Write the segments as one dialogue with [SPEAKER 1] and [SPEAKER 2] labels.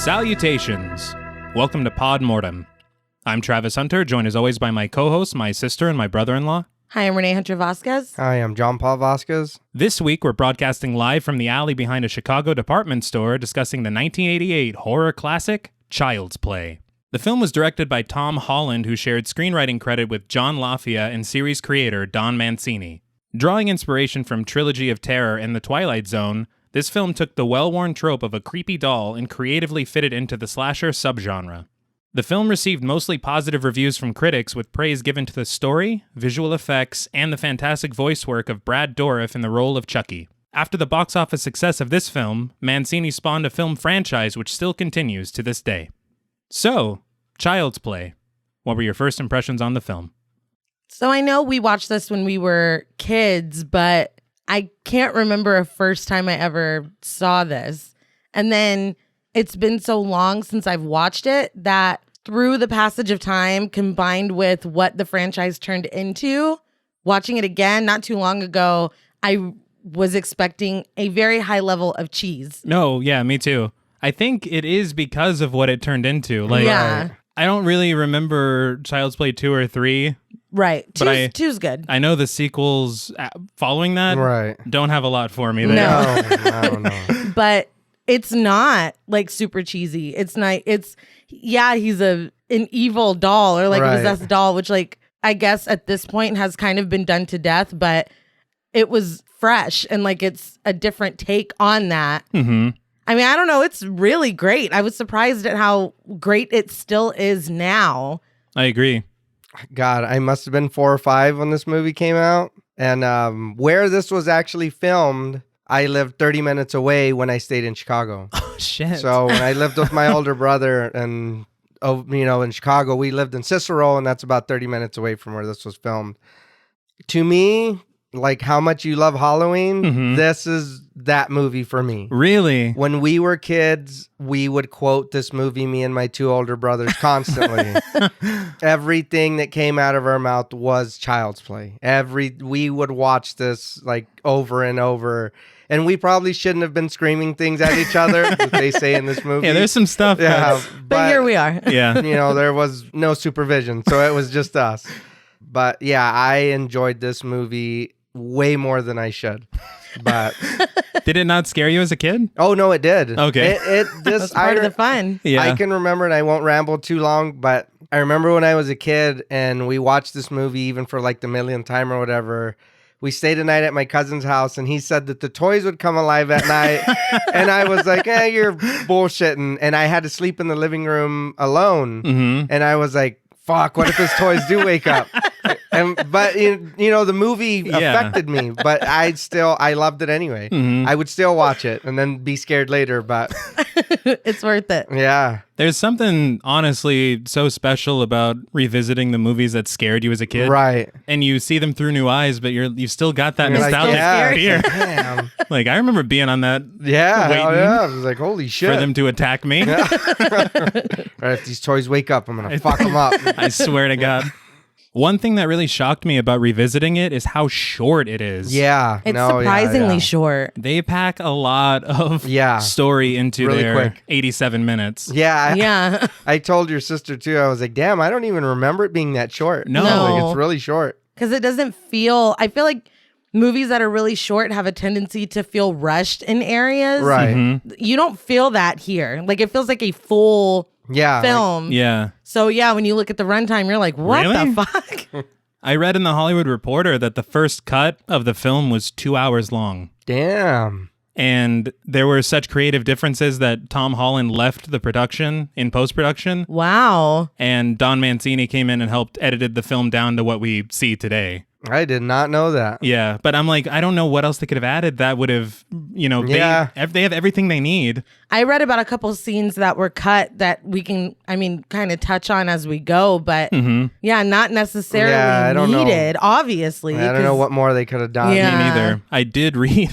[SPEAKER 1] Salutations! Welcome to Pod Mortem. I'm Travis Hunter, joined as always by my co-host, my sister, and my brother-in-law.
[SPEAKER 2] Hi, I'm Reneé Hunter Vasquez.
[SPEAKER 3] Hi, I'm John Paul Vasquez.
[SPEAKER 1] This week, we're broadcasting live from the alley behind a Chicago department store discussing the 1988 horror classic, Child's Play. The film was directed by Tom Holland, who shared screenwriting credit with John Lafia and series creator Don Mancini. Drawing inspiration from Trilogy of Terror and The Twilight Zone, this film took the well-worn trope of a creepy doll and creatively fitted into the slasher subgenre. The film received mostly positive reviews from critics, with praise given to the story, visual effects, and the fantastic voice work of Brad Dourif in the role of Chucky. After the box office success of this film, Mancini spawned a film franchise which still continues to this day. So, Child's Play. What were your first impressions on the film?
[SPEAKER 2] So I know we watched this when we were kids, but I can't remember a first time I ever saw this. And then it's been so long since I've watched it that through the passage of time, combined with what the franchise turned into, watching it again not too long ago, I was expecting a very high level of cheese.
[SPEAKER 1] No, yeah, me too. I think it is because of what it turned into.
[SPEAKER 2] Yeah.
[SPEAKER 1] I don't really remember Child's Play 2 or 3.
[SPEAKER 2] Right.
[SPEAKER 1] But
[SPEAKER 2] Two's good.
[SPEAKER 1] I know the sequels following that don't have a lot for me there.
[SPEAKER 2] No.
[SPEAKER 3] I don't know.
[SPEAKER 2] But it's not like super cheesy. It's not, he's an evil doll or like a possessed doll, which like I guess at this point has kind of been done to death, but it was fresh and like it's a different take on that.
[SPEAKER 1] Mm-hmm.
[SPEAKER 2] I mean, I don't know. It's really great. I was surprised at how great it still is now.
[SPEAKER 1] I agree.
[SPEAKER 3] God, I must have been 4 or 5 when this movie came out. And where this was actually filmed, I lived 30 minutes away when I stayed in Chicago.
[SPEAKER 1] Oh, shit.
[SPEAKER 3] So when I lived with my older brother and, in Chicago, we lived in Cicero, and that's about 30 minutes away from where this was filmed. To me, like how much you love Halloween, this is that movie for me.
[SPEAKER 1] Really?
[SPEAKER 3] When we were kids, we would quote this movie, me and my 2 older brothers, constantly. Everything that came out of our mouth was Child's Play. We would watch this like over and over. And we probably shouldn't have been screaming things at each other, as they say in this movie.
[SPEAKER 1] Yeah, there's some stuff.
[SPEAKER 3] Yeah,
[SPEAKER 2] but here we are.
[SPEAKER 1] Yeah.
[SPEAKER 3] There was no supervision, so it was just us. But yeah, I enjoyed this movie way more than I should. But
[SPEAKER 1] did it not scare you as a kid?
[SPEAKER 3] Oh no, it did.
[SPEAKER 1] Okay.
[SPEAKER 2] That's part of the fun.
[SPEAKER 1] Yeah.
[SPEAKER 3] I can remember, and I won't ramble too long, but I remember when I was a kid and we watched this movie even for like the millionth time or whatever. We stayed a night at my cousin's house, and he said that the toys would come alive at night. And I was like, you're bullshitting. And I had to sleep in the living room alone.
[SPEAKER 1] Mm-hmm.
[SPEAKER 3] And I was like, fuck, what if his toys do wake up? But the movie affected me, but I loved it anyway.
[SPEAKER 1] Mm-hmm.
[SPEAKER 3] I would still watch it and then be scared later, but
[SPEAKER 2] it's worth it.
[SPEAKER 3] Yeah.
[SPEAKER 1] There's something honestly so special about revisiting the movies that scared you as a kid.
[SPEAKER 3] Right.
[SPEAKER 1] And you see them through new eyes, but you've still got that
[SPEAKER 3] You're
[SPEAKER 1] nostalgic
[SPEAKER 3] like,
[SPEAKER 1] fear.
[SPEAKER 3] Damn.
[SPEAKER 1] Like, I remember being on that.
[SPEAKER 3] Yeah.
[SPEAKER 1] waiting
[SPEAKER 3] I was like, holy shit.
[SPEAKER 1] for them to attack me.
[SPEAKER 3] Yeah. Right, if these toys wake up, I'm going to fuck them up.
[SPEAKER 1] I swear to God. One thing that really shocked me about revisiting it is how short it is.
[SPEAKER 3] Yeah.
[SPEAKER 2] It's surprisingly short.
[SPEAKER 1] They pack a lot of story into
[SPEAKER 3] really
[SPEAKER 1] their
[SPEAKER 3] quick.
[SPEAKER 1] 87 minutes.
[SPEAKER 3] Yeah. I told your sister too. I was like, damn, I don't even remember it being that short.
[SPEAKER 1] No.
[SPEAKER 3] Like, it's really short.
[SPEAKER 2] Because it doesn't feel, I feel like movies that are really short have a tendency to feel rushed in areas.
[SPEAKER 3] Right.
[SPEAKER 1] Mm-hmm.
[SPEAKER 2] You don't feel that here. Like it feels like a full film.
[SPEAKER 1] Yeah.
[SPEAKER 2] So when you look at the runtime, you're like, what
[SPEAKER 1] Really?
[SPEAKER 2] the fuck?
[SPEAKER 1] I read in the Hollywood Reporter that the first cut of the film was 2 hours long.
[SPEAKER 3] Damn.
[SPEAKER 1] And there were such creative differences that Tom Holland left the production in post-production.
[SPEAKER 2] Wow.
[SPEAKER 1] And Don Mancini came in and helped edited the film down to what we see today.
[SPEAKER 3] I did not know that.
[SPEAKER 1] Yeah, but I'm like, I don't know what else they could have added that would have, they have everything they need.
[SPEAKER 2] I read about a couple scenes that were cut that we can, kind of touch on as we go, but not necessarily needed, obviously.
[SPEAKER 3] I don't know what more they could have done.
[SPEAKER 2] Yeah.
[SPEAKER 1] Me neither. I did read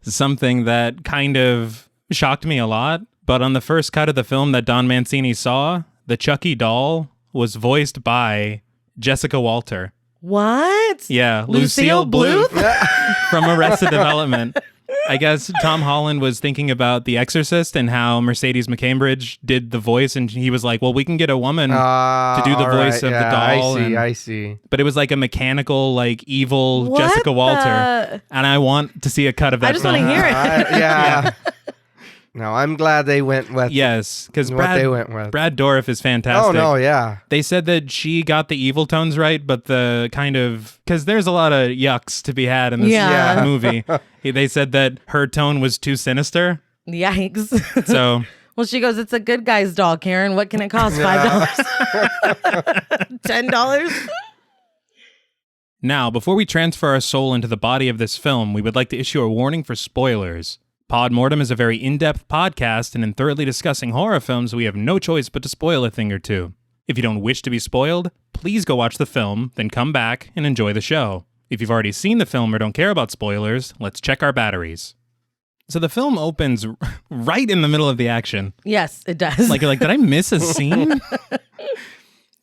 [SPEAKER 1] something that kind of shocked me a lot, but on the first cut of the film that Don Mancini saw, the Chucky doll was voiced by Jessica Walter.
[SPEAKER 2] What?
[SPEAKER 1] Yeah,
[SPEAKER 2] Lucille
[SPEAKER 1] Bluth from Arrested Development. I guess Tom Holland was thinking about The Exorcist and how Mercedes McCambridge did the voice, and he was like, well, we can get a woman to do the voice of the doll.
[SPEAKER 3] I see.
[SPEAKER 1] But it was like a mechanical, like evil
[SPEAKER 2] What
[SPEAKER 1] Jessica Walter.
[SPEAKER 2] the-
[SPEAKER 1] And I want to see a cut of that
[SPEAKER 2] I just
[SPEAKER 1] film.
[SPEAKER 2] want to hear it.
[SPEAKER 3] Yeah. No, I'm glad they went with
[SPEAKER 1] Yes, because
[SPEAKER 3] what they went with.
[SPEAKER 1] Brad Dourif is fantastic.
[SPEAKER 3] Oh, no, yeah.
[SPEAKER 1] They said that she got the evil tones right, but the kind of... Because there's a lot of yucks to be had in this
[SPEAKER 2] Yeah.
[SPEAKER 1] movie. They said that her tone was too sinister.
[SPEAKER 2] Yikes.
[SPEAKER 1] So...
[SPEAKER 2] Well, she goes, it's a good guy's doll, Karen. What can it cost? $5? $10?
[SPEAKER 1] Now, before we transfer our soul into the body of this film, we would like to issue a warning for spoilers. Pod Mortem is a very in-depth podcast, and in thoroughly discussing horror films, we have no choice but to spoil a thing or two. If you don't wish to be spoiled, please go watch the film, then come back and enjoy the show. If you've already seen the film or don't care about spoilers, let's check our batteries. So the film opens right in the middle of the action.
[SPEAKER 2] Yes, it does.
[SPEAKER 1] Like, you're like, did I miss a scene?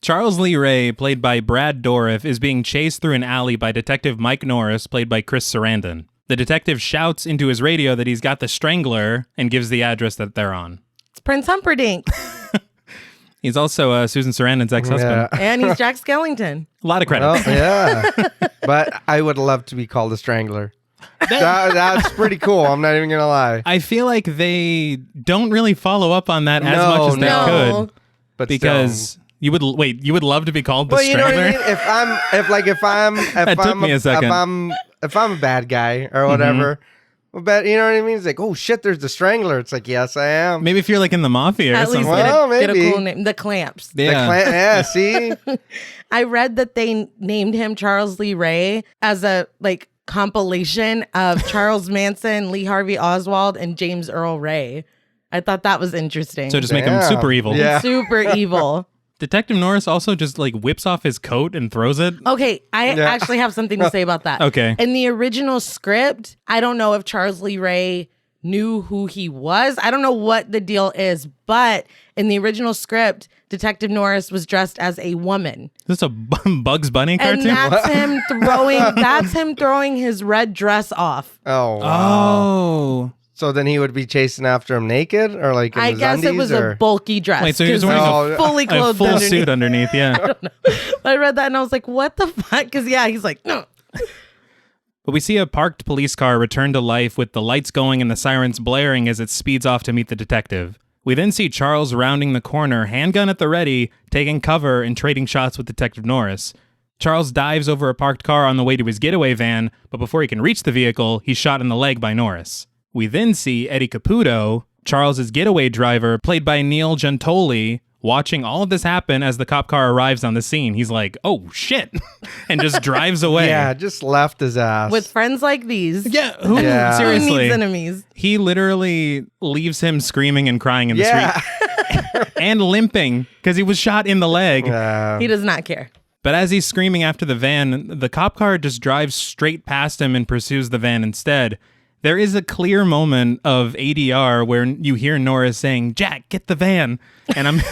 [SPEAKER 1] Charles Lee Ray, played by Brad Dourif, is being chased through an alley by Detective Mike Norris, played by Chris Sarandon. The detective shouts into his radio that he's got the Strangler and gives the address that they're on.
[SPEAKER 2] It's Prince Humperdinck.
[SPEAKER 1] He's also Susan Sarandon's ex-husband.
[SPEAKER 3] Yeah.
[SPEAKER 2] And he's Jack Skellington.
[SPEAKER 1] A lot of credit.
[SPEAKER 3] Oh, yeah. But I would love to be called a strangler. That's pretty cool. I'm not even going to lie.
[SPEAKER 1] I feel like they don't really follow up on that as
[SPEAKER 3] No,
[SPEAKER 1] much as they
[SPEAKER 2] no.
[SPEAKER 1] could.
[SPEAKER 3] But
[SPEAKER 1] Because you would love to be called the
[SPEAKER 3] well, you know
[SPEAKER 1] Strangler?
[SPEAKER 3] what I mean?
[SPEAKER 1] That took me a second.
[SPEAKER 3] If I'm a bad guy or whatever, but you know what I mean? It's like, oh shit, there's the Strangler. It's like, yes, I am.
[SPEAKER 1] Maybe if you're like in the mafia or
[SPEAKER 2] At least
[SPEAKER 1] something.
[SPEAKER 3] Well,
[SPEAKER 2] get a
[SPEAKER 3] maybe.
[SPEAKER 2] cool name. The Clamps.
[SPEAKER 1] Yeah.
[SPEAKER 3] Yeah, see?
[SPEAKER 2] I read that they named him Charles Lee Ray as a compilation of Charles Manson, Lee Harvey Oswald, and James Earl Ray. I thought that was interesting.
[SPEAKER 1] So just make him
[SPEAKER 3] Damn.
[SPEAKER 1] super evil.
[SPEAKER 3] Yeah.
[SPEAKER 2] Super evil.
[SPEAKER 1] Detective Norris also just like whips off his coat and throws it.
[SPEAKER 2] Okay, I
[SPEAKER 3] Yeah.
[SPEAKER 2] actually have something to say about that.
[SPEAKER 1] Okay.
[SPEAKER 2] In the original script, I don't know if Charles Lee Ray knew who he was. I don't know what the deal is, but in the original script, Detective Norris was dressed as a woman.
[SPEAKER 1] Is this a Bugs Bunny
[SPEAKER 2] And
[SPEAKER 1] cartoon?
[SPEAKER 2] that's him throwing his red dress off.
[SPEAKER 3] Oh, wow.
[SPEAKER 1] Oh.
[SPEAKER 3] So then he would be chasing after him naked or like in
[SPEAKER 2] I
[SPEAKER 3] his
[SPEAKER 2] guess it
[SPEAKER 3] undies,
[SPEAKER 2] was
[SPEAKER 3] or?
[SPEAKER 2] a bulky dress.
[SPEAKER 1] Wait, so he was
[SPEAKER 2] 'cause
[SPEAKER 1] wearing
[SPEAKER 2] he's fully
[SPEAKER 1] a
[SPEAKER 2] clothed
[SPEAKER 1] full
[SPEAKER 2] underneath.
[SPEAKER 1] suit underneath, yeah.
[SPEAKER 2] I read that and I was like, what the fuck? Because he's like, no.
[SPEAKER 1] But we see a parked police car return to life with the lights going and the sirens blaring as it speeds off to meet the detective. We then see Charles rounding the corner, handgun at the ready, taking cover and trading shots with Detective Norris. Charles dives over a parked car on the way to his getaway van, but before he can reach the vehicle, he's shot in the leg by Norris. We then see Eddie Caputo, Charles's getaway driver, played by Neil Giuntoli, watching all of this happen as the cop car arrives on the scene. He's like, oh shit, and just drives away.
[SPEAKER 3] Yeah, just left his ass.
[SPEAKER 2] With friends like these.
[SPEAKER 1] Yeah,
[SPEAKER 2] Who
[SPEAKER 1] seriously.
[SPEAKER 2] needs enemies?
[SPEAKER 1] He literally leaves him screaming and crying in the
[SPEAKER 3] yeah.
[SPEAKER 1] street and limping because he was shot in the leg.
[SPEAKER 2] He does not care.
[SPEAKER 1] But as he's screaming after the van, the cop car just drives straight past him and pursues the van instead. There is a clear moment of ADR where you hear Norris saying, "Jack, get the van." And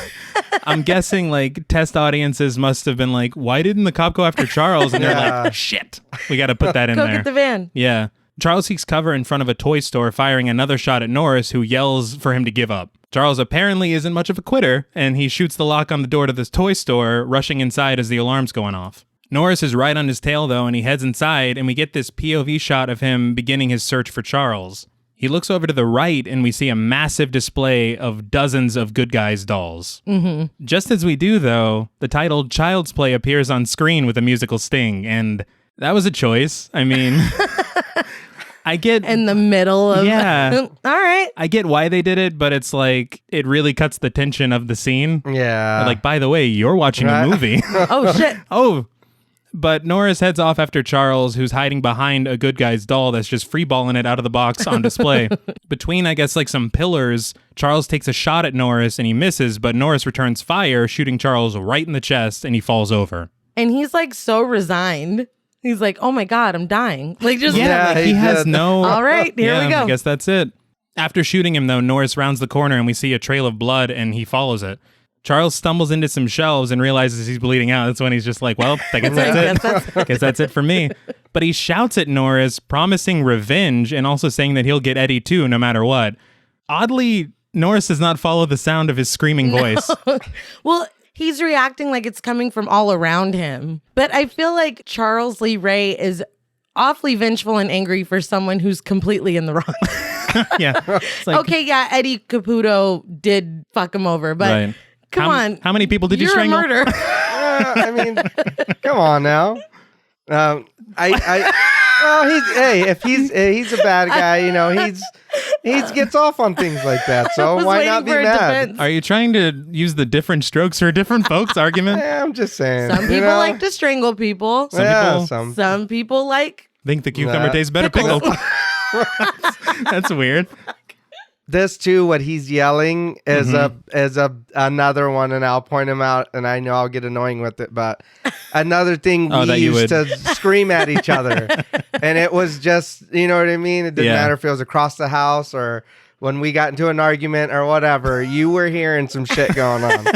[SPEAKER 1] I'm guessing like test audiences must have been like, why didn't the cop go after Charles? And they're like, shit, we got to put that in
[SPEAKER 2] Go
[SPEAKER 1] there.
[SPEAKER 2] get the van.
[SPEAKER 1] Yeah. Charles seeks cover in front of a toy store, firing another shot at Norris, who yells for him to give up. Charles apparently isn't much of a quitter, and he shoots the lock on the door to this toy store, rushing inside as the alarm's going off. Norris is right on his tail, though, and he heads inside, and we get this POV shot of him beginning his search for Charles. He looks over to the right, and we see a massive display of dozens of Good Guys dolls. Mm-hmm. Just as we do, though, the title Child's Play appears on screen with a musical sting, and that was a choice. I mean... I get
[SPEAKER 2] In the middle of...
[SPEAKER 1] Yeah.
[SPEAKER 2] All right.
[SPEAKER 1] I get why they did it, but it's like it really cuts the tension of the scene.
[SPEAKER 3] Yeah.
[SPEAKER 1] Like, by the way, you're watching
[SPEAKER 3] Right.
[SPEAKER 1] a movie.
[SPEAKER 2] Oh, shit.
[SPEAKER 1] Oh. But Norris heads off after Charles, who's hiding behind a Good Guy's doll that's just freeballing it out of the box on display. Between, I guess, like some pillars, Charles takes a shot at Norris and he misses, but Norris returns fire, shooting Charles right in the chest, and he falls over.
[SPEAKER 2] And he's like so resigned. He's like, oh my God, I'm dying. Like just...
[SPEAKER 3] Yeah,
[SPEAKER 1] he
[SPEAKER 3] he
[SPEAKER 1] has
[SPEAKER 3] did.
[SPEAKER 1] no...
[SPEAKER 2] All right, here we go.
[SPEAKER 1] I guess that's it. After shooting him, though, Norris rounds the corner and we see a trail of blood and he follows it. Charles stumbles into some shelves and realizes he's bleeding out. That's when he's just like, well, I guess that's it. Guess that's it for me. But he shouts at Norris, promising revenge and also saying that he'll get Eddie too, no matter what. Oddly, Norris does not follow the sound of his screaming voice.
[SPEAKER 2] Well, he's reacting like it's coming from all around him. But I feel like Charles Lee Ray is awfully vengeful and angry for someone who's completely in the wrong.
[SPEAKER 1] Yeah. It's like,
[SPEAKER 2] Okay, yeah, Eddie Caputo did fuck him over, but
[SPEAKER 1] right.
[SPEAKER 2] come on.
[SPEAKER 1] How many people did you
[SPEAKER 2] You're a
[SPEAKER 1] strangle?
[SPEAKER 2] murderer.
[SPEAKER 3] I mean, come on now. Well, if he's a bad guy, you know, he gets off on things like that. So
[SPEAKER 2] was
[SPEAKER 3] why
[SPEAKER 2] waiting
[SPEAKER 3] not be
[SPEAKER 2] for a
[SPEAKER 3] mad?
[SPEAKER 2] defense.
[SPEAKER 1] Are you trying to use the different strokes for different folks argument?
[SPEAKER 3] Yeah, I'm just saying.
[SPEAKER 2] Some people like to strangle people.
[SPEAKER 1] Some
[SPEAKER 2] People like
[SPEAKER 1] think the cucumber
[SPEAKER 3] Nah.
[SPEAKER 1] tastes better pickled. That's weird.
[SPEAKER 3] This too, what he's yelling is another one, and I'll point him out, and I know I'll get annoying with it, but another thing we used to scream at each other, and it was just, you know what I mean? It didn't matter if it was across the house or when we got into an argument or whatever. You were hearing some shit going on.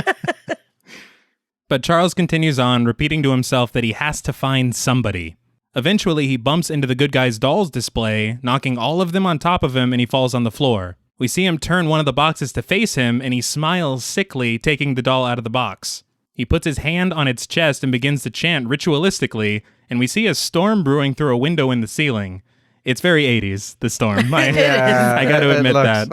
[SPEAKER 1] But Charles continues on, repeating to himself that he has to find somebody. Eventually, he bumps into the Good Guys dolls display, knocking all of them on top of him, and he falls on the floor. We see him turn one of the boxes to face him, and he smiles sickly, taking the doll out of the box. He puts his hand on its chest and begins to chant ritualistically, and we see a storm brewing through a window in the ceiling. It's very 80s, the storm. I got to admit that.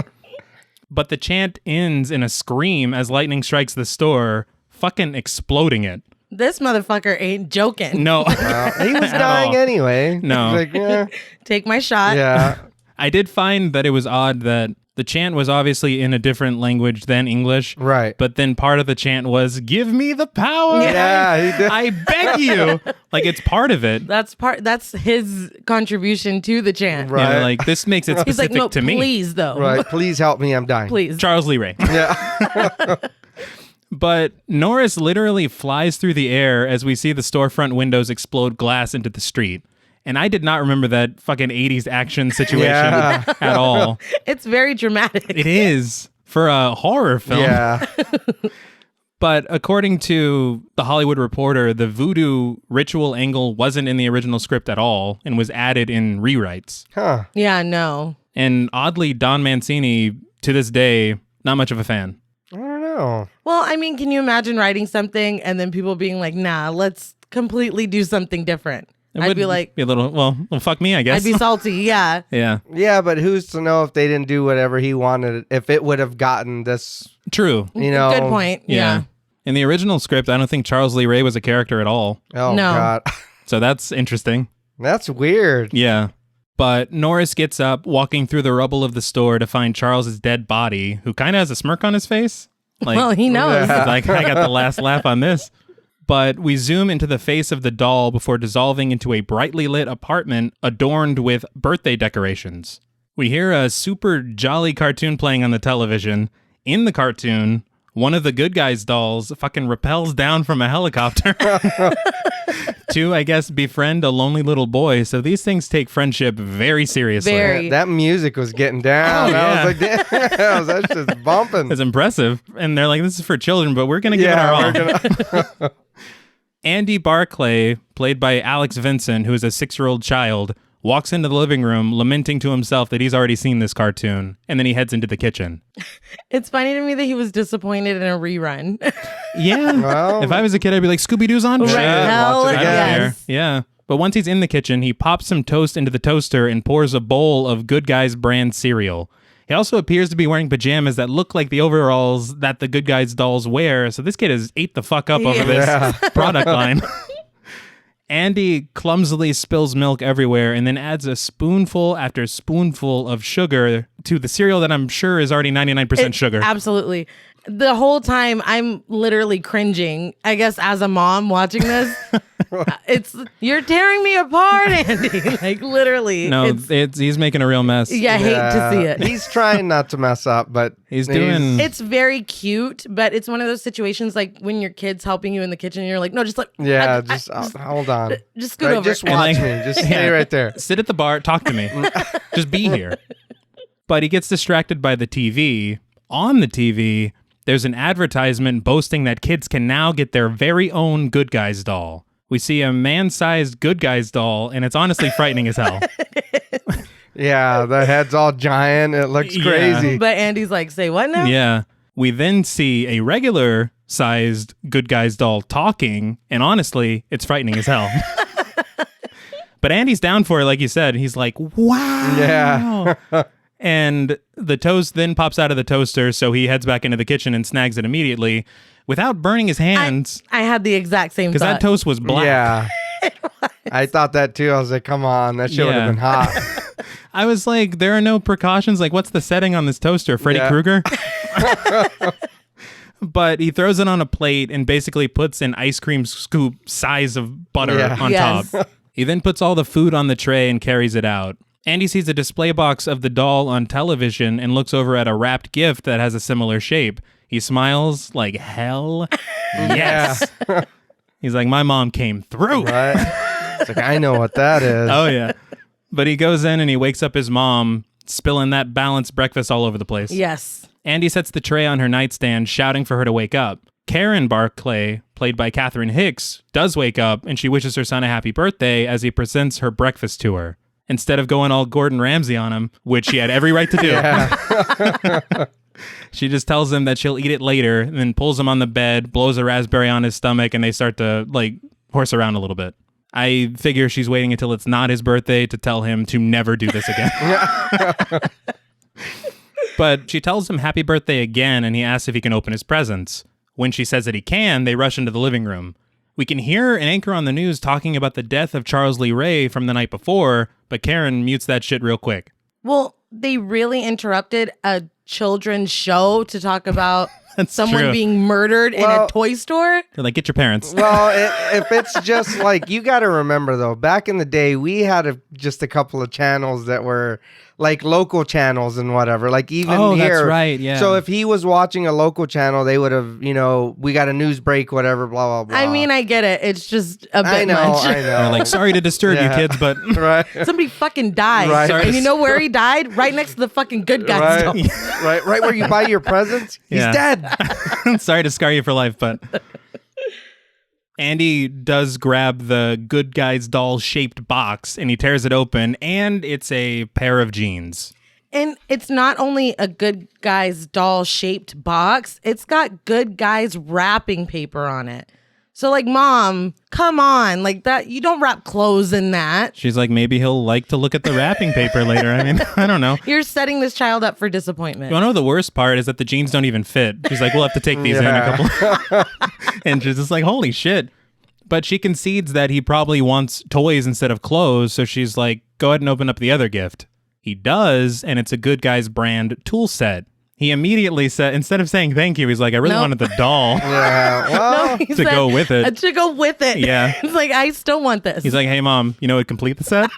[SPEAKER 1] But the chant ends in a scream as lightning strikes the store, fucking exploding it.
[SPEAKER 2] this motherfucker ain't joking.
[SPEAKER 1] No.
[SPEAKER 3] He was dying anyway.
[SPEAKER 1] No.
[SPEAKER 3] Like, yeah.
[SPEAKER 2] Take my shot.
[SPEAKER 3] Yeah.
[SPEAKER 1] I did find that it was odd that the chant was obviously in a different language than English.
[SPEAKER 3] Right.
[SPEAKER 1] But then part of the chant was, give me the power.
[SPEAKER 3] Yeah, he did.
[SPEAKER 1] I beg you. Like, it's part of it.
[SPEAKER 2] That's his contribution to the chant.
[SPEAKER 3] Right.
[SPEAKER 1] You know, like, this makes it
[SPEAKER 2] He's
[SPEAKER 1] specific
[SPEAKER 2] like, no,
[SPEAKER 1] to me.
[SPEAKER 2] please, though.
[SPEAKER 3] Right. Please help me. I'm dying.
[SPEAKER 2] Please.
[SPEAKER 1] Charles Lee Ray.
[SPEAKER 3] Yeah.
[SPEAKER 1] But Norris literally flies through the air as we see the storefront windows explode glass into the street. And I did not remember that fucking 80s action situation at all.
[SPEAKER 2] It's very dramatic.
[SPEAKER 1] It is for a horror film.
[SPEAKER 3] Yeah.
[SPEAKER 1] But according to The Hollywood Reporter, the voodoo ritual angle wasn't in the original script at all and was added in rewrites.
[SPEAKER 3] Huh.
[SPEAKER 2] Yeah, no.
[SPEAKER 1] And oddly, Don Mancini, to this day, not much of a fan.
[SPEAKER 3] I don't know.
[SPEAKER 2] Well, I mean, can you imagine writing something and then people being like, nah, let's completely do something different?
[SPEAKER 1] It
[SPEAKER 2] I'd
[SPEAKER 1] would
[SPEAKER 2] be like,
[SPEAKER 1] be a little, well, fuck me, I guess.
[SPEAKER 2] I'd be salty. Yeah.
[SPEAKER 1] Yeah,
[SPEAKER 3] Yeah, but who's to know if they didn't do whatever he wanted, if it would have gotten this,
[SPEAKER 1] true.
[SPEAKER 3] you know.
[SPEAKER 2] Good point. Yeah.
[SPEAKER 1] In the original script, I don't think Charles Lee Ray was a character at all.
[SPEAKER 3] Oh,
[SPEAKER 2] No.
[SPEAKER 3] God.
[SPEAKER 1] So that's interesting.
[SPEAKER 3] That's weird.
[SPEAKER 1] Yeah. But Norris gets up, walking through the rubble of the store to find Charles's dead body, who kind of has a smirk on his face. Like,
[SPEAKER 2] Well, he knows.
[SPEAKER 1] it's like, I got the last laugh on this. But we zoom into the face of the doll before dissolving into a brightly lit apartment adorned with birthday decorations. We hear a super jolly cartoon playing on the television. In the cartoon, one of the Good Guys dolls fucking rappels down from a helicopter to, I guess, befriend a lonely little boy. So these things take friendship very seriously.
[SPEAKER 2] Very.
[SPEAKER 3] That music was getting down.
[SPEAKER 1] Oh,
[SPEAKER 3] I was like, damn, that's just bumping.
[SPEAKER 1] It's impressive. And they're like, this is for children, but we're going to give it our all. Andy Barclay, played by Alex Vincent, who is a 6-year-old child, walks into the living room lamenting to himself that he's already seen this cartoon, and then he heads into the kitchen.
[SPEAKER 2] It's funny to me that he was disappointed in a rerun.
[SPEAKER 1] Yeah.
[SPEAKER 3] Well,
[SPEAKER 1] If I was a kid, I'd be like, Scooby-Doo's on?
[SPEAKER 2] Right.
[SPEAKER 1] Shit.
[SPEAKER 2] Hell
[SPEAKER 3] watch it
[SPEAKER 1] I don't
[SPEAKER 3] again.
[SPEAKER 1] care.
[SPEAKER 2] yes.
[SPEAKER 1] Yeah. But once he's in the kitchen, he pops some toast into the toaster and pours a bowl of Good Guys brand cereal. He also appears to be wearing pajamas that look like the overalls that the Good Guys dolls wear. So this kid has ate the fuck up over this product line. Andy clumsily spills milk everywhere and then adds a spoonful after spoonful of sugar to the cereal that I'm sure is already 99% sugar.
[SPEAKER 2] Absolutely. The whole time I'm literally cringing. I guess as a mom watching this, you're tearing me apart, Andy. Like literally.
[SPEAKER 1] No, he's making a real mess.
[SPEAKER 2] Yeah, I hate to see it.
[SPEAKER 3] He's trying not to mess up, but
[SPEAKER 1] He's doing...
[SPEAKER 2] It's very cute, but it's one of those situations like when your kid's helping you in the kitchen and you're like, no, just like,
[SPEAKER 3] Yeah, hold on.
[SPEAKER 2] just scoot
[SPEAKER 3] Right,
[SPEAKER 2] over.
[SPEAKER 3] just watch
[SPEAKER 1] like-
[SPEAKER 3] me. Just stay right there.
[SPEAKER 1] Sit at the bar, talk to me. Just be here. But he gets distracted by the TV. On the TV, there's an advertisement boasting that kids can now get their very own Good Guys doll. we see a man-sized good guys doll, and it's honestly frightening as hell.
[SPEAKER 3] Yeah, the head's all giant. It looks crazy.
[SPEAKER 2] But Andy's like, say what now?
[SPEAKER 1] Yeah. We then see a regular-sized good guys doll talking, and honestly, it's frightening as hell. But Andy's down for it, like you said. He's like, wow.
[SPEAKER 3] Yeah.
[SPEAKER 1] And the toast then pops out of the toaster, so he heads back into the kitchen and snags it immediately without burning his hands.
[SPEAKER 2] I had the exact same thought.
[SPEAKER 1] Because that toast was black.
[SPEAKER 3] Yeah. I thought that too. I was like, come on, that shit would have been hot.
[SPEAKER 1] I was like, there are no precautions. Like, what's the setting on this toaster? Freddy Krueger? But he throws it on a plate and basically puts an ice cream scoop size of butter on top. He then puts all the food on the tray and carries it out. Andy sees a display box of the doll on television and looks over at a wrapped gift that has a similar shape. He smiles like hell. Yes. He's like, my mom came through.
[SPEAKER 3] Right? It's like, I know what that is.
[SPEAKER 1] Oh, yeah. But he goes in and he wakes up his mom, spilling that balanced breakfast all over the place.
[SPEAKER 2] Yes.
[SPEAKER 1] Andy sets the tray on her nightstand, shouting for her to wake up. Karen Barclay, played by Catherine Hicks, does wake up, and she wishes her son a happy birthday as he presents her breakfast to her. Instead of going all Gordon Ramsay on him, which she had every right to do. She just tells him that she'll eat it later, and then pulls him on the bed, blows a raspberry on his stomach, and they start to, like, horse around a little bit. I figure she's waiting until it's not his birthday to tell him to never do this again. But she tells him happy birthday again, and he asks if he can open his presents. When she says that he can, they rush into the living room. We can hear an anchor on the news talking about the death of Charles Lee Ray from the night before, but Karen mutes that shit real quick.
[SPEAKER 2] Well, they really interrupted a children's show to talk about someone
[SPEAKER 1] true.
[SPEAKER 2] being murdered in a toy store.
[SPEAKER 1] They're like, get your parents.
[SPEAKER 3] Well, if it's just like, you got to remember though, back in the day, we had just a couple of channels that were like local channels and whatever. Like even here.
[SPEAKER 1] That's right, yeah.
[SPEAKER 3] So if he was watching a local channel, they would have, we got a news break, whatever, blah, blah, blah.
[SPEAKER 2] I mean, I get it. It's just a bit much.
[SPEAKER 3] I know.
[SPEAKER 1] They're like, sorry to disturb you kids, but...
[SPEAKER 3] Right.
[SPEAKER 2] Somebody fucking died.
[SPEAKER 3] Right.
[SPEAKER 2] And you know where he died? Right next to the fucking good guys.
[SPEAKER 3] Right where you buy your presents? He's dead.
[SPEAKER 1] Sorry to scar you for life, but... Andy does grab the good guy's doll-shaped box, and he tears it open, and it's a pair of jeans.
[SPEAKER 2] And it's not only a good guy's doll-shaped box, it's got good guy's wrapping paper on it. So, like, Mom, come on. Like, that, you don't wrap clothes in that.
[SPEAKER 1] She's like, maybe he'll like to look at the wrapping paper later. I mean, I don't know.
[SPEAKER 2] You're setting this child up for disappointment.
[SPEAKER 1] You want to know the worst part is that the jeans don't even fit. She's like, we'll have to take these in a couple. And she's just like, holy shit. But she concedes that he probably wants toys instead of clothes. So she's like, go ahead and open up the other gift. He does. And it's a Good Guys brand tool set. He immediately said, instead of saying thank you, he's like, I really wanted the doll to go with it.
[SPEAKER 2] To go with it.
[SPEAKER 1] Yeah.
[SPEAKER 2] It's like, I still want this.
[SPEAKER 1] He's like, hey, Mom, you know what would complete the set?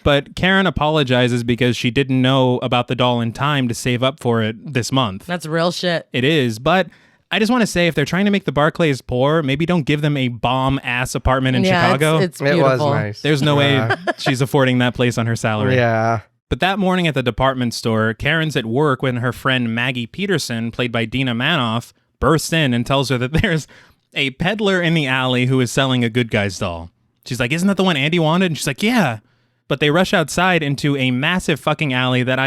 [SPEAKER 1] But Karen apologizes because she didn't know about the doll in time to save up for it this month.
[SPEAKER 2] That's real shit.
[SPEAKER 1] It is. But I just want to say, if they're trying to make the Barclays poor, maybe don't give them a bomb-ass apartment in Chicago.
[SPEAKER 2] It's beautiful.
[SPEAKER 3] It was nice.
[SPEAKER 1] There's no way she's affording that place on her salary.
[SPEAKER 3] Yeah.
[SPEAKER 1] But that morning at the department store, Karen's at work when her friend Maggie Peterson, played by Dina Manoff, bursts in and tells her that there's a peddler in the alley who is selling a Good Guys doll. She's like, isn't that the one Andy wanted? And she's like, yeah. But they rush outside into a massive fucking alley that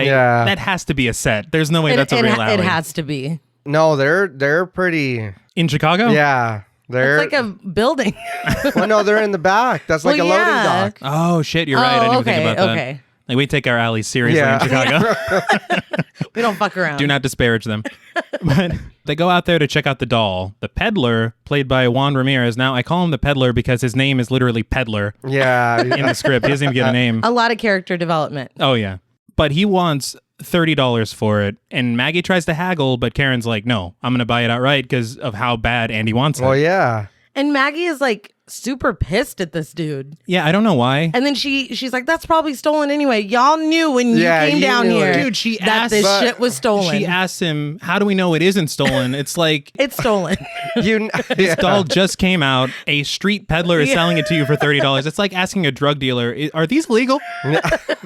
[SPEAKER 1] has to be a set. There's no way that's a real alley.
[SPEAKER 2] It has to be.
[SPEAKER 3] No, they're pretty...
[SPEAKER 1] In Chicago?
[SPEAKER 3] Yeah.
[SPEAKER 2] It's like a building.
[SPEAKER 3] Well, no, they're in the back. That's like a loading dock.
[SPEAKER 1] Oh, shit, you're right. I didn't even think about that.
[SPEAKER 2] Okay.
[SPEAKER 1] Like, we take our alleys seriously in Chicago.
[SPEAKER 2] We don't fuck around.
[SPEAKER 1] Do not disparage them. But they go out there to check out the doll. The peddler, played by Juan Ramirez. Now, I call him the peddler because his name is literally Peddler
[SPEAKER 3] Yeah.
[SPEAKER 1] in the script. He doesn't even get a name.
[SPEAKER 2] A lot of character development.
[SPEAKER 1] Oh, yeah. But he wants $30 for it. And Maggie tries to haggle, but Karen's like, no, I'm going to buy it outright because of how bad Andy wants it.
[SPEAKER 3] Well, yeah.
[SPEAKER 2] And Maggie is like super pissed at this dude.
[SPEAKER 1] Yeah, I don't know why.
[SPEAKER 2] And then she's like, that's probably stolen anyway. Y'all knew when you came down
[SPEAKER 3] knew
[SPEAKER 2] here.
[SPEAKER 3] it.
[SPEAKER 1] Dude, she
[SPEAKER 2] that
[SPEAKER 1] asked,
[SPEAKER 2] this shit was stolen.
[SPEAKER 1] She asks him, how do we know it isn't stolen? It's like,
[SPEAKER 2] it's stolen.
[SPEAKER 1] this doll just came out. A street peddler is selling it to you for $30. It's like asking a drug dealer, are these legal?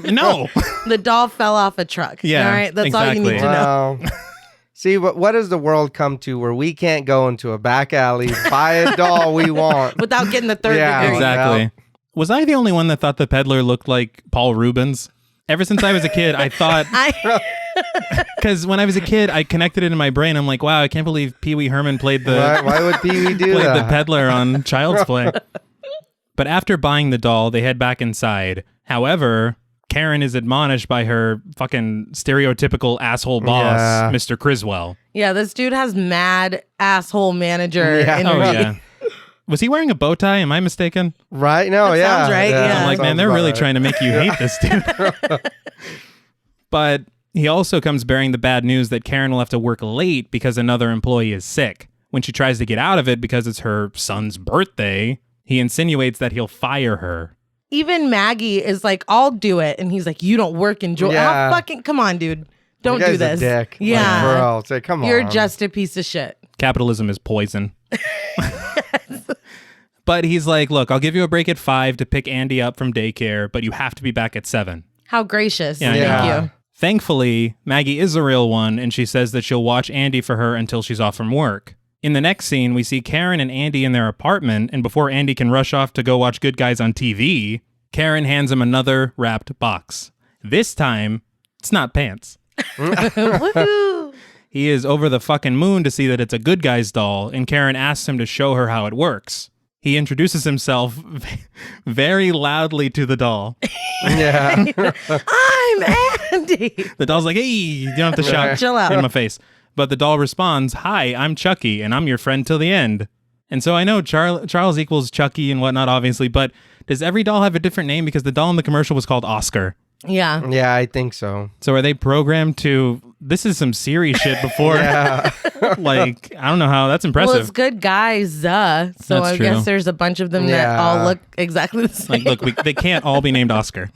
[SPEAKER 1] No.
[SPEAKER 2] The doll fell off a truck.
[SPEAKER 1] Yeah,
[SPEAKER 2] All right. That's all you need to know.
[SPEAKER 3] Wow. See, what does the world come to where we can't go into a back alley, buy a doll we want?
[SPEAKER 2] Without getting the third
[SPEAKER 3] Yeah,
[SPEAKER 2] degree.
[SPEAKER 1] Exactly. Was I the only one that thought the peddler looked like Paul Rubens? Ever since I was a kid, I thought, because when I was a kid, I connected it in my brain. I'm like, wow, I can't believe Pee Wee Herman played the
[SPEAKER 3] Why would Pee Wee do
[SPEAKER 1] played
[SPEAKER 3] that?
[SPEAKER 1] the peddler on Child's Play. But after buying the doll, they head back inside. However, Karen is admonished by her fucking stereotypical asshole boss,
[SPEAKER 3] Yeah.
[SPEAKER 1] Mr. Criswell.
[SPEAKER 2] Yeah, this dude has mad asshole manager
[SPEAKER 3] Yeah.
[SPEAKER 2] energy.
[SPEAKER 1] Oh, yeah. Was he wearing a bow tie? Am I mistaken?
[SPEAKER 3] Right? No,
[SPEAKER 2] That
[SPEAKER 3] yeah.
[SPEAKER 2] sounds right, yeah.
[SPEAKER 1] I'm like, man,
[SPEAKER 3] sounds
[SPEAKER 1] they're
[SPEAKER 3] about
[SPEAKER 1] really
[SPEAKER 3] right.
[SPEAKER 1] trying to make you hate this dude. But he also comes bearing the bad news that Karen will have to work late because another employee is sick. When she tries to get out of it because it's her son's birthday, he insinuates that he'll fire her.
[SPEAKER 2] Even Maggie is like, I'll do it. And he's like, you don't work in Georgia.
[SPEAKER 3] Yeah.
[SPEAKER 2] How fucking, come on, dude. Don't
[SPEAKER 3] The
[SPEAKER 2] do
[SPEAKER 3] guy's
[SPEAKER 2] this.
[SPEAKER 3] A dick.
[SPEAKER 2] Yeah.
[SPEAKER 3] Like, bro, say, come
[SPEAKER 2] You're
[SPEAKER 3] on.
[SPEAKER 2] just a piece of shit.
[SPEAKER 1] Capitalism is poison. But he's like, look, I'll give you a break at 5 to pick Andy up from daycare, but you have to be back at 7.
[SPEAKER 2] How gracious.
[SPEAKER 1] Yeah,
[SPEAKER 2] Thank
[SPEAKER 3] yeah.
[SPEAKER 2] you.
[SPEAKER 1] Thankfully, Maggie is a real one, and she says that she'll watch Andy for her until she's off from work. In the next scene, we see Karen and Andy in their apartment, and before Andy can rush off to go watch Good Guys on TV, Karen hands him another wrapped box. This time, it's not pants.
[SPEAKER 2] Woohoo.
[SPEAKER 1] He is over the fucking moon to see that it's a Good Guys doll, and Karen asks him to show her how it works. He introduces himself very loudly to the doll.
[SPEAKER 3] Yeah.
[SPEAKER 2] I'm Andy.
[SPEAKER 1] The doll's like, hey, you don't have to shout
[SPEAKER 2] Chill out.
[SPEAKER 1] in my face. But the doll responds, hi, I'm Chucky, and I'm your friend till the end. And so I know Charles equals Chucky and whatnot, obviously, but does every doll have a different name? Because the doll in the commercial was called Oscar.
[SPEAKER 2] Yeah.
[SPEAKER 3] Yeah, I think so.
[SPEAKER 1] So are they programmed to, this is some serious shit before,
[SPEAKER 3] Yeah.
[SPEAKER 1] like, I don't know how, that's impressive.
[SPEAKER 2] Well, it's Good Guys. So
[SPEAKER 1] That's
[SPEAKER 2] I
[SPEAKER 1] true.
[SPEAKER 2] guess there's a bunch of them that
[SPEAKER 3] Yeah.
[SPEAKER 2] all look exactly the same.
[SPEAKER 1] Like, look, they can't all be named Oscar.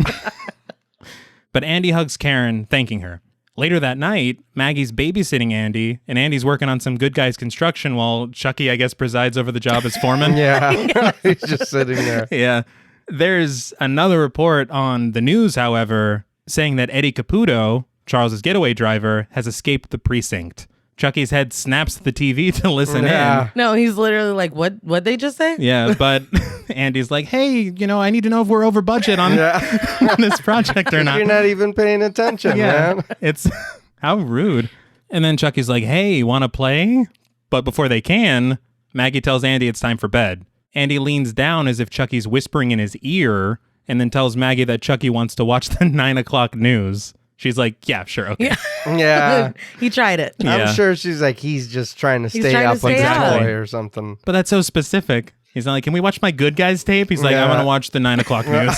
[SPEAKER 1] But Andy hugs Karen, thanking her. Later that night, Maggie's babysitting Andy, and Andy's working on some Good Guys construction while Chucky, I guess, presides over the job as foreman.
[SPEAKER 3] Yeah. He's just sitting there.
[SPEAKER 1] Yeah. There's another report on the news, however, saying that Eddie Caputo, Charles's getaway driver, has escaped the precinct. Chucky's head snaps to the TV to listen
[SPEAKER 3] Yeah.
[SPEAKER 2] No, he's literally like, what'd they just say?
[SPEAKER 1] in. Yeah, but Andy's like, hey, I need to know if we're over budget on,
[SPEAKER 3] Yeah.
[SPEAKER 1] on this project or not.
[SPEAKER 3] You're not even paying attention, man.
[SPEAKER 1] It's how rude. And then Chucky's like, hey, want to play? But before they can, Maggie tells Andy it's time for bed. Andy leans down as if Chucky's whispering in his ear and then tells Maggie that Chucky wants to watch the 9 o'clock news. She's like, yeah, sure, okay.
[SPEAKER 3] Yeah.
[SPEAKER 2] He tried it.
[SPEAKER 1] Yeah.
[SPEAKER 3] I'm sure she's like, he's just trying to stay
[SPEAKER 2] trying to
[SPEAKER 3] up with
[SPEAKER 2] stay
[SPEAKER 3] his
[SPEAKER 2] up.
[SPEAKER 3] boy or something.
[SPEAKER 1] But that's so specific. He's not like, can we watch my Good Guys tape? He's like, I
[SPEAKER 3] Yeah.
[SPEAKER 1] want to watch the 9 o'clock news.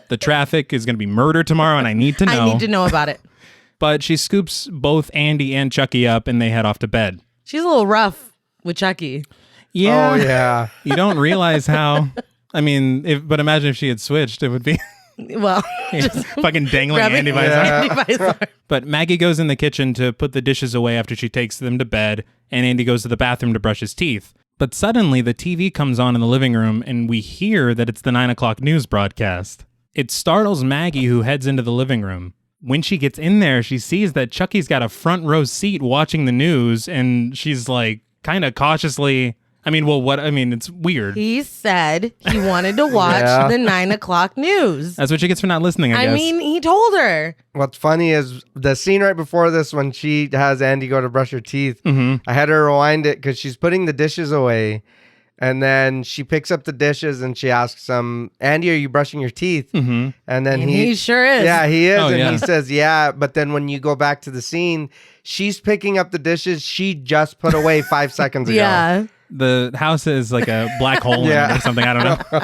[SPEAKER 1] The traffic is going to be murder tomorrow and I need to know.
[SPEAKER 2] I need to know about it.
[SPEAKER 1] But she scoops both Andy and Chucky up and they head off to bed.
[SPEAKER 2] She's a little rough with Chucky.
[SPEAKER 1] Yeah.
[SPEAKER 3] Oh, yeah.
[SPEAKER 1] You don't realize how. I mean, but imagine if she had switched, it would be
[SPEAKER 2] Well, just
[SPEAKER 1] fucking dangling
[SPEAKER 2] grabbing
[SPEAKER 1] Andy by his
[SPEAKER 3] Yeah.
[SPEAKER 1] arm.
[SPEAKER 2] Andy by his arm.
[SPEAKER 1] But Maggie goes in the kitchen to put the dishes away after she takes them to bed, and Andy goes to the bathroom to brush his teeth. But suddenly, the TV comes on in the living room, and we hear that it's the 9 o'clock news broadcast. It startles Maggie, who heads into the living room. When she gets in there, she sees that Chucky's got a front row seat watching the news, and she's like, kind of cautiously. It's weird.
[SPEAKER 2] He said he wanted to watch
[SPEAKER 3] Yeah.
[SPEAKER 2] the 9 o'clock news.
[SPEAKER 1] That's what she gets for not listening, I guess.
[SPEAKER 2] I mean, he told her.
[SPEAKER 3] What's funny is the scene right before this when she has Andy go to brush her teeth.
[SPEAKER 1] Mm-hmm.
[SPEAKER 3] I had her rewind it because she's putting the dishes away. And then she picks up the dishes and she asks him, Andy, are you brushing your teeth?
[SPEAKER 1] Mm-hmm.
[SPEAKER 3] And then
[SPEAKER 2] And he sure is.
[SPEAKER 3] Yeah, he is.
[SPEAKER 1] Oh,
[SPEAKER 3] and
[SPEAKER 1] yeah.
[SPEAKER 3] he says, yeah. But then when you go back to the scene, she's picking up the dishes she just put away 5 seconds ago.
[SPEAKER 2] Yeah.
[SPEAKER 1] The house is like a black hole in it or something. I don't know.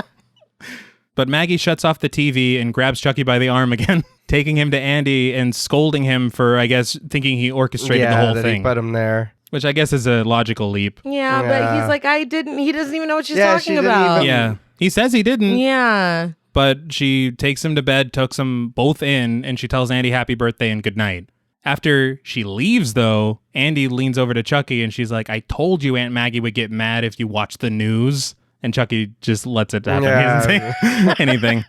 [SPEAKER 1] But Maggie shuts off the TV and grabs Chucky by the arm again, taking him to Andy and scolding him for, I guess, thinking he orchestrated the whole
[SPEAKER 3] that
[SPEAKER 1] thing.
[SPEAKER 3] he put him there.
[SPEAKER 1] Which I guess is a logical leap.
[SPEAKER 2] Yeah, but
[SPEAKER 3] Yeah.
[SPEAKER 2] he's like, he doesn't even know what she's
[SPEAKER 3] Yeah, she
[SPEAKER 2] talking
[SPEAKER 3] didn't
[SPEAKER 2] about.
[SPEAKER 3] even-
[SPEAKER 1] Yeah. He says he didn't,
[SPEAKER 2] Yeah.
[SPEAKER 1] but she takes him to bed, tucks them both in, and she tells Andy happy birthday and good night. After she leaves, though, Andy leans over to Chucky and she's like, I told you Aunt Maggie would get mad if you watched the news. And Chucky just lets it happen.
[SPEAKER 3] Yeah.
[SPEAKER 1] He doesn't say anything.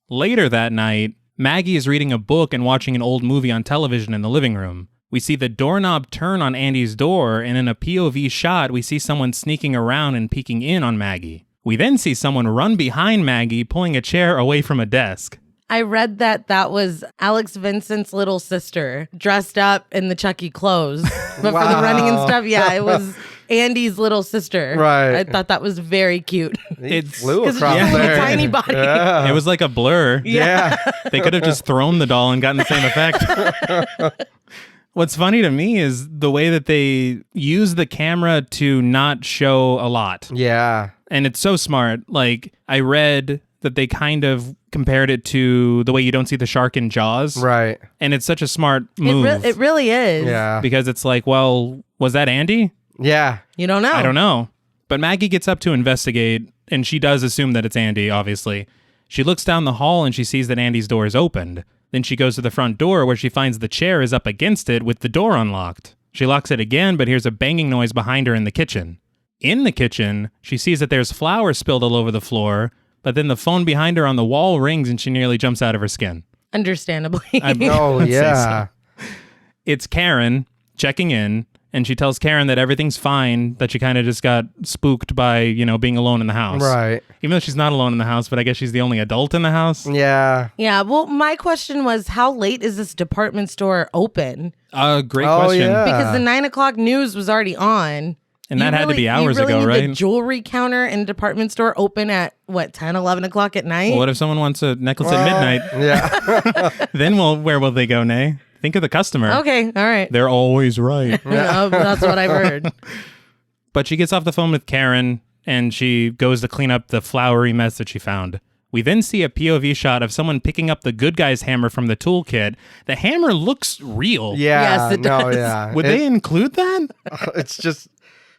[SPEAKER 1] Later that night, Maggie is reading a book and watching an old movie on television in the living room. We see the doorknob turn on Andy's door, and in a POV shot, we see someone sneaking around and peeking in on Maggie. We then see someone run behind Maggie, pulling a chair away from a desk.
[SPEAKER 2] I read that was Alex Vincent's little sister dressed up in the Chucky clothes. But for the running and stuff, yeah, it was Andy's little sister.
[SPEAKER 3] Right.
[SPEAKER 2] I thought that was very cute.
[SPEAKER 3] It flew
[SPEAKER 2] Because
[SPEAKER 3] across
[SPEAKER 2] it's just a
[SPEAKER 3] there.
[SPEAKER 2] little tiny body.
[SPEAKER 3] Yeah.
[SPEAKER 1] It was like a blur.
[SPEAKER 3] Yeah.
[SPEAKER 1] They could have just thrown the doll and gotten the same effect. What's funny to me is the way that they use the camera to not show a lot.
[SPEAKER 3] Yeah.
[SPEAKER 1] And it's so smart. Like, I read that they kind of compared it to the way you don't see the shark in Jaws.
[SPEAKER 3] Right.
[SPEAKER 1] And it's such a smart move.
[SPEAKER 2] It really is.
[SPEAKER 3] Yeah.
[SPEAKER 1] Because it's like, well, was that Andy?
[SPEAKER 3] Yeah.
[SPEAKER 2] You don't know.
[SPEAKER 1] I don't know. But Maggie gets up to investigate, and she does assume that it's Andy, obviously. She looks down the hall and she sees that Andy's door is opened. Then she goes to the front door where she finds the chair is up against it with the door unlocked. She locks it again, but hears a banging noise behind her in the kitchen. In the kitchen, she sees that there's flour spilled all over the floor, but then the phone behind her on the wall rings and she nearly jumps out of her skin.
[SPEAKER 2] Understandably.
[SPEAKER 3] Oh,
[SPEAKER 1] I'd say
[SPEAKER 3] yeah.
[SPEAKER 1] so. It's Karen checking in, and she tells Karen that everything's fine, that she kind of just got spooked by, being alone in the house.
[SPEAKER 3] Right.
[SPEAKER 1] Even though she's not alone in the house, but I guess she's the only adult in the house.
[SPEAKER 3] Yeah.
[SPEAKER 2] Yeah, well, my question was, how late is this department store open?
[SPEAKER 1] Great
[SPEAKER 3] Oh,
[SPEAKER 1] question.
[SPEAKER 3] yeah.
[SPEAKER 2] Because the 9 o'clock news was already on.
[SPEAKER 1] And that had to be hours ago,
[SPEAKER 2] need
[SPEAKER 1] right?
[SPEAKER 2] The jewelry counter in the department store open at, 10, 11 o'clock at night?
[SPEAKER 1] Well, what if someone wants a necklace at midnight?
[SPEAKER 3] Yeah.
[SPEAKER 1] Then where will they go, Nay? Think of the customer.
[SPEAKER 2] Okay, all right.
[SPEAKER 1] They're always right.
[SPEAKER 2] That's what I've heard.
[SPEAKER 1] But she gets off the phone with Karen, and she goes to clean up the flowery mess that she found. We then see a POV shot of someone picking up the good guy's hammer from the toolkit. The hammer looks real.
[SPEAKER 3] Yeah.
[SPEAKER 2] Yes, it
[SPEAKER 3] no,
[SPEAKER 2] does.
[SPEAKER 3] yeah.
[SPEAKER 1] Would they include that?
[SPEAKER 3] It's just,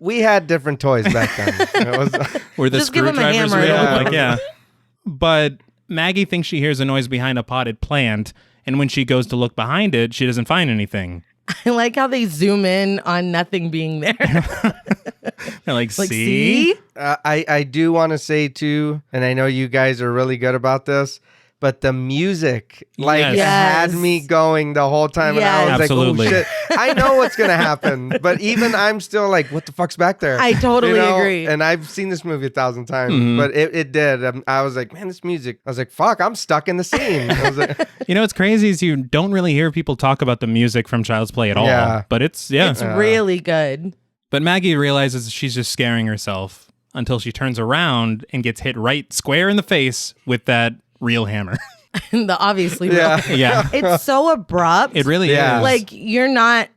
[SPEAKER 3] we had different toys back then. It was,
[SPEAKER 1] Were the
[SPEAKER 2] Just give him a
[SPEAKER 1] screwdrivers
[SPEAKER 2] hammer.
[SPEAKER 1] real?
[SPEAKER 3] Yeah.
[SPEAKER 1] Like, yeah. But Maggie thinks she hears a noise behind a potted plant, and when she goes to look behind it, she doesn't find anything.
[SPEAKER 2] I like how they zoom in on nothing being there.
[SPEAKER 1] They're like,
[SPEAKER 2] Like,
[SPEAKER 1] see?
[SPEAKER 2] see?
[SPEAKER 3] I do want to say too, and I know you guys are really good about this, but the music, like,
[SPEAKER 1] Yes.
[SPEAKER 2] Yes.
[SPEAKER 3] had me going the whole time, and I was
[SPEAKER 2] Yes.
[SPEAKER 1] Absolutely.
[SPEAKER 3] like, "Oh shit!" I know what's gonna happen, but even I'm still like, "What the fuck's back there?"
[SPEAKER 2] I totally agree.
[SPEAKER 3] And I've seen this movie 1,000 times, but it did. I was like, "Man, this music!" I was like, "Fuck, I'm stuck in the scene." I was like,
[SPEAKER 1] What's crazy is you don't really hear people talk about the music from Child's Play at all.
[SPEAKER 3] Yeah.
[SPEAKER 1] But it's
[SPEAKER 2] Really good.
[SPEAKER 1] But Maggie realizes she's just scaring herself until she turns around and gets hit right square in the face with that real hammer.
[SPEAKER 2] The obviously
[SPEAKER 3] Yeah.
[SPEAKER 2] real.
[SPEAKER 1] Yeah.
[SPEAKER 2] It's so abrupt.
[SPEAKER 1] It really
[SPEAKER 3] Yeah.
[SPEAKER 1] is.
[SPEAKER 2] Like,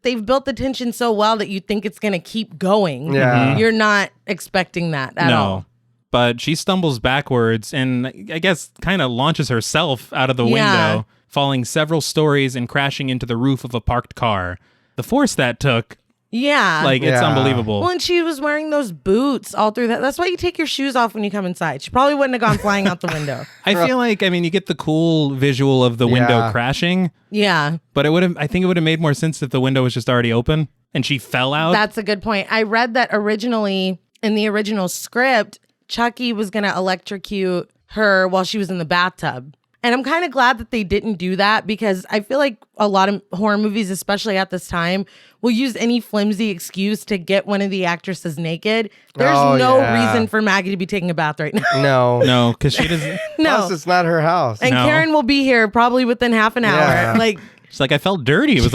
[SPEAKER 2] they've built the tension so well that you think it's going to keep going.
[SPEAKER 3] Yeah.
[SPEAKER 2] You're not expecting that at all.
[SPEAKER 1] But she stumbles backwards and I guess kind of launches herself out of the
[SPEAKER 2] Yeah.
[SPEAKER 1] window, falling several stories and crashing into the roof of a parked car. The force that took,
[SPEAKER 2] Yeah.
[SPEAKER 1] it's
[SPEAKER 3] Yeah.
[SPEAKER 1] unbelievable.
[SPEAKER 2] Well, and she was wearing those boots all through that. That's why you take your shoes off when you come inside. She probably wouldn't have gone flying out the window.
[SPEAKER 1] I feel like, you get the cool visual of the window
[SPEAKER 3] Yeah.
[SPEAKER 1] crashing,
[SPEAKER 2] Yeah.
[SPEAKER 1] but I think it would have made more sense if the window was just already open and she fell out.
[SPEAKER 2] That's a good point. I read that originally in the original script, Chucky was going to electrocute her while she was in the bathtub. And I'm kind of glad that they didn't do that because I feel like a lot of horror movies, especially at this time, will use any flimsy excuse to get one of the actresses naked. There's
[SPEAKER 3] Oh,
[SPEAKER 2] no
[SPEAKER 3] yeah.
[SPEAKER 2] reason for Maggie to be taking a bath right now.
[SPEAKER 3] no,
[SPEAKER 1] No, because she doesn't.
[SPEAKER 3] Plus,
[SPEAKER 2] No.
[SPEAKER 3] it's not her house.
[SPEAKER 2] And
[SPEAKER 1] No.
[SPEAKER 2] Karen will be here probably within half an hour.
[SPEAKER 3] Yeah.
[SPEAKER 2] Like,
[SPEAKER 1] She's like, I felt dirty. It was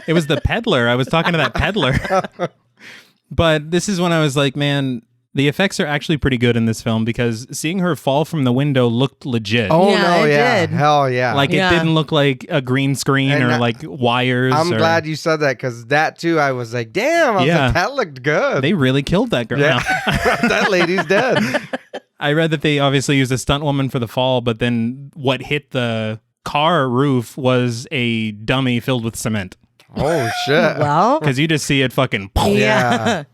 [SPEAKER 1] it was the peddler. I was talking to that peddler. But this is when I was like, man, the effects are actually pretty good in this film because seeing her fall from the window looked legit.
[SPEAKER 3] Oh
[SPEAKER 2] Yeah,
[SPEAKER 3] no,
[SPEAKER 2] it
[SPEAKER 3] yeah,
[SPEAKER 2] did.
[SPEAKER 3] hell yeah.
[SPEAKER 1] Like
[SPEAKER 2] Yeah.
[SPEAKER 1] it didn't look like a green screen
[SPEAKER 3] And
[SPEAKER 1] or
[SPEAKER 3] I-
[SPEAKER 1] like wires.
[SPEAKER 3] I'm
[SPEAKER 1] or-
[SPEAKER 3] glad you said that because that too, I was like, damn, I was
[SPEAKER 1] Yeah.
[SPEAKER 3] like, that looked good.
[SPEAKER 1] they really killed that girl.
[SPEAKER 3] yeah,
[SPEAKER 1] No.
[SPEAKER 3] that lady's dead.
[SPEAKER 1] I read that they obviously used a stunt woman for the fall, but then what hit the car roof was a dummy filled with cement.
[SPEAKER 3] Oh shit.
[SPEAKER 2] well,
[SPEAKER 1] Because you just see it fucking.
[SPEAKER 2] yeah.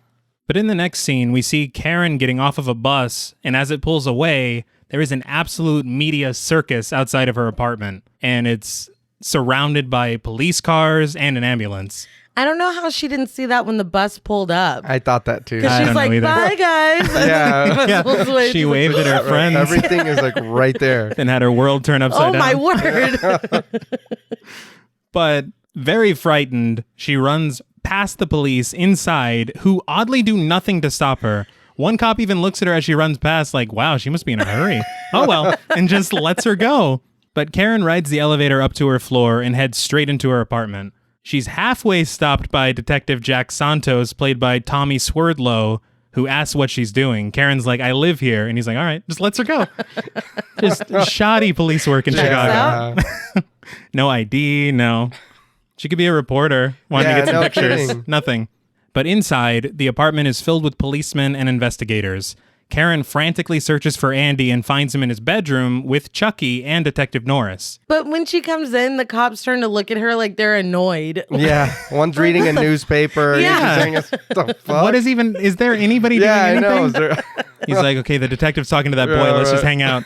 [SPEAKER 1] But in the next scene, we see Karen getting off of a bus, and as it pulls away, there is an absolute media circus outside of her apartment, and it's surrounded by police cars and an ambulance.
[SPEAKER 2] I don't know how she didn't see that when the bus pulled up.
[SPEAKER 3] I thought that too.
[SPEAKER 2] Because
[SPEAKER 1] I
[SPEAKER 2] she's
[SPEAKER 1] don't know
[SPEAKER 2] like,
[SPEAKER 1] either.
[SPEAKER 2] bye, guys.
[SPEAKER 3] Yeah.
[SPEAKER 2] And the bus pulls away.
[SPEAKER 1] She
[SPEAKER 2] She's like,
[SPEAKER 1] waved at her friends
[SPEAKER 3] Everything is like right there.
[SPEAKER 1] and had her world turn upside
[SPEAKER 2] oh,
[SPEAKER 1] down.
[SPEAKER 2] my word.
[SPEAKER 1] But Very frightened, she runs past the police inside, who oddly do nothing to stop her. One cop even looks at her as she runs past like, wow, she must be in a hurry. Oh, well, and just lets her go. But Karen rides the elevator up to her floor and heads straight into her apartment. She's halfway stopped by Detective Jack Santos, played by Tommy Swerdlow, who asks what she's doing. Karen's like, I live here. And he's like, all right, just lets her go. Just shoddy police work in Chicago. No ID, no. She could be a reporter, wanting to get some pictures. Kidding. Nothing. But inside, the apartment is filled with policemen and investigators. Karen frantically searches for Andy and finds him in his bedroom with Chucky and Detective Norris.
[SPEAKER 2] But when she comes in, the cops turn to look at her like they're annoyed.
[SPEAKER 3] Yeah, one's reading a newspaper.
[SPEAKER 1] Yeah.
[SPEAKER 3] Saying, the fuck?
[SPEAKER 1] What is even, is there anybody doing anything? I know. He's like, okay, the detective's talking to that boy, let's just hang out.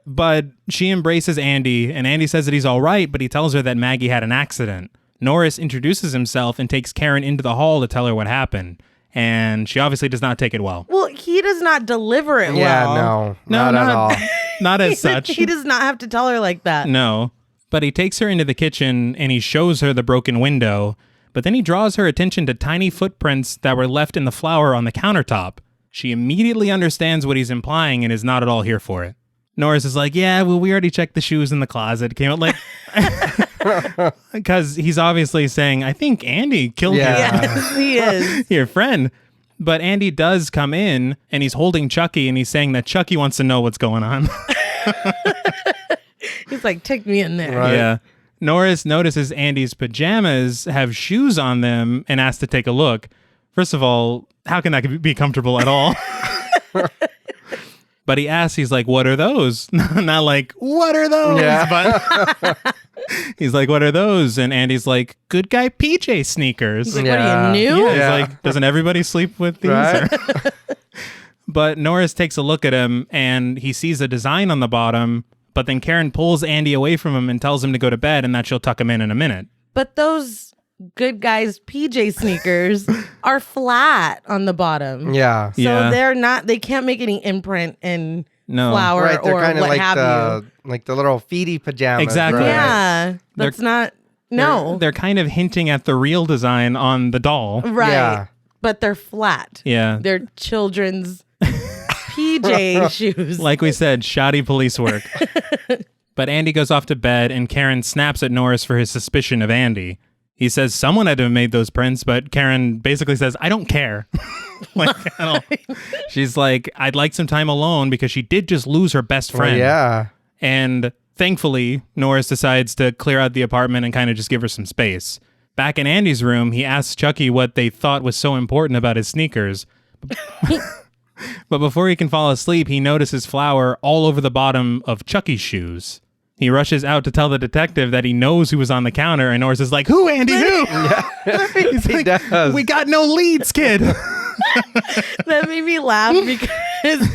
[SPEAKER 1] But she embraces Andy, and Andy says that he's all right, but he tells her that Maggie had an accident. Norris introduces himself and takes Karen into the hall to tell her what happened. And she obviously does not take it well.
[SPEAKER 2] Well, he does not deliver it well.
[SPEAKER 3] Yeah, not at all.
[SPEAKER 1] Not as such.
[SPEAKER 2] He does not have to tell her like that.
[SPEAKER 1] No. But he takes her into the kitchen and he shows her the broken window. But then he draws her attention to tiny footprints that were left in the flour on the countertop. She immediately understands what he's implying and is not at all here for it. Norris is like, yeah, well, we already checked the shoes in the closet. Came out like... Because he's obviously saying, I think Andy killed you.
[SPEAKER 2] Yes, he is.
[SPEAKER 1] Your friend. But Andy does come in and he's holding Chucky and he's saying that Chucky wants to know what's going on.
[SPEAKER 2] He's like, take me in there.
[SPEAKER 3] Right.
[SPEAKER 1] Yeah. Norris notices Andy's pajamas have shoes on them and asks to take a look. First of all, how can that be comfortable at all? But he asks, he's like, what are those? Not like, what are those?
[SPEAKER 3] Yeah.
[SPEAKER 1] But he's like, what are those? And Andy's like, good guy PJ sneakers.
[SPEAKER 2] He's like, what are you, new?
[SPEAKER 1] Yeah, he's like, doesn't everybody sleep with these?
[SPEAKER 3] Right?
[SPEAKER 1] But Norris takes a look at him and he sees a design on the bottom, but then Karen pulls Andy away from him and tells him to go to bed and that she'll tuck him in a minute.
[SPEAKER 2] But those good guys PJ sneakers are flat on the bottom.
[SPEAKER 3] Yeah.
[SPEAKER 2] So they're not, they can't make any imprint in flour
[SPEAKER 3] right, they're
[SPEAKER 2] or
[SPEAKER 3] kind of
[SPEAKER 2] what
[SPEAKER 3] like
[SPEAKER 2] have you.
[SPEAKER 3] Like the little feety pajamas.
[SPEAKER 1] Exactly.
[SPEAKER 3] Right?
[SPEAKER 2] Yeah. That's not, no.
[SPEAKER 1] They're kind of hinting at the real design on the doll.
[SPEAKER 2] Right.
[SPEAKER 3] Yeah.
[SPEAKER 2] But they're flat.
[SPEAKER 1] Yeah.
[SPEAKER 2] They're children's PJ shoes.
[SPEAKER 1] Like we said, shoddy police work. But Andy goes off to bed and Karen snaps at Norris for his suspicion of Andy. He says someone had to have made those prints, but Karen basically says, I don't care. Like, I don't. She's like, I'd like some time alone because she did just lose her best friend.
[SPEAKER 3] Yeah.
[SPEAKER 1] And thankfully, Norris decides to clear out the apartment and kind of just give her some space. Back in Andy's room, he asks Chucky what they thought was so important about his sneakers. But before he can fall asleep, he notices flour all over the bottom of Chucky's shoes. He rushes out to tell the detective that he knows who was on the counter, and Norris is like, who, Andy, who?
[SPEAKER 3] Yeah.
[SPEAKER 1] He's like,
[SPEAKER 3] does.
[SPEAKER 1] We got no leads, kid.
[SPEAKER 2] That made me laugh because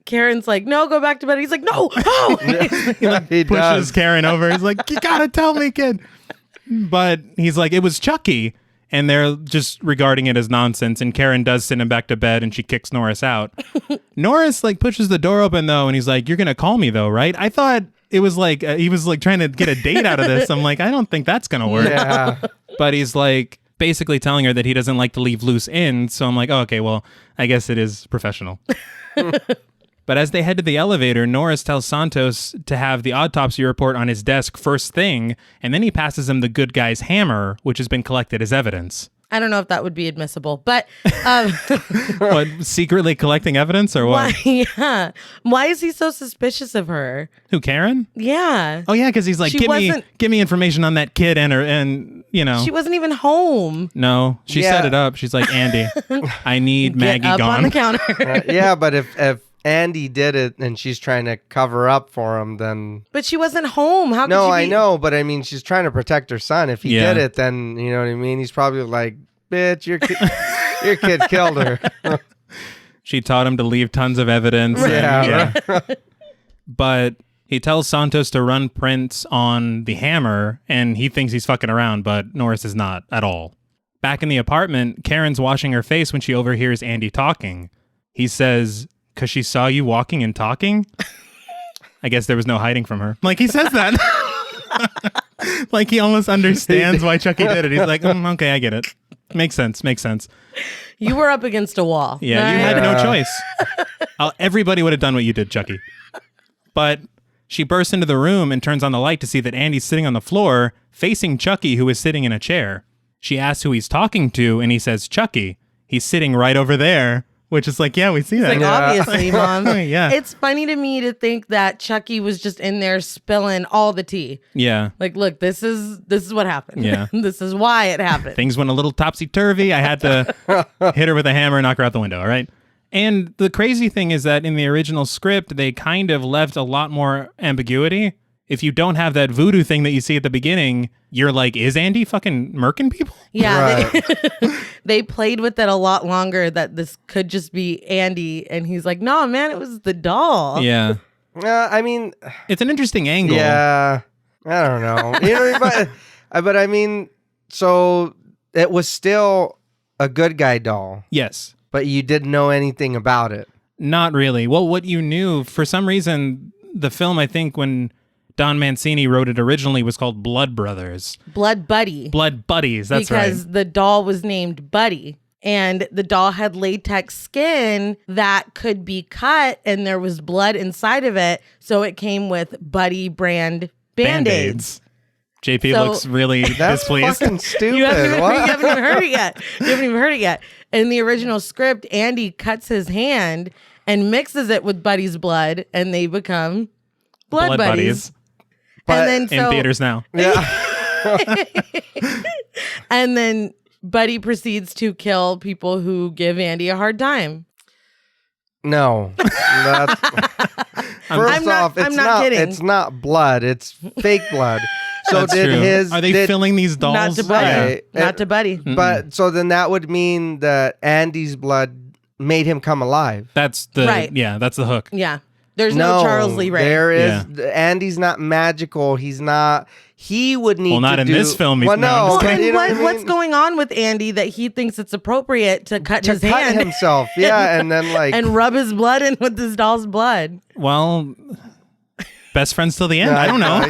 [SPEAKER 2] Karen's like, no, go back to bed. He's like, no.
[SPEAKER 1] He like
[SPEAKER 3] He
[SPEAKER 1] pushes
[SPEAKER 3] does.
[SPEAKER 1] Karen over. He's like, you gotta tell me, kid. But he's like, it was Chucky. And they're just regarding it as nonsense. And Karen does send him back to bed and she kicks Norris out. Norris like pushes the door open though. And he's like, you're going to call me though, right? I thought it was like, he was like trying to get a date out of this. I'm like, I don't think that's going to work.
[SPEAKER 3] Yeah.
[SPEAKER 1] But he's like basically telling her that he doesn't like to leave loose ends. So I'm like, oh, okay, well, I guess it is professional. But as they head to the elevator, Norris tells Santos to have the autopsy report on his desk first thing, and then he passes him the good guy's hammer, which has been collected as evidence.
[SPEAKER 2] I don't know if that would be admissible, but
[SPEAKER 1] What, secretly collecting evidence or what?
[SPEAKER 2] why? Yeah, why is he so suspicious of her?
[SPEAKER 1] Who, Karen?
[SPEAKER 2] Yeah.
[SPEAKER 1] Oh yeah, because he's like,
[SPEAKER 2] She
[SPEAKER 1] give me information on that kid and you know.
[SPEAKER 2] She wasn't even home.
[SPEAKER 1] No, she
[SPEAKER 3] Yeah.
[SPEAKER 1] set it up. She's like, Andy, I need Maggie
[SPEAKER 2] Get up
[SPEAKER 1] gone.
[SPEAKER 2] on the counter.
[SPEAKER 3] Yeah, but if Andy did it and she's trying to cover up for him, then...
[SPEAKER 2] But she wasn't home. How could
[SPEAKER 3] No,
[SPEAKER 2] she
[SPEAKER 3] I
[SPEAKER 2] be-
[SPEAKER 3] know, but I mean, she's trying to protect her son. If he
[SPEAKER 1] Yeah.
[SPEAKER 3] did it, then, you know what I mean? He's probably like, bitch, your kid killed her.
[SPEAKER 1] She taught him to leave tons of evidence.
[SPEAKER 3] Yeah.
[SPEAKER 1] But he tells Santos to run prints on the hammer, and he thinks he's fucking around, but Norris is not at all. Back in the apartment, Karen's washing her face when she overhears Andy talking. He says, "'Cause she saw you walking and talking?" I guess there was no hiding from her. Like, he says that. Like he almost understands why Chucky did it. He's like, okay, I get it. Makes sense.
[SPEAKER 2] You were up against a wall.
[SPEAKER 1] Yeah, you had no choice. Everybody would have done what you did, Chucky. But she bursts into the room and turns on the light to see that Andy's sitting on the floor facing Chucky, who is sitting in a chair. She asks who he's talking to, and he says, Chucky. He's sitting right over there, which is like, yeah, we see that.
[SPEAKER 2] Like, obviously, Mom.
[SPEAKER 1] Yeah.
[SPEAKER 2] It's funny to me to think that Chucky was just in there spilling all the tea.
[SPEAKER 1] Yeah.
[SPEAKER 2] Like, look, this is what happened.
[SPEAKER 1] Yeah.
[SPEAKER 2] This is why it happened.
[SPEAKER 1] Things went a little topsy-turvy. I had to hit her with a hammer and knock her out the window, all right? And the crazy thing is that in the original script, they kind of left a lot more ambiguity. If you don't have that voodoo thing that you see at the beginning, you're like, is Andy fucking murking people?
[SPEAKER 2] Yeah. Right. They played with it a lot longer that this could just be Andy. And he's like, no, man, it was the doll.
[SPEAKER 1] Yeah.
[SPEAKER 3] I mean,
[SPEAKER 1] it's an interesting angle.
[SPEAKER 3] Yeah. I don't know. But I mean, so it was still a good guy doll.
[SPEAKER 1] Yes.
[SPEAKER 3] But you didn't know anything about it.
[SPEAKER 1] Not really. Well, what you knew, for some reason, the film, I think, when Don Mancini wrote it originally, was called Blood Brothers.
[SPEAKER 2] Blood Buddy.
[SPEAKER 1] Blood Buddies, that's right.
[SPEAKER 2] Because the doll was named Buddy. And the doll had latex skin that could be cut, and there was blood inside of it. So it came with Buddy brand Band-Aids.
[SPEAKER 1] JP looks really
[SPEAKER 3] That's
[SPEAKER 1] displeased.
[SPEAKER 3] fucking stupid.
[SPEAKER 2] You haven't even heard it yet. In the original script, Andy cuts his hand and mixes it with Buddy's blood, and they become blood buddies.
[SPEAKER 3] But
[SPEAKER 2] and then
[SPEAKER 1] in theaters now.
[SPEAKER 3] Yeah.
[SPEAKER 2] And then Buddy proceeds to kill people who give Andy a hard time.
[SPEAKER 3] No. That's, first off,
[SPEAKER 2] I'm not kidding.
[SPEAKER 3] It's not blood. It's fake blood. So
[SPEAKER 1] That's true. Are they filling these dolls?
[SPEAKER 2] Not to Buddy.
[SPEAKER 3] Right.
[SPEAKER 2] Not to Buddy.
[SPEAKER 3] But so then that would mean that Andy's blood made him come alive.
[SPEAKER 1] That's the
[SPEAKER 2] Right.
[SPEAKER 1] Yeah, that's the hook.
[SPEAKER 2] Yeah. There's no Charles Lee Ray.
[SPEAKER 3] There is. Andy's not magical. He's not. He would need.
[SPEAKER 1] Well, not
[SPEAKER 3] to
[SPEAKER 1] in
[SPEAKER 3] do,
[SPEAKER 1] this film.
[SPEAKER 3] Well, no.
[SPEAKER 2] Well, and
[SPEAKER 3] you know what I mean?
[SPEAKER 2] what's going on with Andy that he thinks it's appropriate to cut his
[SPEAKER 3] cut
[SPEAKER 2] hand
[SPEAKER 3] himself? Yeah, and then like
[SPEAKER 2] and rub his blood in with his doll's blood?
[SPEAKER 1] Well, best friends till the end. I don't know.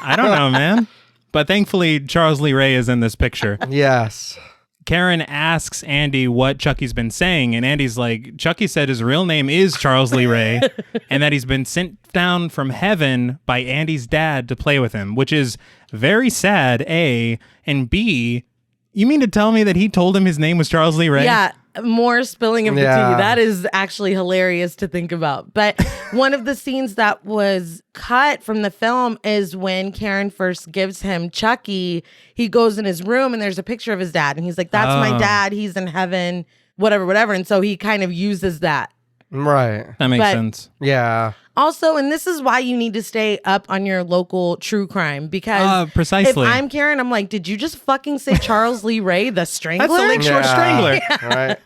[SPEAKER 1] I don't know, man. But thankfully, Charles Lee Ray is in this picture.
[SPEAKER 3] Yes.
[SPEAKER 1] Karen asks Andy what Chucky's been saying, and Andy's like, Chucky said his real name is Charles Lee Ray, and that he's been sent down from heaven by Andy's dad to play with him, which is very sad, A, and B, you mean to tell me that he told him his name was Charles Lee Ray?
[SPEAKER 2] Yeah, more spilling of the tea.
[SPEAKER 3] Yeah.
[SPEAKER 2] That is actually hilarious to think about. But one of the scenes that was cut from the film is when Karen first gives him Chucky. He goes in his room and there's a picture of his dad. And he's like, that's my dad. He's in heaven, whatever. And so he kind of uses that.
[SPEAKER 3] Right.
[SPEAKER 1] That makes
[SPEAKER 2] But-
[SPEAKER 1] sense.
[SPEAKER 3] Yeah.
[SPEAKER 2] Also, and this is why you need to stay up on your local true crime, because
[SPEAKER 1] Precisely.
[SPEAKER 2] if I'm Karen, I'm like, did you just fucking say Charles Lee Ray, the Strangler?
[SPEAKER 1] That's the Lakeshore Strangler.
[SPEAKER 3] Right.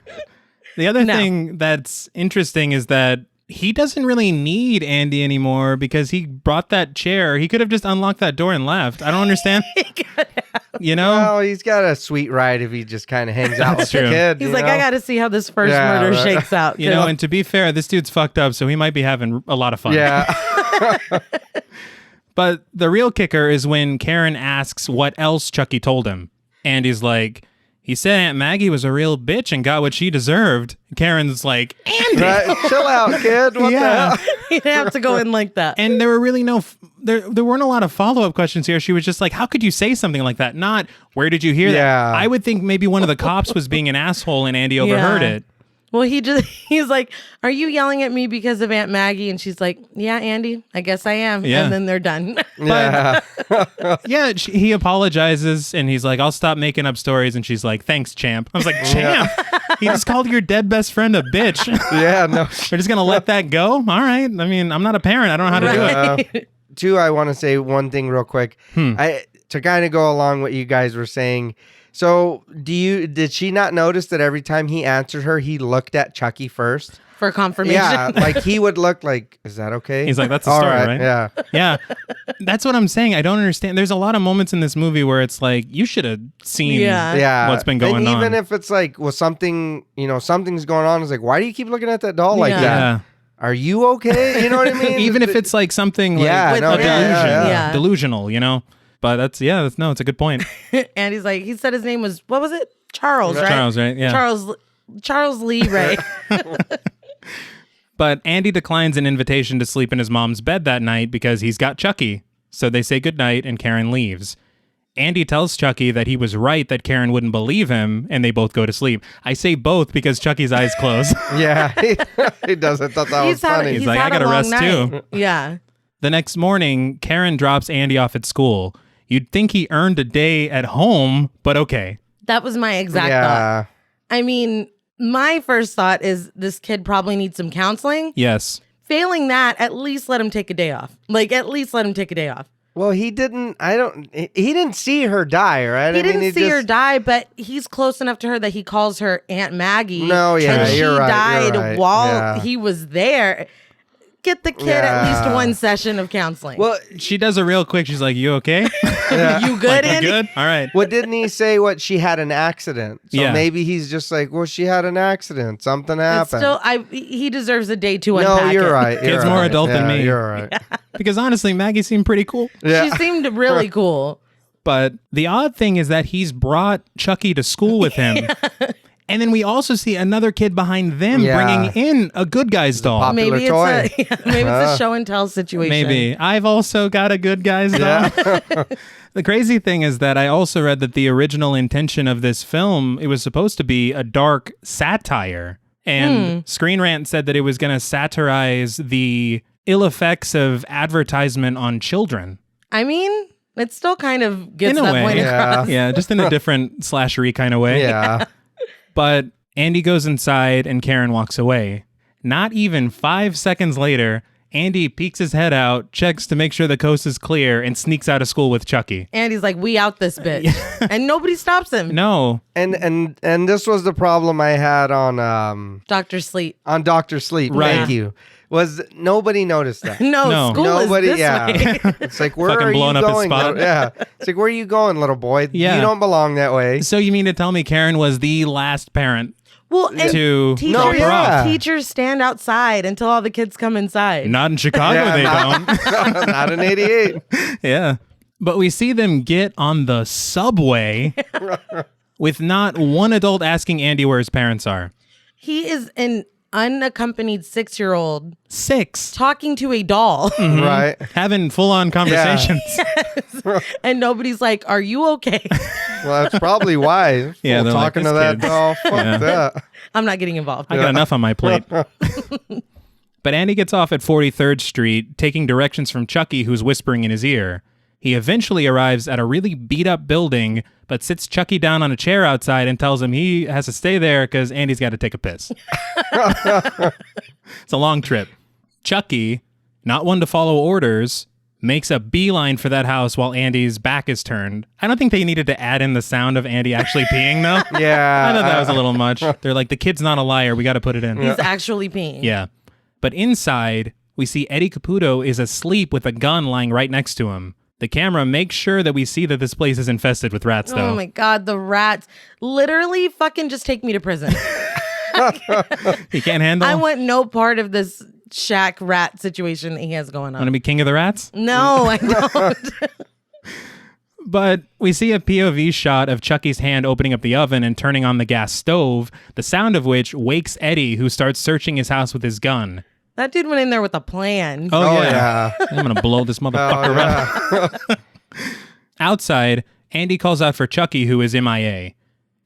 [SPEAKER 1] The other
[SPEAKER 2] No.
[SPEAKER 1] thing that's interesting is that he doesn't really need Andy anymore because he brought that chair. He could have just unlocked that door and left. I don't understand. You know?
[SPEAKER 3] Well, he's got a sweet ride if he just kind of hangs out with
[SPEAKER 1] true.
[SPEAKER 3] the kid.
[SPEAKER 2] He's
[SPEAKER 3] you
[SPEAKER 2] like,
[SPEAKER 3] know?
[SPEAKER 2] I got to see how this first
[SPEAKER 3] Yeah,
[SPEAKER 2] murder
[SPEAKER 3] right.
[SPEAKER 2] shakes out.
[SPEAKER 1] You know, and to be fair, this dude's fucked up, so he might be having a lot of fun.
[SPEAKER 3] Yeah.
[SPEAKER 1] But the real kicker is when Karen asks what else Chucky told him. Andy's like, he said Aunt Maggie was a real bitch and got what she deserved. Karen's like, Andy!
[SPEAKER 3] Right. Chill out, kid. What the hell?
[SPEAKER 2] you didn't have to go in like that.
[SPEAKER 1] And there were really there weren't a lot of follow-up questions here. She was just like, how could you say something like that? Not, where did you hear
[SPEAKER 3] Yeah.
[SPEAKER 1] that? I would think maybe one of the cops was being an asshole and Andy overheard
[SPEAKER 2] Yeah.
[SPEAKER 1] it.
[SPEAKER 2] Well, he's like, are you yelling at me because of Aunt Maggie? And she's like, yeah, Andy, I guess I am.
[SPEAKER 1] Yeah.
[SPEAKER 2] And then they're done.
[SPEAKER 3] Yeah.
[SPEAKER 1] Yeah, he apologizes and he's like, I'll stop making up stories. And she's like, thanks, champ. I was like, champ? He just called your dead best friend a bitch.
[SPEAKER 3] Yeah. No.
[SPEAKER 1] We're just going to let that go? All right. I mean, I'm not a parent. I don't know how to do it.
[SPEAKER 3] Two, I want to say one thing real quick. To kind of go along what you guys were saying. So, did she not notice that every time he answered her, he looked at Chucky first?
[SPEAKER 2] For confirmation.
[SPEAKER 3] Yeah, like he would look like, is that okay?
[SPEAKER 1] He's like, that's the
[SPEAKER 3] All
[SPEAKER 1] story, right?
[SPEAKER 3] Yeah.
[SPEAKER 1] Yeah. That's what I'm saying. I don't understand. There's a lot of moments in this movie where it's like, you should have seen
[SPEAKER 2] Yeah.
[SPEAKER 3] Yeah.
[SPEAKER 1] what's been going
[SPEAKER 3] and even
[SPEAKER 1] on.
[SPEAKER 3] if it's like, well, something's going on, it's like, why do you keep looking at that doll like
[SPEAKER 2] Yeah.
[SPEAKER 3] that?
[SPEAKER 1] Yeah.
[SPEAKER 3] are you okay? You know what I mean?
[SPEAKER 1] Even if it's like something like
[SPEAKER 3] Yeah,
[SPEAKER 1] a
[SPEAKER 3] no,
[SPEAKER 1] delusion,
[SPEAKER 2] yeah.
[SPEAKER 1] delusional, you know? But it's a good point.
[SPEAKER 2] And he's like, he said his name was, what was it? Charles, right?
[SPEAKER 1] Charles, right? Yeah.
[SPEAKER 2] Charles Lee Ray.
[SPEAKER 1] But Andy declines an invitation to sleep in his mom's bed that night because he's got Chucky. So they say goodnight and Karen leaves. Andy tells Chucky that he was right that Karen wouldn't believe him, and they both go to sleep. I say both because Chucky's eyes close.
[SPEAKER 3] Yeah, he does. I thought that was funny.
[SPEAKER 1] He's like, I gotta rest too.
[SPEAKER 2] Yeah.
[SPEAKER 1] The next morning, Karen drops Andy off at school. You'd think he earned a day at home, but okay.
[SPEAKER 2] That was my exact thought. I mean, my first thought is this kid probably needs some counseling.
[SPEAKER 1] Yes.
[SPEAKER 2] Failing that, at least let him take a day off.
[SPEAKER 3] Well, he didn't. He didn't see her die, right?
[SPEAKER 2] He didn't see her die, but he's close enough to her that he calls her Aunt Maggie.
[SPEAKER 3] No, yeah,
[SPEAKER 2] and
[SPEAKER 3] you're right.
[SPEAKER 2] She died while
[SPEAKER 3] Yeah.
[SPEAKER 2] he was there. Get the kid at least one session of counseling.
[SPEAKER 3] Well,
[SPEAKER 1] She does it real quick. She's like, you okay?
[SPEAKER 2] You good,
[SPEAKER 1] Like, you
[SPEAKER 2] Andy?
[SPEAKER 1] good? All right.
[SPEAKER 3] what didn't he say? What she had an accident. So
[SPEAKER 1] Yeah.
[SPEAKER 3] maybe he's just like, well, she had an accident. Something
[SPEAKER 2] It's
[SPEAKER 3] happened.
[SPEAKER 2] he deserves a day to
[SPEAKER 3] no,
[SPEAKER 2] unpack
[SPEAKER 3] you're
[SPEAKER 2] it.
[SPEAKER 3] right. You're
[SPEAKER 1] Kid's
[SPEAKER 3] right.
[SPEAKER 1] more adult than me.
[SPEAKER 3] You're right.
[SPEAKER 1] Because honestly, Maggie seemed pretty cool.
[SPEAKER 3] Yeah.
[SPEAKER 2] She seemed really cool.
[SPEAKER 1] But the odd thing is that he's brought Chucky to school with him. And then we also see another kid behind them bringing in a good guy's doll.
[SPEAKER 3] popular
[SPEAKER 2] Maybe
[SPEAKER 3] toy.
[SPEAKER 2] it's a show and tell situation.
[SPEAKER 1] Maybe. I've also got a good guy's doll. The crazy thing is that I also read that the original intention of this film, it was supposed to be a dark satire. And Screen Rant said that it was going to satirize the ill effects of advertisement on children.
[SPEAKER 2] I mean, it still kind of gets
[SPEAKER 1] In a
[SPEAKER 2] that
[SPEAKER 1] way.
[SPEAKER 2] point
[SPEAKER 3] Yeah.
[SPEAKER 2] across.
[SPEAKER 1] Yeah, just in a different slashery kind of way.
[SPEAKER 3] Yeah.
[SPEAKER 1] But Andy goes inside and Karen walks away. Not even 5 seconds later, Andy peeks his head out, checks to make sure the coast is clear, and sneaks out of school with Chucky.
[SPEAKER 2] And he's like, we out this bitch. And nobody stops him.
[SPEAKER 1] No.
[SPEAKER 3] And this was the problem I had on
[SPEAKER 2] Dr. Sleep.
[SPEAKER 3] Dr. Sleep.
[SPEAKER 1] Right.
[SPEAKER 3] Thank you. Was nobody noticed that?
[SPEAKER 1] No.
[SPEAKER 2] School
[SPEAKER 3] Nobody.
[SPEAKER 2] is this way.
[SPEAKER 3] It's like, where
[SPEAKER 1] Fucking
[SPEAKER 3] are
[SPEAKER 1] blowing
[SPEAKER 3] you
[SPEAKER 1] up his
[SPEAKER 3] going?
[SPEAKER 1] spot.
[SPEAKER 3] Yeah. It's like, where are you going, little boy?
[SPEAKER 1] Yeah.
[SPEAKER 3] You don't belong that way.
[SPEAKER 1] So you mean to tell me Karen was the last parent
[SPEAKER 2] Well, and
[SPEAKER 1] to
[SPEAKER 2] teachers,
[SPEAKER 1] drop her off?
[SPEAKER 2] teachers stand outside until all the kids come inside.
[SPEAKER 1] Not in Chicago, they don't.
[SPEAKER 3] Not in 88.
[SPEAKER 1] Yeah. But we see them get on the subway with not one adult asking Andy where his parents are.
[SPEAKER 2] He is an unaccompanied 6-year-old
[SPEAKER 1] 6.
[SPEAKER 2] talking to a doll.
[SPEAKER 3] Right.
[SPEAKER 1] Having full-on conversations.
[SPEAKER 2] And nobody's like, are you okay?
[SPEAKER 3] Well, that's probably why.
[SPEAKER 1] Yeah, they're like,
[SPEAKER 3] talking
[SPEAKER 1] this
[SPEAKER 3] to that
[SPEAKER 1] kid.
[SPEAKER 3] doll. Fuck that.
[SPEAKER 2] I'm not getting involved.
[SPEAKER 1] I got enough on my plate. But Andy gets off at 43rd Street, taking directions from Chucky, who's whispering in his ear. He eventually arrives at a really beat-up building, but sits Chucky down on a chair outside and tells him he has to stay there because Andy's got to take a piss. It's a long trip. Chucky, not one to follow orders, makes a beeline for that house while Andy's back is turned. I don't think they needed to add in the sound of Andy actually peeing, though.
[SPEAKER 3] Yeah.
[SPEAKER 1] I thought that was a little much. They're like, the kid's not a liar. We got to put it in.
[SPEAKER 2] He's actually peeing.
[SPEAKER 1] Yeah. But inside, we see Eddie Caputo is asleep with a gun lying right next to him. The camera makes sure that we see that this place is infested with rats, though.
[SPEAKER 2] Oh my God, the rats. Literally fucking just take me to prison.
[SPEAKER 1] You can't handle?
[SPEAKER 2] I want no part of this shack rat situation that he has going
[SPEAKER 1] Want to
[SPEAKER 2] on.
[SPEAKER 1] be king of the rats?
[SPEAKER 2] No, I don't.
[SPEAKER 1] But we see a POV shot of Chucky's hand opening up the oven and turning on the gas stove, the sound of which wakes Eddie, who starts searching his house with his gun.
[SPEAKER 2] That dude went in there with a plan.
[SPEAKER 3] Oh, yeah.
[SPEAKER 1] I'm going to blow this motherfucker up. Outside, Andy calls out for Chucky, who is MIA.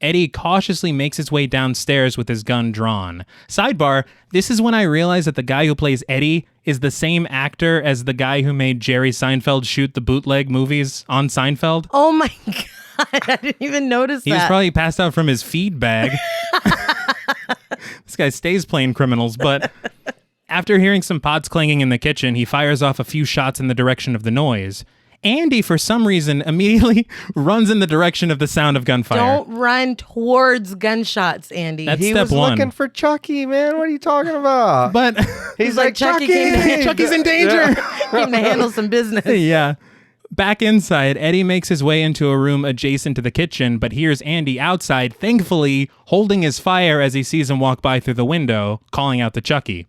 [SPEAKER 1] Eddie cautiously makes his way downstairs with his gun drawn. Sidebar, this is when I realized that the guy who plays Eddie is the same actor as the guy who made Jerry Seinfeld shoot the bootleg movies on Seinfeld.
[SPEAKER 2] Oh my God, I didn't even notice
[SPEAKER 1] He was
[SPEAKER 2] that.
[SPEAKER 1] probably passed out from his feed bag. This guy stays playing criminals, but after hearing some pots clanging in the kitchen, he fires off a few shots in the direction of the noise. Andy, for some reason, immediately runs in the direction of the sound of gunfire.
[SPEAKER 2] Don't run towards gunshots, Andy.
[SPEAKER 1] That's
[SPEAKER 3] He
[SPEAKER 1] step
[SPEAKER 3] was
[SPEAKER 1] one.
[SPEAKER 3] looking for Chucky, man. What are you talking about?
[SPEAKER 1] But
[SPEAKER 3] He's like,
[SPEAKER 2] Chucky
[SPEAKER 3] Chucky.
[SPEAKER 2] came to-
[SPEAKER 1] Chucky's in danger.
[SPEAKER 2] Came to handle some business.
[SPEAKER 1] Yeah. Back inside, Eddie makes his way into a room adjacent to the kitchen, but hears Andy outside, thankfully holding his fire as he sees him walk by through the window, calling out to Chucky.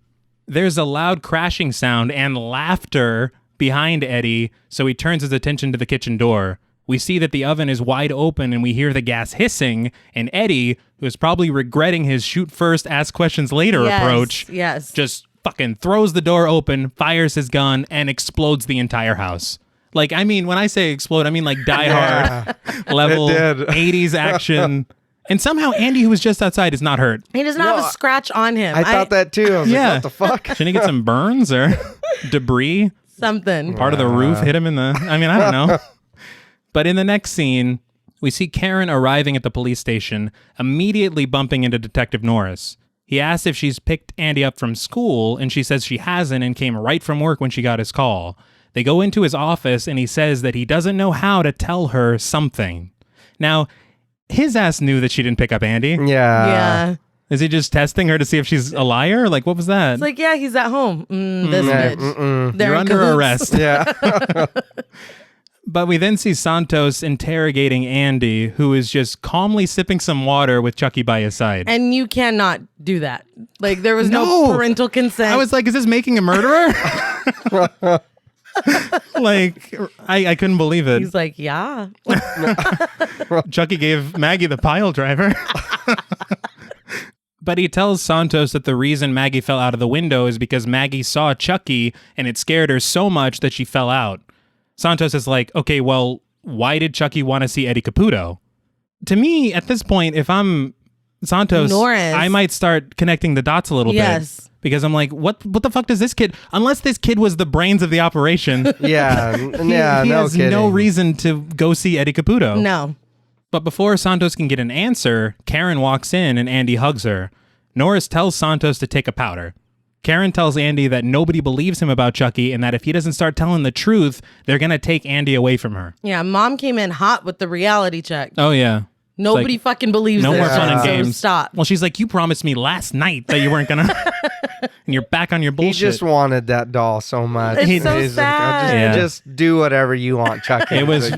[SPEAKER 1] There's a loud crashing sound and laughter behind Eddie, so he turns his attention to the kitchen door. We see that the oven is wide open and we hear the gas hissing, and Eddie, who is probably regretting his shoot first, ask questions later approach, just fucking throws the door open, fires his gun, and explodes the entire house. Like, I mean, when I say explode, I mean like Die Hard level 80s action. And somehow Andy, who was just outside, is not hurt.
[SPEAKER 2] He doesn't have a scratch on him.
[SPEAKER 3] I thought that too. I was like, what the fuck?
[SPEAKER 1] Shouldn't he get some burns or debris?
[SPEAKER 2] Something.
[SPEAKER 1] Part of the roof hit him in the... I mean, I don't know. But in the next scene, we see Karen arriving at the police station, immediately bumping into Detective Norris. He asks if she's picked Andy up from school, and she says she hasn't and came right from work when she got his call. They go into his office, and he says that he doesn't know how to tell her something. Now, his ass knew that she didn't pick up Andy.
[SPEAKER 2] Yeah.
[SPEAKER 1] Is he just testing her to see if she's a liar? Like, what was that?
[SPEAKER 2] It's like, yeah, he's at home. This bitch.
[SPEAKER 1] You're under arrest.
[SPEAKER 3] Yeah.
[SPEAKER 1] But we then see Santos interrogating Andy, who is just calmly sipping some water with Chucky by his side.
[SPEAKER 2] And you cannot do that. Like, there was no parental consent.
[SPEAKER 1] I was like, is this making a murderer? Like, I couldn't believe it.
[SPEAKER 2] He's like, yeah.
[SPEAKER 1] Chucky gave Maggie the pile driver. But he tells Santos that the reason Maggie fell out of the window is because Maggie saw Chucky and it scared her so much that she fell out. Santos is like, okay, well, why did Chucky want to see Eddie Caputo? To me, at this point, if I'm Santos,
[SPEAKER 2] Norris.
[SPEAKER 1] I might start connecting the dots a little bit. Because I'm like, what the fuck does this kid... Unless this kid was the brains of the operation.
[SPEAKER 3] He
[SPEAKER 1] has no reason to go see Eddie Caputo.
[SPEAKER 2] No.
[SPEAKER 1] But before Santos can get an answer, Karen walks in and Andy hugs her. Norris tells Santos to take a powder. Karen tells Andy that nobody believes him about Chucky and that if he doesn't start telling the truth, they're going to take Andy away from her.
[SPEAKER 2] Yeah, Mom came in hot with the reality check.
[SPEAKER 1] Oh, yeah.
[SPEAKER 2] Nobody
[SPEAKER 1] like,
[SPEAKER 2] fucking believes
[SPEAKER 1] no
[SPEAKER 2] this.
[SPEAKER 1] more fun and games.
[SPEAKER 2] Stop.
[SPEAKER 1] Well, she's like, you promised me last night that you weren't going to... And you're back on your bullshit.
[SPEAKER 3] He just wanted that doll so much.
[SPEAKER 2] It's so sad.
[SPEAKER 3] Just do whatever you want, Chucky.
[SPEAKER 1] It was,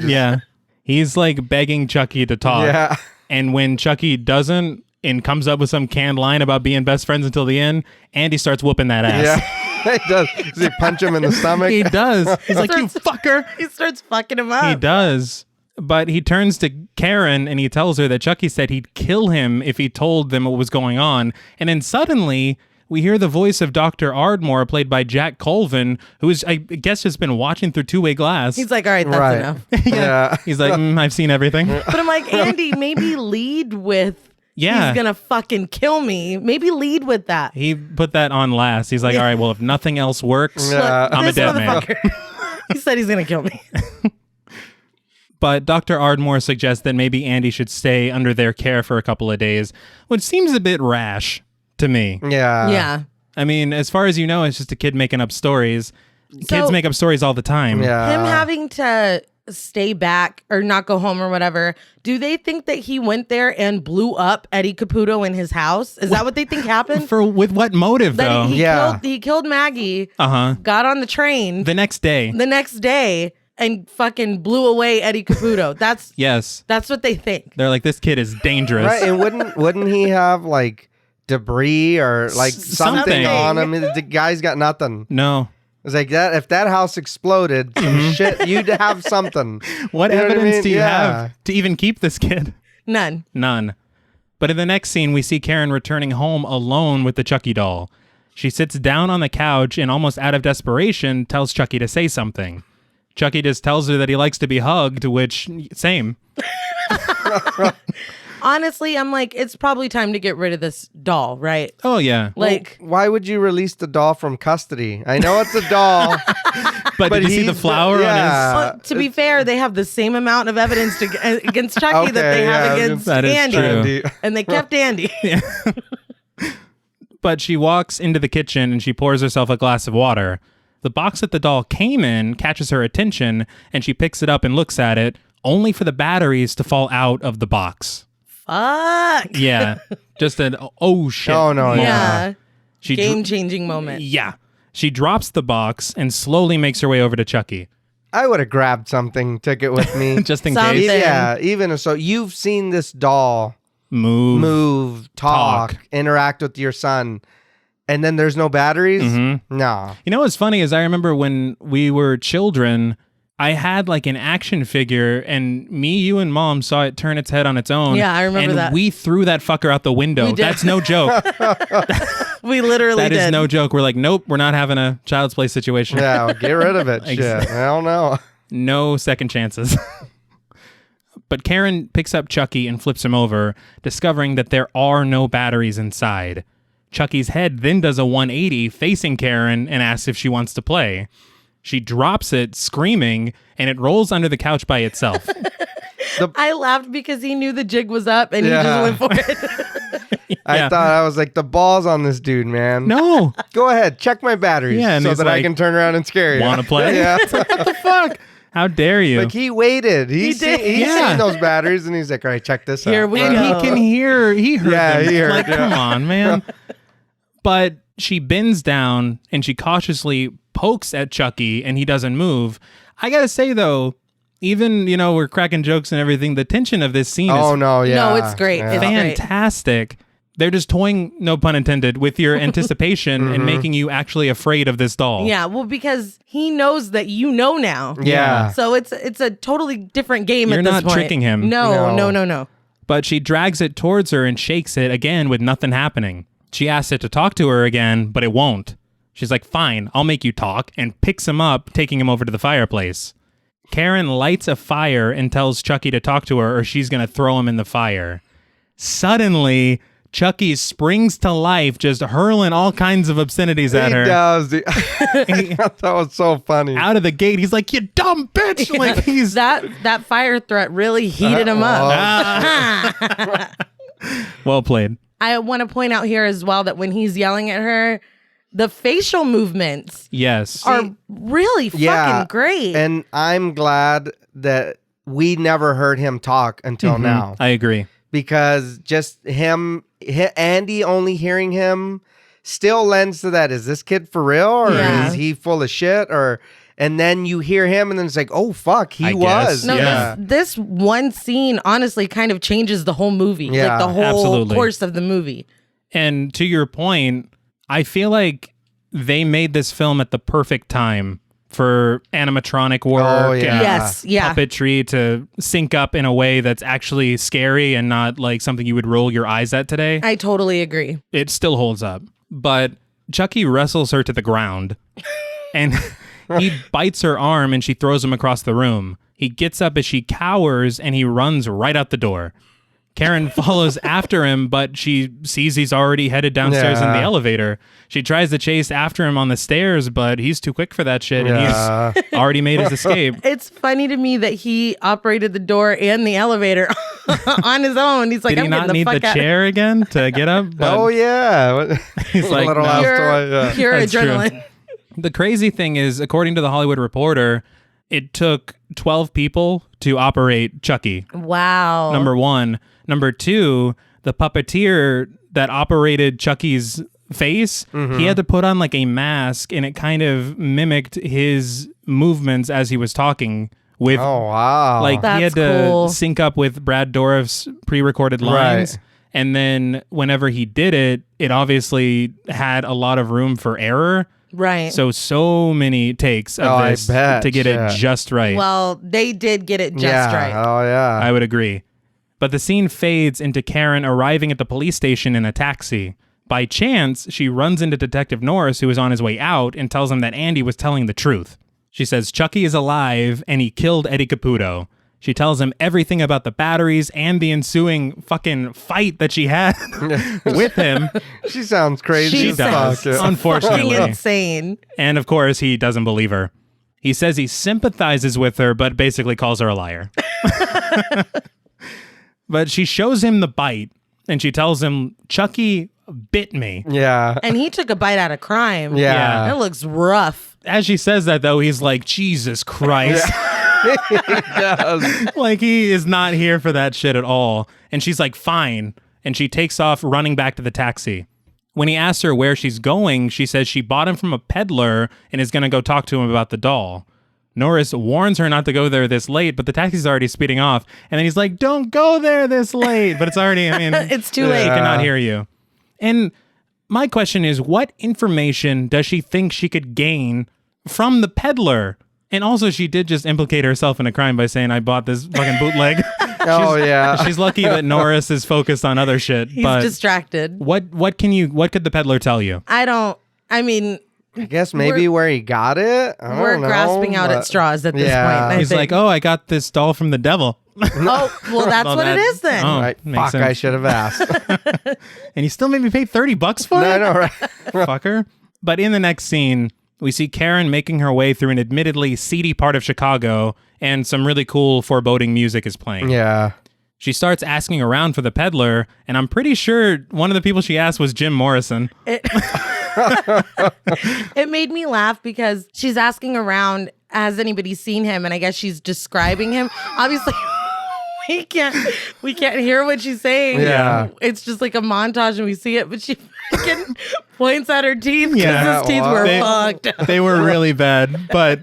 [SPEAKER 1] He's like begging Chucky to talk.
[SPEAKER 3] Yeah.
[SPEAKER 1] And when Chucky doesn't and comes up with some canned line about being best friends until the end, Andy starts whooping that ass.
[SPEAKER 3] Yeah, he does. Does he punch him in the stomach?
[SPEAKER 1] He does. He's like, you fucker.
[SPEAKER 2] He starts fucking him up.
[SPEAKER 1] He does. But he turns to Karen and he tells her that Chucky said he'd kill him if he told them what was going on. And then suddenly... we hear the voice of Dr. Ardmore, played by Jack Colvin, who is, I guess, just been watching through two-way glass.
[SPEAKER 2] He's like, all right, that's enough.
[SPEAKER 3] Yeah.
[SPEAKER 1] He's like, I've seen everything.
[SPEAKER 2] But I'm like, Andy, maybe lead with, he's going to fucking kill me. Maybe lead with that.
[SPEAKER 1] He put that on last. He's like, all right, well, if nothing else works, I'm a dead man.
[SPEAKER 2] He said he's going to kill me.
[SPEAKER 1] But Dr. Ardmore suggests that maybe Andy should stay under their care for a couple of days, which seems a bit rash. To me.
[SPEAKER 2] Yeah.
[SPEAKER 1] I mean, as far as you know, it's just a kid making up stories. Kids make up stories all the time.
[SPEAKER 3] Yeah.
[SPEAKER 2] Him having to stay back or not go home or whatever, do they think that he went there and blew up Eddie Caputo in his house? Is that what they think happened?
[SPEAKER 1] With what motive, though?
[SPEAKER 2] He killed Maggie, got on the train.
[SPEAKER 1] The next day.
[SPEAKER 2] And fucking blew away Eddie Caputo. That's what they think.
[SPEAKER 1] They're like, this kid is dangerous.
[SPEAKER 3] Right, and wouldn't he have like debris or like something on him? The guy's got nothing.
[SPEAKER 1] No.
[SPEAKER 3] It's like that. If that house exploded, some shit, you'd have something.
[SPEAKER 1] What evidence do you have to even keep this kid?
[SPEAKER 2] None.
[SPEAKER 1] But in the next scene, we see Karen returning home alone with the Chucky doll. She sits down on the couch and almost out of desperation tells Chucky to say something. Chucky just tells her that he likes to be hugged, which, same.
[SPEAKER 2] Honestly, I'm like, it's probably time to get rid of this doll, right?
[SPEAKER 1] Oh, yeah.
[SPEAKER 2] Like,
[SPEAKER 3] why would you release the doll from custody? I know it's a doll.
[SPEAKER 1] but did you see the flower on his...
[SPEAKER 2] Well, to be fair, they have the same amount of evidence against Chucky that they have against Andy.
[SPEAKER 1] True.
[SPEAKER 2] And they kept Andy.
[SPEAKER 1] Yeah. But she walks into the kitchen and she pours herself a glass of water. The box that the doll came in catches her attention and she picks it up and looks at it, only for the batteries to fall out of the box.
[SPEAKER 2] Fuck.
[SPEAKER 1] Yeah. Just an, oh shit.
[SPEAKER 3] Oh, no.
[SPEAKER 2] Yeah. Game-changing moment.
[SPEAKER 1] Yeah. She drops the box and slowly makes her way over to Chucky.
[SPEAKER 3] I would have grabbed something, took it with me.
[SPEAKER 1] Just in case.
[SPEAKER 3] Yeah. Even so, you've seen this doll
[SPEAKER 1] move,
[SPEAKER 3] talk, interact with your son. And then there's no batteries? No.
[SPEAKER 1] You know what's funny is I remember when we were children, I had like an action figure, and me, you, and Mom saw it turn its head on its own.
[SPEAKER 2] Yeah, I remember
[SPEAKER 1] and
[SPEAKER 2] that.
[SPEAKER 1] we threw that fucker out the window.
[SPEAKER 2] We did.
[SPEAKER 1] That's no joke.
[SPEAKER 2] We literally
[SPEAKER 1] That
[SPEAKER 2] did.
[SPEAKER 1] is no joke. We're like, nope, we're not having a Child's Play situation.
[SPEAKER 3] Yeah, well, get rid of it. Shit. I don't know.
[SPEAKER 1] No second chances. But Karen picks up Chucky and flips him over, discovering that there are no batteries inside. Chucky's head then does a 180 facing Karen and asks if she wants to play. She drops it, screaming, and it rolls under the couch by itself.
[SPEAKER 2] I laughed because he knew the jig was up and he just went for it.
[SPEAKER 3] I thought, I was like, the ball's on this dude, man.
[SPEAKER 1] No.
[SPEAKER 3] Go ahead, check my batteries
[SPEAKER 1] Yeah, and
[SPEAKER 3] so
[SPEAKER 1] he's
[SPEAKER 3] that I
[SPEAKER 1] like,
[SPEAKER 3] can turn around and scare you.
[SPEAKER 1] Want to play?
[SPEAKER 3] Yeah.
[SPEAKER 1] What the fuck? How dare you?
[SPEAKER 3] Like, he waited. He's
[SPEAKER 2] did.
[SPEAKER 3] seen those batteries, and he's like, all right, check this
[SPEAKER 2] Here
[SPEAKER 3] out.
[SPEAKER 2] we
[SPEAKER 1] and
[SPEAKER 2] go.
[SPEAKER 1] he can hear. He heard
[SPEAKER 3] Yeah,
[SPEAKER 1] them.
[SPEAKER 3] he heard,
[SPEAKER 1] Like, come on, man. But she bends down and she cautiously pokes at Chucky, and he doesn't move. I gotta say though, even we're cracking jokes and everything. The tension of this scene
[SPEAKER 3] Oh,
[SPEAKER 1] is
[SPEAKER 3] no, yeah.
[SPEAKER 2] No, it's great.
[SPEAKER 3] Yeah.
[SPEAKER 2] It's great.
[SPEAKER 1] fantastic. They're just toying, no pun intended, with your anticipation and making you actually afraid of this doll.
[SPEAKER 2] Yeah, well, because he knows that now.
[SPEAKER 3] Yeah.
[SPEAKER 2] So it's a totally different game
[SPEAKER 1] You're
[SPEAKER 2] at this
[SPEAKER 1] not
[SPEAKER 2] point.
[SPEAKER 1] tricking him.
[SPEAKER 2] No.
[SPEAKER 1] But she drags it towards her and shakes it again with nothing happening. She asks it to talk to her again, but it won't. She's like, fine, I'll make you talk, and picks him up, taking him over to the fireplace. Karen lights a fire and tells Chucky to talk to her or she's going to throw him in the fire. Suddenly, Chucky springs to life, just hurling all kinds of obscenities at her.
[SPEAKER 3] He does. That was so funny.
[SPEAKER 1] Out of the gate, he's like, you dumb bitch! Like he's
[SPEAKER 2] that fire threat really heated him up.
[SPEAKER 1] well played.
[SPEAKER 2] I want to point out here as well that when he's yelling at her, the facial movements
[SPEAKER 1] Yes.
[SPEAKER 2] are really fucking great.
[SPEAKER 3] And I'm glad that we never heard him talk until now.
[SPEAKER 1] I agree.
[SPEAKER 3] Because just Andy only hearing him still lends to that. Is this kid for real? Or
[SPEAKER 2] Yeah.
[SPEAKER 3] is he full of shit? And then you hear him and then it's like, oh, fuck, he
[SPEAKER 1] I
[SPEAKER 3] was.
[SPEAKER 1] guess.
[SPEAKER 2] No,
[SPEAKER 1] Yeah.
[SPEAKER 2] this one scene honestly kind of changes the whole movie.
[SPEAKER 3] Yeah,
[SPEAKER 2] like the whole
[SPEAKER 1] absolutely.
[SPEAKER 2] course of the movie.
[SPEAKER 1] And to your point, I feel like they made this film at the perfect time for animatronic work
[SPEAKER 3] Oh, yeah.
[SPEAKER 1] and
[SPEAKER 2] Yes, yeah.
[SPEAKER 1] puppetry to sync up in a way that's actually scary and not like something you would roll your eyes at today.
[SPEAKER 2] I totally agree.
[SPEAKER 1] It still holds up. But Chucky wrestles her to the ground and he bites her arm and she throws him across the room. He gets up as she cowers and he runs right out the door. Karen follows after him, but she sees he's already headed downstairs in the
[SPEAKER 3] Yeah.
[SPEAKER 1] elevator. She tries to chase after him on the stairs, but he's too quick for that shit,
[SPEAKER 3] Yeah.
[SPEAKER 1] and he's already made his escape.
[SPEAKER 2] It's funny to me that he operated the door and the elevator on his own. He's like,
[SPEAKER 1] Did he
[SPEAKER 2] I'm
[SPEAKER 1] not
[SPEAKER 2] getting
[SPEAKER 1] need
[SPEAKER 2] the
[SPEAKER 1] the
[SPEAKER 2] fuck out.
[SPEAKER 1] chair again to get up? But
[SPEAKER 3] Oh, yeah.
[SPEAKER 1] he's like,
[SPEAKER 3] Little
[SPEAKER 1] no.
[SPEAKER 3] house
[SPEAKER 2] Pure,
[SPEAKER 3] toy, yeah.
[SPEAKER 2] pure
[SPEAKER 1] That's true.
[SPEAKER 2] adrenaline.
[SPEAKER 1] The crazy thing is, according to the Hollywood Reporter, it took 12 people to operate Chucky.
[SPEAKER 2] Wow.
[SPEAKER 1] Number one. Number two, the puppeteer that operated Chucky's face, he had to put on like a mask and it kind of mimicked his movements as he was talking with
[SPEAKER 3] Oh, wow.
[SPEAKER 1] like he had
[SPEAKER 2] That's
[SPEAKER 1] to
[SPEAKER 2] cool.
[SPEAKER 1] sync up with Brad Dourif's pre-recorded lines.
[SPEAKER 3] Right.
[SPEAKER 1] And then whenever he did it, it obviously had a lot of room for error.
[SPEAKER 2] Right.
[SPEAKER 1] So many takes of
[SPEAKER 3] Oh, I
[SPEAKER 1] this
[SPEAKER 3] bet,
[SPEAKER 1] to get it
[SPEAKER 3] yeah.
[SPEAKER 1] just right.
[SPEAKER 2] Well, they did get it just
[SPEAKER 3] yeah.
[SPEAKER 2] right.
[SPEAKER 3] Oh, yeah.
[SPEAKER 1] I would agree. But the scene fades into Karen arriving at the police station in a taxi. By chance, she runs into Detective Norris, who is on his way out, and tells him that Andy was telling the truth. She says Chucky is alive and he killed Eddie Caputo. She tells him everything about the batteries and the ensuing fucking fight that she had with him.
[SPEAKER 3] She sounds crazy.
[SPEAKER 2] She
[SPEAKER 3] as
[SPEAKER 1] does,
[SPEAKER 3] fuck, yeah.
[SPEAKER 2] Fucking
[SPEAKER 1] unfortunately.
[SPEAKER 2] insane.
[SPEAKER 1] And of course, he doesn't believe her. He says he sympathizes with her, but basically calls her a liar. But she shows him the bite, and she tells him, Chucky bit me.
[SPEAKER 3] Yeah.
[SPEAKER 2] And he took a bite out of crime.
[SPEAKER 3] Yeah.
[SPEAKER 2] That looks rough.
[SPEAKER 1] As she says that, though, he's like, Jesus Christ.
[SPEAKER 3] Yes.
[SPEAKER 1] Like, he is not here for that shit at all. And she's like, fine. And she takes off running back to the taxi. When he asks her where she's going, she says she bought him from a peddler and is going to go talk to him about the doll. Norris warns her not to go there this late, but the taxi's already speeding off. And then he's like, don't go there this late. But it's already, I mean,
[SPEAKER 2] It's too
[SPEAKER 1] He
[SPEAKER 2] late.
[SPEAKER 1] cannot hear you. And my question is, what information does she think she could gain from the peddler? And also, she did just implicate herself in a crime by saying, I bought this fucking bootleg. She's lucky that Norris is focused on other shit.
[SPEAKER 2] He's
[SPEAKER 1] but
[SPEAKER 2] distracted.
[SPEAKER 1] What could the peddler tell you?
[SPEAKER 2] I
[SPEAKER 3] guess maybe where he got it.
[SPEAKER 2] We're grasping out at straws at this point.
[SPEAKER 1] He's like, I got this doll from the devil.
[SPEAKER 2] Oh, well, that's what it is then.
[SPEAKER 1] Oh,
[SPEAKER 3] right. Fuck,
[SPEAKER 1] sense.
[SPEAKER 3] I should have asked.
[SPEAKER 1] And you still made me pay $30 for it?
[SPEAKER 3] I know, right?
[SPEAKER 1] Fucker. But in the next scene, we see Karen making her way through an admittedly seedy part of Chicago, and some really cool foreboding music is playing.
[SPEAKER 3] Yeah.
[SPEAKER 1] She starts asking around for the peddler, and I'm pretty sure one of the people she asked was Jim Morrison.
[SPEAKER 2] It made me laugh because she's asking around, has anybody seen him? And I guess she's describing him. Obviously, we can't hear what she's saying.
[SPEAKER 3] Yeah.
[SPEAKER 2] It's just like a montage and we see it, but she fucking points at her teeth because
[SPEAKER 1] Yeah,
[SPEAKER 2] his teeth were fucked.
[SPEAKER 1] They were really bad, but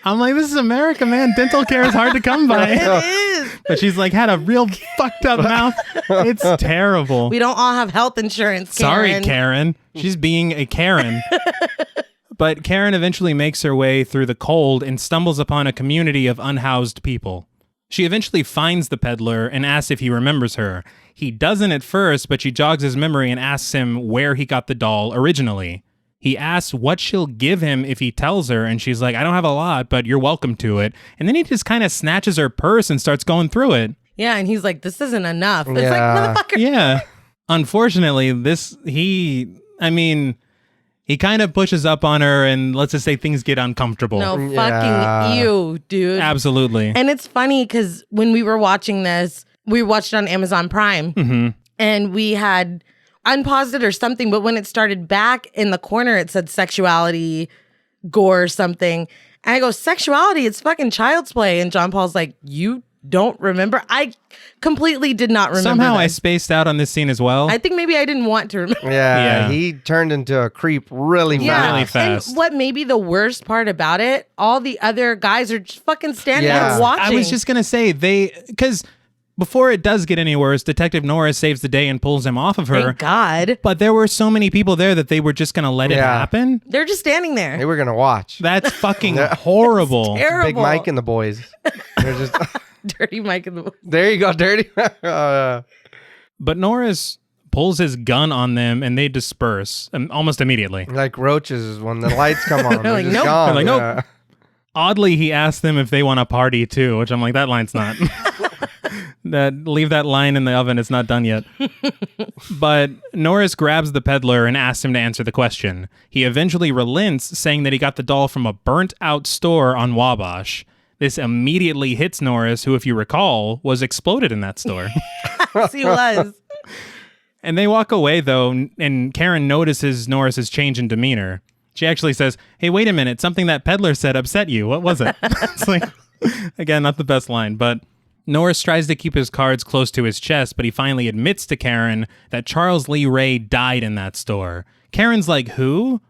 [SPEAKER 1] I'm like, this is America, man. Dental care is hard to come by.
[SPEAKER 2] It is.
[SPEAKER 1] But she's like had a real fucked up mouth. It's terrible.
[SPEAKER 2] We don't all have health insurance, Karen.
[SPEAKER 1] Sorry, Karen. She's being a Karen. But Karen eventually makes her way through the cold and stumbles upon a community of unhoused people. She eventually finds the peddler and asks if he remembers her. He doesn't at first, but she jogs his memory and asks him where he got the doll originally. He asks what she'll give him if he tells her, and she's like, I don't have a lot, but you're welcome to it. And then he just kind of snatches her purse and starts going through it.
[SPEAKER 2] Yeah, and he's like, this isn't enough. It's like, motherfucker.
[SPEAKER 1] Yeah. Unfortunately, he kind of pushes up on her, and let's just say things get uncomfortable.
[SPEAKER 2] No, fucking you, dude.
[SPEAKER 1] Absolutely.
[SPEAKER 2] And it's funny because when we were watching this, we watched it on Amazon Prime, and we had unpaused it or something, but when it started back in the corner, it said sexuality, gore, something. And I go, sexuality, it's fucking child's play. And John Paul's like, you don't remember? I completely did not remember.
[SPEAKER 1] Somehow
[SPEAKER 2] this.
[SPEAKER 1] I spaced out on this scene as well.
[SPEAKER 2] I think maybe I didn't want to remember.
[SPEAKER 3] Yeah, he turned into a creep really fast.
[SPEAKER 1] Really fast.
[SPEAKER 2] And what may be the worst part about it, all the other guys are just fucking standing there watching.
[SPEAKER 1] I was just going to say, because before it does get any worse, Detective Norris saves the day and pulls him off of her.
[SPEAKER 2] Thank God.
[SPEAKER 1] But there were so many people there that they were just going to let it happen.
[SPEAKER 2] They're just standing there.
[SPEAKER 3] They were going to watch.
[SPEAKER 1] That's fucking horrible.
[SPEAKER 2] Terrible.
[SPEAKER 3] Big Mike and the boys. They're just...
[SPEAKER 2] Dirty Mike in the...
[SPEAKER 3] There you go, Dirty.
[SPEAKER 1] But Norris pulls his gun on them and they disperse almost immediately.
[SPEAKER 3] Like roaches when the lights come on. They're
[SPEAKER 2] like,
[SPEAKER 3] just
[SPEAKER 2] nope.
[SPEAKER 3] gone.
[SPEAKER 1] They're like, nope.
[SPEAKER 3] Yeah.
[SPEAKER 1] Oddly, he asked them if they want a party too, which I'm like, that line's not. Leave that line in the oven. It's not done yet. But Norris grabs the peddler and asks him to answer the question. He eventually relents, saying that he got the doll from a burnt-out store on Wabash. This immediately hits Norris, who, if you recall, was exploded in that store.
[SPEAKER 2] Yes, he was.
[SPEAKER 1] And they walk away, though, and Karen notices Norris's change in demeanor. She actually says, hey, wait a minute, something that peddler said upset you. What was it? It's like, again, not the best line, but Norris tries to keep his cards close to his chest, but he finally admits to Karen that Charles Lee Ray died in that store. Karen's like, who?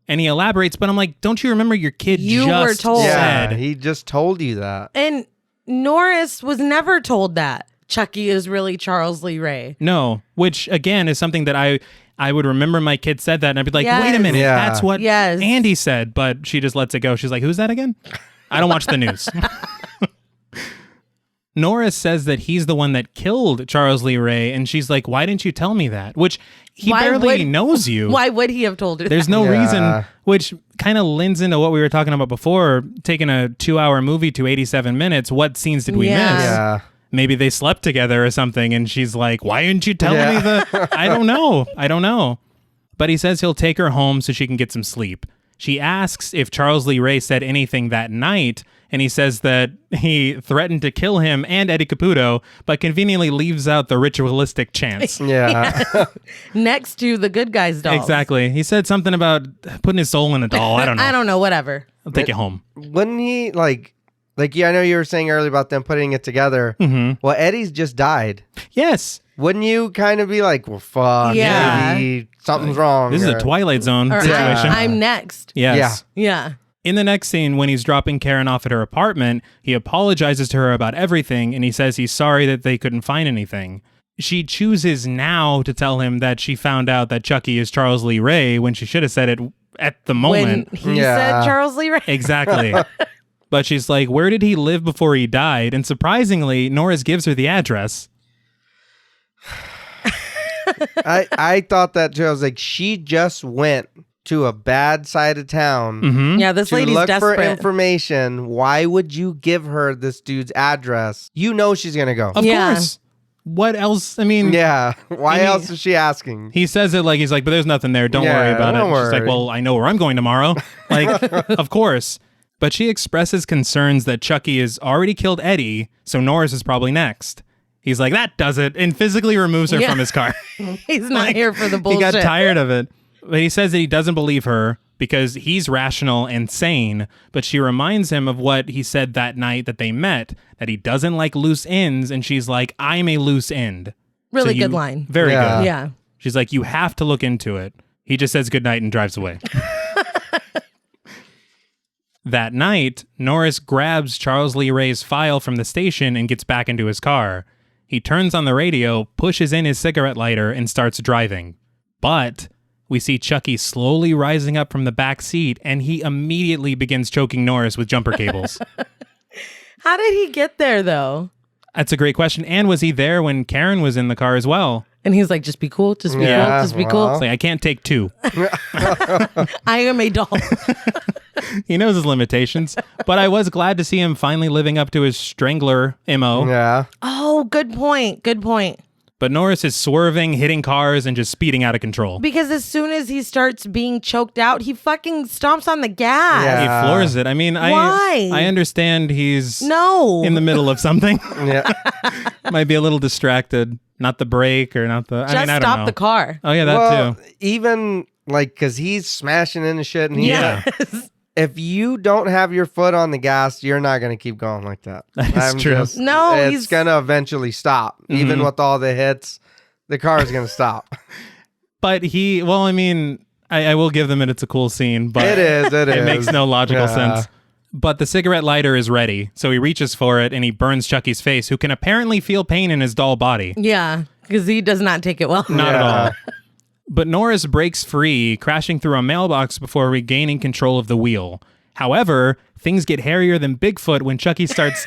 [SPEAKER 1] And he elaborates, but I'm like, don't you remember your kid
[SPEAKER 2] You
[SPEAKER 1] just
[SPEAKER 2] were told.
[SPEAKER 3] Yeah,
[SPEAKER 1] said?
[SPEAKER 3] he just told you that.
[SPEAKER 2] And Norris was never told that Chucky is really Charles Lee Ray.
[SPEAKER 1] No, which, again, is something that I would remember my kid said that, and I'd be like,
[SPEAKER 2] Yes.
[SPEAKER 1] wait a minute,
[SPEAKER 3] Yeah.
[SPEAKER 1] that's what
[SPEAKER 2] Yes.
[SPEAKER 1] Andy said, but she just lets it go. She's like, who's that again? I don't watch the news. Norris says that he's the one that killed Charles Lee Ray, and she's like, why didn't you tell me that? Which he barely knows you.
[SPEAKER 2] Why would he have told her
[SPEAKER 1] There's
[SPEAKER 2] that?
[SPEAKER 1] no
[SPEAKER 3] Yeah.
[SPEAKER 1] reason, which kind of lends into what we were talking about before, taking a 2-hour movie to 87 minutes. What scenes did we
[SPEAKER 2] Yeah.
[SPEAKER 1] miss?
[SPEAKER 3] Yeah.
[SPEAKER 1] Maybe they slept together or something, and she's like, why didn't you tell me I don't know. But he says he'll take her home so she can get some sleep. She asks if Charles Lee Ray said anything that night, and he says that he threatened to kill him and Eddie Caputo, but conveniently leaves out the ritualistic chants.
[SPEAKER 3] Yeah.
[SPEAKER 2] Next to the good guys dolls.
[SPEAKER 1] Exactly. He said something about putting his soul in a doll. I don't know.
[SPEAKER 2] I don't know, whatever.
[SPEAKER 1] I'll take it home.
[SPEAKER 3] Wouldn't he, yeah, I know you were saying earlier about them putting it together. Mm-hmm. Well, Eddie's just died.
[SPEAKER 1] Yes.
[SPEAKER 3] Wouldn't you kind of be like, well, fuck,
[SPEAKER 2] Yeah.
[SPEAKER 3] maybe something's wrong?
[SPEAKER 1] This is a Twilight Zone
[SPEAKER 2] Or
[SPEAKER 1] situation.
[SPEAKER 2] I'm next.
[SPEAKER 1] Yes.
[SPEAKER 2] Yeah.
[SPEAKER 1] In the next scene, when he's dropping Karen off at her apartment, he apologizes to her about everything, and he says he's sorry that they couldn't find anything. she chooses now to tell him that she found out that Chucky is Charles Lee Ray when she should have said it at the moment.
[SPEAKER 2] When he said Charles Lee Ray.
[SPEAKER 1] Exactly. But she's like, where did he live before he died? And surprisingly, Norris gives her the address.
[SPEAKER 3] I thought that too. I was like, she just went to a bad side of town
[SPEAKER 2] Yeah, this
[SPEAKER 3] to
[SPEAKER 2] lady's
[SPEAKER 3] look
[SPEAKER 2] desperate.
[SPEAKER 3] for information. Why would you give her this dude's address? You know she's gonna go.
[SPEAKER 1] Of
[SPEAKER 2] Yeah.
[SPEAKER 1] course. What else? I mean,
[SPEAKER 3] Yeah. Why
[SPEAKER 1] And he-
[SPEAKER 3] else is she asking?
[SPEAKER 1] he says it like he's like, but there's nothing there. Don't
[SPEAKER 3] Yeah,
[SPEAKER 1] worry about it.
[SPEAKER 3] don't
[SPEAKER 1] She's like,
[SPEAKER 3] worry.
[SPEAKER 1] well, I know where I'm going tomorrow. Like, of course. But she expresses concerns that Chucky has already killed Eddie, so Norris is probably next. He's like, that does it, and physically removes her
[SPEAKER 2] Yeah.
[SPEAKER 1] from his car.
[SPEAKER 2] He's not here for the bullshit.
[SPEAKER 1] He got tired of it. But he says that he doesn't believe her because he's rational and sane, but she reminds him of what he said that night that they met, that he doesn't like loose ends, and she's like, I'm a loose end.
[SPEAKER 2] Really
[SPEAKER 1] So
[SPEAKER 2] good line.
[SPEAKER 1] Very
[SPEAKER 3] Yeah.
[SPEAKER 1] good.
[SPEAKER 2] Yeah.
[SPEAKER 1] She's like, you have to look into it. He just says goodnight and drives away. That night, Norris grabs Charles Lee Ray's file from the station and gets back into his car. He turns on the radio, pushes in his cigarette lighter, and starts driving. But we see Chucky slowly rising up from the back seat, and he immediately begins choking Norris with jumper cables.
[SPEAKER 2] How did he get there, though?
[SPEAKER 1] That's a great question. And was he there when Karen was in the car as well?
[SPEAKER 2] And he's like, just be cool, just be
[SPEAKER 3] Yeah,
[SPEAKER 2] cool, just be
[SPEAKER 1] It's
[SPEAKER 2] cool.
[SPEAKER 1] like, I can't take two.
[SPEAKER 2] I am a doll.
[SPEAKER 1] He knows his limitations. But I was glad to see him finally living up to his strangler MO.
[SPEAKER 3] Yeah.
[SPEAKER 2] Oh, good point. Good point.
[SPEAKER 1] But Norris is swerving, hitting cars, and just speeding out of control.
[SPEAKER 2] Because as soon as he starts being choked out, he fucking stomps on the gas.
[SPEAKER 3] Yeah.
[SPEAKER 1] He floors it. I mean,
[SPEAKER 2] Why?
[SPEAKER 1] I understand he's
[SPEAKER 2] No.
[SPEAKER 1] in the middle of something.
[SPEAKER 3] Yeah.
[SPEAKER 1] Might be a little distracted. Not the brake or not the...
[SPEAKER 2] Just
[SPEAKER 1] I mean, I don't
[SPEAKER 2] stop
[SPEAKER 1] know.
[SPEAKER 2] the car.
[SPEAKER 1] Oh, yeah, that
[SPEAKER 3] Well,
[SPEAKER 1] too.
[SPEAKER 3] even like, because he's smashing into shit and he's
[SPEAKER 1] Yeah.
[SPEAKER 3] if you don't have your foot on the gas, you're not going to keep going like that.
[SPEAKER 1] That is true.
[SPEAKER 2] No,
[SPEAKER 3] it's
[SPEAKER 2] he's-
[SPEAKER 3] going to eventually stop. Even with all the hits, the car is going to stop.
[SPEAKER 1] But he... Well, I mean, I will give them it's a cool scene, but...
[SPEAKER 3] It is.
[SPEAKER 1] It makes no logical
[SPEAKER 3] Yeah.
[SPEAKER 1] sense. But the cigarette lighter is ready, so he reaches for it and he burns Chucky's face, who can apparently feel pain in his doll body.
[SPEAKER 2] Yeah, because he does not take it well.
[SPEAKER 1] Not at
[SPEAKER 3] Yeah.
[SPEAKER 1] all. But Norris breaks free, crashing through a mailbox before regaining control of the wheel. However, things get hairier than Bigfoot when Chucky starts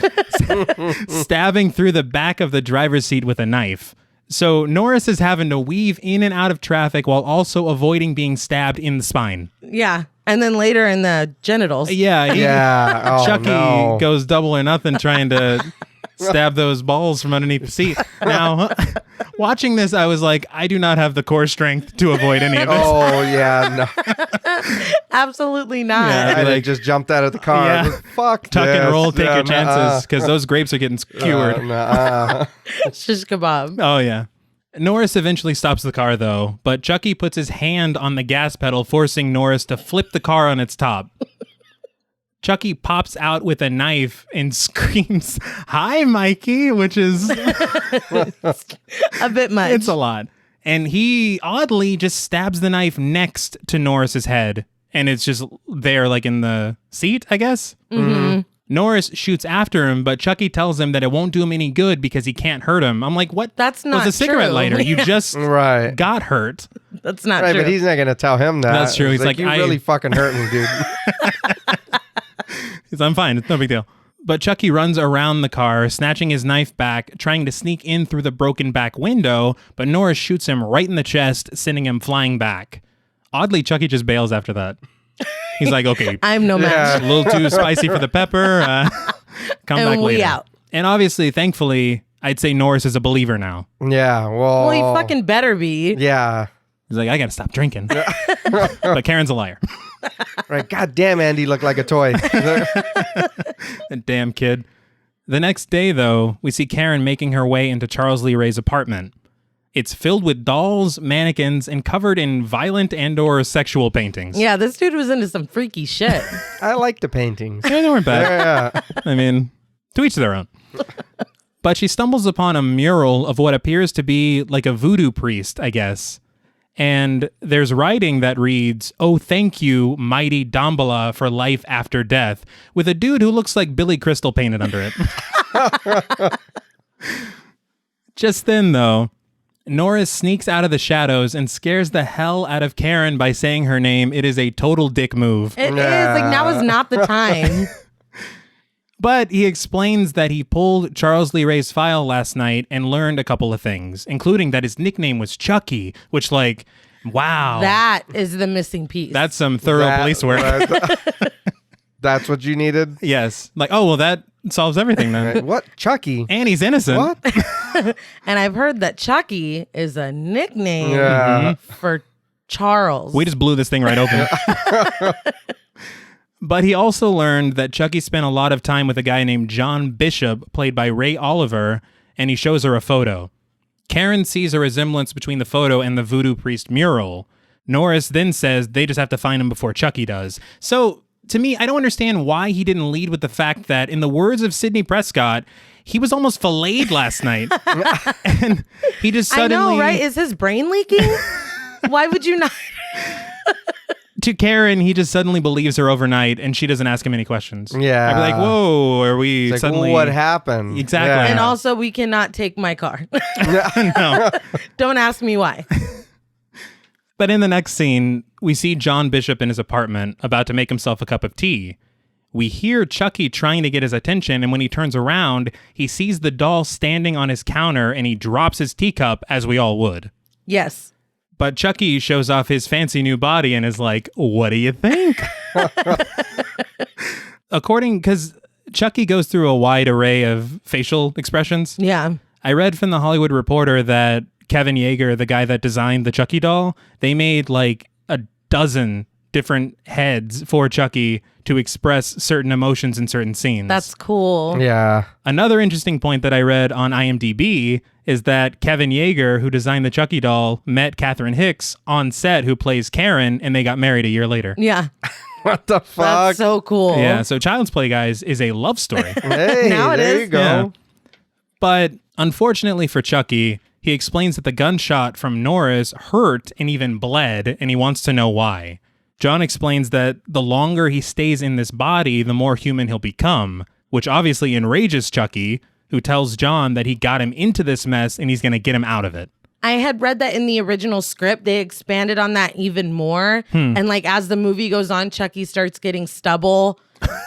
[SPEAKER 1] stabbing through the back of the driver's seat with a knife. So Norris is having to weave in and out of traffic while also avoiding being stabbed in the spine.
[SPEAKER 2] Yeah, and then later in the genitals.
[SPEAKER 1] Yeah,
[SPEAKER 3] Yeah. Oh,
[SPEAKER 1] Chucky
[SPEAKER 3] no.
[SPEAKER 1] goes double or nothing trying to stab those balls from underneath the seat. Now, watching this, I was like, I do not have the core strength to avoid any of this.
[SPEAKER 3] Oh, yeah. No.
[SPEAKER 2] Absolutely not.
[SPEAKER 1] Yeah.
[SPEAKER 3] I
[SPEAKER 1] like-
[SPEAKER 3] just jumped out of the car.
[SPEAKER 1] Yeah.
[SPEAKER 3] Fuck
[SPEAKER 1] Tuck and
[SPEAKER 3] this.
[SPEAKER 1] roll, take
[SPEAKER 3] Yeah,
[SPEAKER 1] your chances, because those grapes are getting skewered.
[SPEAKER 2] Shish kebab.
[SPEAKER 1] Oh, yeah. Norris eventually stops the car, though, but Chucky puts his hand on the gas pedal, forcing Norris to flip the car on its top. Chucky pops out with a knife and screams, "Hi, Mikey," which is...
[SPEAKER 2] A bit much.
[SPEAKER 1] It's a lot. And he oddly just stabs the knife next to Norris's head. And it's just there, like in the seat, I guess.
[SPEAKER 2] Mm-hmm.
[SPEAKER 1] Norris shoots after him, but Chucky tells him that it won't do him any good because he can't hurt him. I'm like, what?
[SPEAKER 2] That's not
[SPEAKER 1] was a cigarette
[SPEAKER 2] true.
[SPEAKER 1] lighter. You just
[SPEAKER 3] Right.
[SPEAKER 1] got hurt.
[SPEAKER 2] That's not
[SPEAKER 3] Right,
[SPEAKER 2] true.
[SPEAKER 3] but he's not going to tell him that.
[SPEAKER 1] That's true. He's like,
[SPEAKER 3] you
[SPEAKER 1] I-
[SPEAKER 3] really fucking hurt me, dude.
[SPEAKER 1] He's, I'm fine. It's no big deal. But Chucky runs around the car, snatching his knife back, trying to sneak in through the broken back window, but Norris shoots him right in the chest, sending him flying back. Oddly, Chucky just bails after that. He's like, okay,
[SPEAKER 2] I'm no match.
[SPEAKER 1] a little too spicy for the pepper. Come
[SPEAKER 2] And
[SPEAKER 1] back
[SPEAKER 2] we
[SPEAKER 1] later.
[SPEAKER 2] out.
[SPEAKER 1] And obviously, thankfully, I'd say Norris is a believer now.
[SPEAKER 3] Yeah, well.
[SPEAKER 2] Well, he fucking better be.
[SPEAKER 3] Yeah.
[SPEAKER 1] He's like, I gotta stop drinking. But Karen's a liar.
[SPEAKER 3] Right. God damn, Andy looked like a toy.
[SPEAKER 1] That damn kid. The next day, though, we see Karen making her way into Charles Lee Ray's apartment. It's filled with dolls, mannequins, and covered in violent and/or sexual paintings.
[SPEAKER 2] Yeah, this dude was into some freaky shit.
[SPEAKER 3] I like the paintings.
[SPEAKER 1] Yeah, they weren't bad.
[SPEAKER 3] Yeah.
[SPEAKER 1] I mean, to each their own. But she stumbles upon a mural of what appears to be like a voodoo priest, I guess. And there's writing that reads, "Oh, thank you, mighty Dambala, for life after death," with a dude who looks like Billy Crystal painted under it. Just then, though, Norris sneaks out of the shadows and scares the hell out of Karen by saying her name. It is a total dick move.
[SPEAKER 2] It is. Like, now is not the time.
[SPEAKER 1] But he explains that he pulled Charles Lee Ray's file last night and learned a couple of things, including that his nickname was Chucky, which, like, wow.
[SPEAKER 2] That is the missing piece.
[SPEAKER 1] That's some thorough police work.
[SPEAKER 3] That's what you needed?
[SPEAKER 1] Yes. Like, oh, well, that solves everything then.
[SPEAKER 3] What? Chucky?
[SPEAKER 1] And he's innocent.
[SPEAKER 3] What?
[SPEAKER 2] And I've heard that Chucky is a nickname for Charles.
[SPEAKER 1] We just blew this thing right open. But he also learned that Chucky spent a lot of time with a guy named John Bishop, played by Ray Oliver, and he shows her a photo. Karen sees a resemblance between the photo and the voodoo priest mural. Norris then says they just have to find him before Chucky does. So, to me, I don't understand why he didn't lead with the fact that, in the words of Sidney Prescott, he was almost filleted last night. And he just suddenly...
[SPEAKER 2] I know, right? Is his brain leaking? Why would you not...
[SPEAKER 1] To Karen, he just suddenly believes her overnight, and she doesn't ask him any questions.
[SPEAKER 3] Yeah.
[SPEAKER 1] I'd be like, whoa, are we
[SPEAKER 3] It's like,
[SPEAKER 1] suddenly...
[SPEAKER 3] what happened?
[SPEAKER 1] Exactly.
[SPEAKER 3] Yeah.
[SPEAKER 2] And also, we cannot take my car.
[SPEAKER 1] No.
[SPEAKER 2] Don't ask me why.
[SPEAKER 1] But in the next scene, we see John Bishop in his apartment, about to make himself a cup of tea. We hear Chucky trying to get his attention, and when he turns around, he sees the doll standing on his counter, and he drops his teacup, as we all would.
[SPEAKER 2] Yes.
[SPEAKER 1] But Chucky shows off his fancy new body and is like, what do you think? Because Chucky goes through a wide array of facial expressions.
[SPEAKER 2] Yeah.
[SPEAKER 1] I read from the Hollywood Reporter that Kevin Yeager, the guy that designed the Chucky doll, they made like a dozen different heads for Chucky to express certain emotions in certain scenes.
[SPEAKER 2] That's cool.
[SPEAKER 3] Yeah.
[SPEAKER 1] Another interesting point that I read on IMDb is that Kevin Yeager, who designed the Chucky doll, met Catherine Hicks on set, who plays Karen, and they got married a year later.
[SPEAKER 2] Yeah.
[SPEAKER 3] What the fuck?
[SPEAKER 2] That's so cool.
[SPEAKER 1] Yeah, so Child's Play, guys, is a love story.
[SPEAKER 3] Hey,
[SPEAKER 2] Now it
[SPEAKER 3] there
[SPEAKER 2] is.
[SPEAKER 3] you go.
[SPEAKER 1] Yeah. But unfortunately for Chucky, he explains that the gunshot from Norris hurt and even bled, and he wants to know why. John explains that the longer he stays in this body, the more human he'll become, which obviously enrages Chucky, who tells John that he got him into this mess and he's going to get him out of it.
[SPEAKER 2] I had read that in the original script, they expanded on that even more. And like as the movie goes on, Chucky starts getting stubble.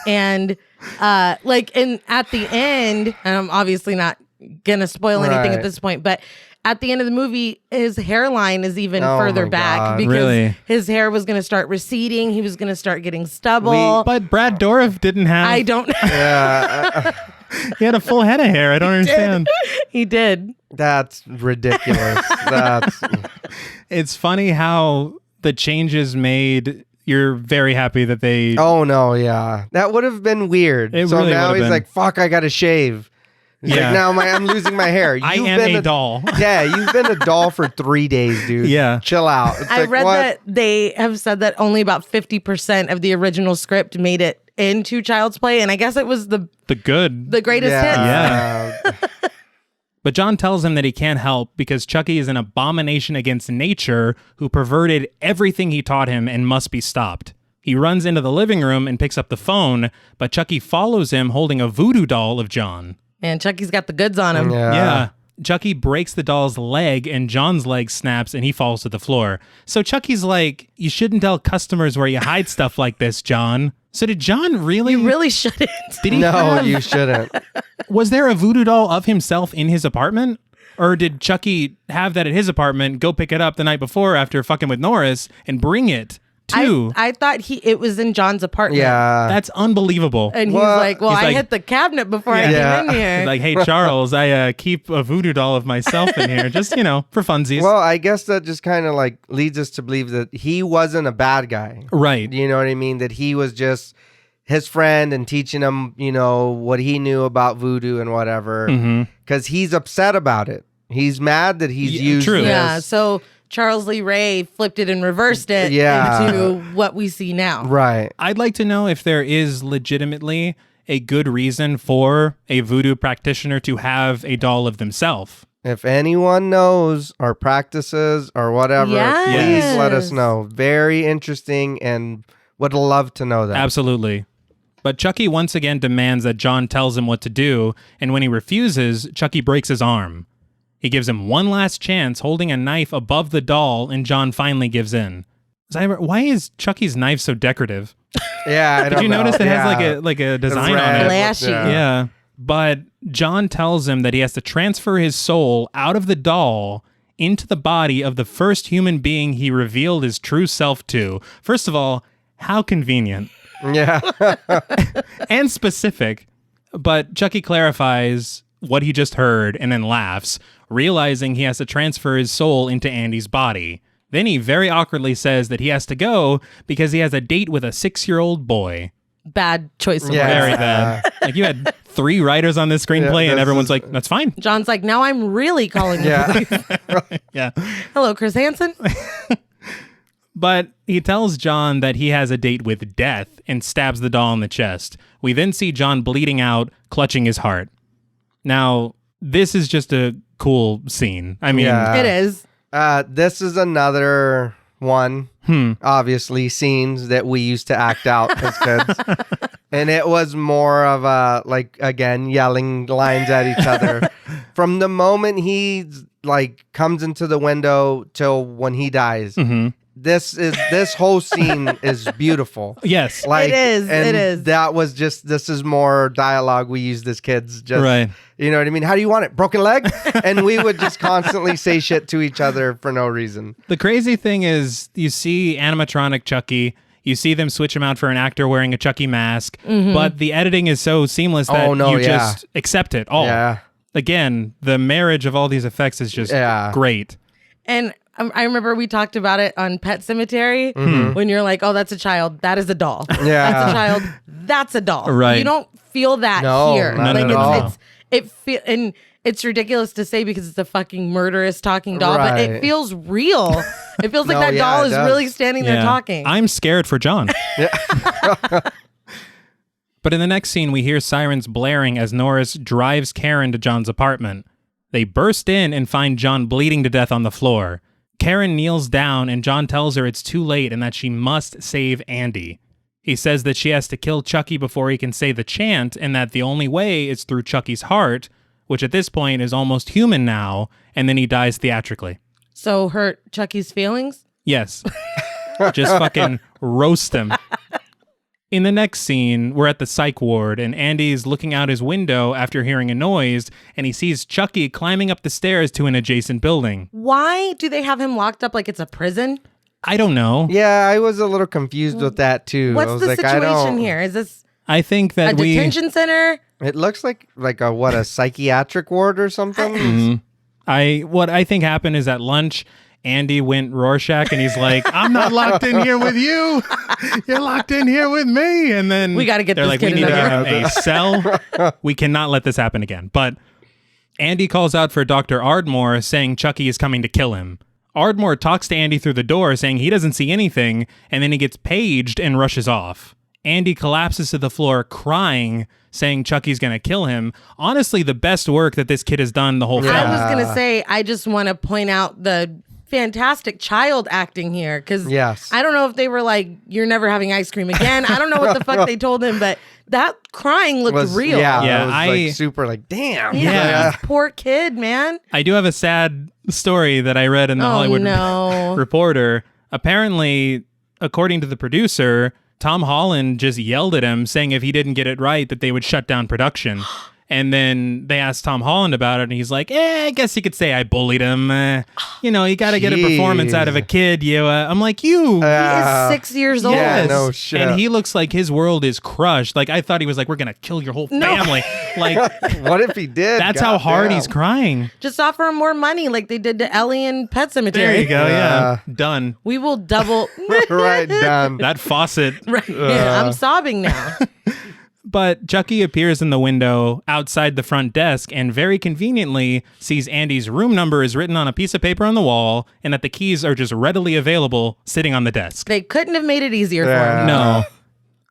[SPEAKER 2] And at the end, and I'm obviously not going to spoil anything
[SPEAKER 3] Right.
[SPEAKER 2] at this point, but at the end of the movie, his hairline is even
[SPEAKER 3] Oh
[SPEAKER 2] further
[SPEAKER 3] my
[SPEAKER 2] back
[SPEAKER 3] God.
[SPEAKER 2] because
[SPEAKER 1] Really?
[SPEAKER 2] his hair was going to start receding. He was going to start getting stubble.
[SPEAKER 1] But Brad Dourif didn't have...
[SPEAKER 2] I don't know.
[SPEAKER 3] Yeah.
[SPEAKER 1] He had a full head of hair. I don't understand.
[SPEAKER 2] He did.
[SPEAKER 3] That's ridiculous. That's
[SPEAKER 1] It's funny how the changes made... You're very happy that they...
[SPEAKER 3] Oh no, yeah. That would have been weird.
[SPEAKER 1] It
[SPEAKER 3] So
[SPEAKER 1] really
[SPEAKER 3] now
[SPEAKER 1] would've
[SPEAKER 3] he's
[SPEAKER 1] been.
[SPEAKER 3] like, fuck, I gotta shave. He's
[SPEAKER 1] Yeah.
[SPEAKER 3] like, now I'm losing my hair.
[SPEAKER 1] I
[SPEAKER 3] You've
[SPEAKER 1] am
[SPEAKER 3] been
[SPEAKER 1] a doll.
[SPEAKER 3] Yeah, you've been a doll for 3 days, dude.
[SPEAKER 1] Yeah.
[SPEAKER 3] Chill out. It's
[SPEAKER 2] I
[SPEAKER 3] like,
[SPEAKER 2] read
[SPEAKER 3] what?
[SPEAKER 2] that they have said that only about 50% of the original script made it into Child's Play, and I guess it was the
[SPEAKER 1] The good.
[SPEAKER 2] greatest hit.
[SPEAKER 3] Yeah.
[SPEAKER 1] But John tells him that he can't help because Chucky is an abomination against nature who perverted everything he taught him and must be stopped. He runs into the living room and picks up the phone, but Chucky follows him holding a voodoo doll of John.
[SPEAKER 2] And Chucky's got the goods on him.
[SPEAKER 1] Yeah. Chucky breaks the doll's leg and John's leg snaps and he falls to the floor. So Chucky's like, you shouldn't tell customers where you hide stuff like this, John. So did John really...
[SPEAKER 2] You really shouldn't.
[SPEAKER 1] Did he
[SPEAKER 3] No,
[SPEAKER 1] have-
[SPEAKER 3] you shouldn't.
[SPEAKER 1] Was there a voodoo doll of himself in his apartment? Or did Chucky have that at his apartment, go pick it up the night before after fucking with Norris, and bring it to...
[SPEAKER 2] I thought it was in John's apartment.
[SPEAKER 3] Yeah.
[SPEAKER 1] That's unbelievable.
[SPEAKER 2] And
[SPEAKER 3] Well,
[SPEAKER 2] he's like, well,
[SPEAKER 1] he's
[SPEAKER 2] I
[SPEAKER 1] like-
[SPEAKER 2] hit the cabinet before I
[SPEAKER 3] Yeah.
[SPEAKER 2] came in here.
[SPEAKER 1] Like, hey, Charles, I keep a voodoo doll of myself in here, just, for funsies.
[SPEAKER 3] Well, I guess that just kind of like leads us to believe that he wasn't a bad guy.
[SPEAKER 1] Right.
[SPEAKER 3] You know what I mean? That he was just his friend and teaching him, what he knew about voodoo and whatever. Because he's upset about it. He's mad that he's
[SPEAKER 1] Yeah,
[SPEAKER 3] used
[SPEAKER 1] true.
[SPEAKER 3] this.
[SPEAKER 2] Yeah, so Charles Lee Ray flipped it and reversed it
[SPEAKER 3] Yeah.
[SPEAKER 2] into what we see now.
[SPEAKER 3] Right.
[SPEAKER 1] I'd like to know if there is legitimately a good reason for a voodoo practitioner to have a doll of themselves.
[SPEAKER 3] If anyone knows or practices or whatever,
[SPEAKER 2] Yes.
[SPEAKER 3] please let us know. Very interesting and would love to know that.
[SPEAKER 1] Absolutely. But Chucky once again demands that John tells him what to do, and when he refuses, Chucky breaks his arm. He gives him one last chance, holding a knife above the doll, and John finally gives in. Why is Chucky's knife so decorative?
[SPEAKER 3] Yeah,
[SPEAKER 1] Did you notice it has like a design on it?
[SPEAKER 2] Flashy.
[SPEAKER 1] Yeah. But John tells him that he has to transfer his soul out of the doll into the body of the first human being he revealed his true self to. First of all, how convenient.
[SPEAKER 3] Yeah.
[SPEAKER 1] And specific. But Chucky clarifies what he just heard and then laughs, realizing he has to transfer his soul into Andy's body. Then he very awkwardly says that he has to go because he has a date with a 6-year-old boy.
[SPEAKER 2] Bad choice of
[SPEAKER 3] Yeah.
[SPEAKER 2] words.
[SPEAKER 1] Very bad. Like, you had 3 writers on this screenplay, and everyone's like, that's fine.
[SPEAKER 2] John's like, now I'm really calling the police.
[SPEAKER 1] Yeah.
[SPEAKER 2] Hello, Chris Hansen.
[SPEAKER 1] But he tells John that he has a date with death and stabs the doll in the chest. We then see John bleeding out, clutching his heart. Now, this is just a cool scene. I mean,
[SPEAKER 3] Yeah.
[SPEAKER 2] It is.
[SPEAKER 3] This is another one, obviously, scenes that we used to act out as kids. And it was more of a, like, again, yelling lines at each other. From the moment he, like, comes into the window till when he dies. This whole scene is beautiful.
[SPEAKER 1] yes.
[SPEAKER 3] Like,
[SPEAKER 2] It is,
[SPEAKER 3] and
[SPEAKER 2] it is.
[SPEAKER 3] That was just, this is more dialogue we used as kids. Just,
[SPEAKER 1] Right.
[SPEAKER 3] You know what I mean? How do you want it? Broken leg? And we would just constantly say shit to each other for no reason.
[SPEAKER 1] The crazy thing is, you see animatronic Chucky, you see them switch him out for an actor wearing a Chucky mask, but the editing is so seamless that you just accept it all.
[SPEAKER 3] Yeah.
[SPEAKER 1] Again, the marriage of all these effects is just great.
[SPEAKER 2] And I remember we talked about it on Pet Cemetery when you're like, oh, that's a child. That is a doll.
[SPEAKER 3] Yeah.
[SPEAKER 2] That's a child. That's a doll.
[SPEAKER 1] Right.
[SPEAKER 2] You don't feel that
[SPEAKER 3] No,
[SPEAKER 2] here.
[SPEAKER 3] not
[SPEAKER 2] Like
[SPEAKER 3] at all.
[SPEAKER 2] and it's ridiculous to say because it's a fucking murderous talking doll, but it
[SPEAKER 3] Right.
[SPEAKER 2] feels real. It feels like
[SPEAKER 3] No,
[SPEAKER 2] that
[SPEAKER 3] yeah,
[SPEAKER 2] doll
[SPEAKER 3] it
[SPEAKER 2] is
[SPEAKER 3] does.
[SPEAKER 2] really standing there talking.
[SPEAKER 1] I'm scared for John. But in the next scene, we hear sirens blaring as Norris drives Karen to John's apartment. They burst in and find John bleeding to death on the floor. Karen kneels down and John tells her it's too late and that she must save Andy. He says that she has to kill Chucky before he can say the chant and that the only way is through Chucky's heart, which at this point is almost human now, and then he dies theatrically.
[SPEAKER 2] So hurt Chucky's feelings?
[SPEAKER 1] Yes. Just fucking roast him. In the next scene, we're at the psych ward, and Andy's looking out his window after hearing a noise, and he sees Chucky climbing up the stairs to an adjacent building.
[SPEAKER 2] Why do they have him locked up like it's a prison?
[SPEAKER 1] I don't know.
[SPEAKER 3] Yeah, I was a little confused with that too. I
[SPEAKER 2] What's
[SPEAKER 3] was
[SPEAKER 2] the
[SPEAKER 3] like,
[SPEAKER 2] situation here? Is this
[SPEAKER 1] I think
[SPEAKER 2] a
[SPEAKER 1] that
[SPEAKER 2] detention center?
[SPEAKER 3] It looks like a psychiatric ward or something.
[SPEAKER 1] what I think happened is at lunch, Andy went Rorschach, and he's like, "I'm not locked in here with you. You're locked in here with me." And then
[SPEAKER 2] We gotta get
[SPEAKER 1] they're
[SPEAKER 2] this
[SPEAKER 1] like,
[SPEAKER 2] kid
[SPEAKER 1] "We need
[SPEAKER 2] another
[SPEAKER 1] a cell. We cannot let this happen again." But Andy calls out for Dr. Ardmore, saying Chucky is coming to kill him. Ardmore talks to Andy through the door, saying he doesn't see anything, and then he gets paged and rushes off. Andy collapses to the floor, crying, saying Chucky's going to kill him. Honestly, the best work that this kid has done the whole film.
[SPEAKER 2] I was going to say, I just want to point out the fantastic child acting here because
[SPEAKER 3] Yes.
[SPEAKER 2] I don't know if they were like, you're never having ice cream again. I don't know what the fuck they told him, but that crying looked real.
[SPEAKER 3] Yeah,
[SPEAKER 1] Yeah,
[SPEAKER 3] it was
[SPEAKER 1] I-
[SPEAKER 3] like super like, damn.
[SPEAKER 2] Yeah, this poor kid, man.
[SPEAKER 1] I do have a sad story that I read in the Hollywood
[SPEAKER 2] no.
[SPEAKER 1] Reporter. Apparently, according to the producer, Tom Holland just yelled at him, saying if he didn't get it right, that they would shut down production. And then they asked Tom Holland about it, and he's like, I guess you could say I bullied him. You got to get a performance out of a kid. I'm like,
[SPEAKER 2] He is 6 years old.
[SPEAKER 3] Yeah,
[SPEAKER 1] Yes.
[SPEAKER 3] no shit.
[SPEAKER 1] And he looks like his world is crushed. Like, I thought he was like, we're going to kill your whole family. Like,
[SPEAKER 3] What if he did?
[SPEAKER 1] that's how hard
[SPEAKER 3] Goddamn.
[SPEAKER 1] he's crying.
[SPEAKER 2] Just offer him more money like they did to Ellie in Pet Cemetery.
[SPEAKER 1] There you go. Yeah. Done.
[SPEAKER 2] We will double.
[SPEAKER 3] Right, done.
[SPEAKER 1] That faucet.
[SPEAKER 2] Right. Yeah, I'm sobbing now.
[SPEAKER 1] But Chucky appears in the window outside the front desk and very conveniently sees Andy's room number is written on a piece of paper on the wall and that the keys are just readily available sitting on the desk.
[SPEAKER 2] They couldn't have made it easier for
[SPEAKER 3] Yeah.
[SPEAKER 2] him.
[SPEAKER 1] No.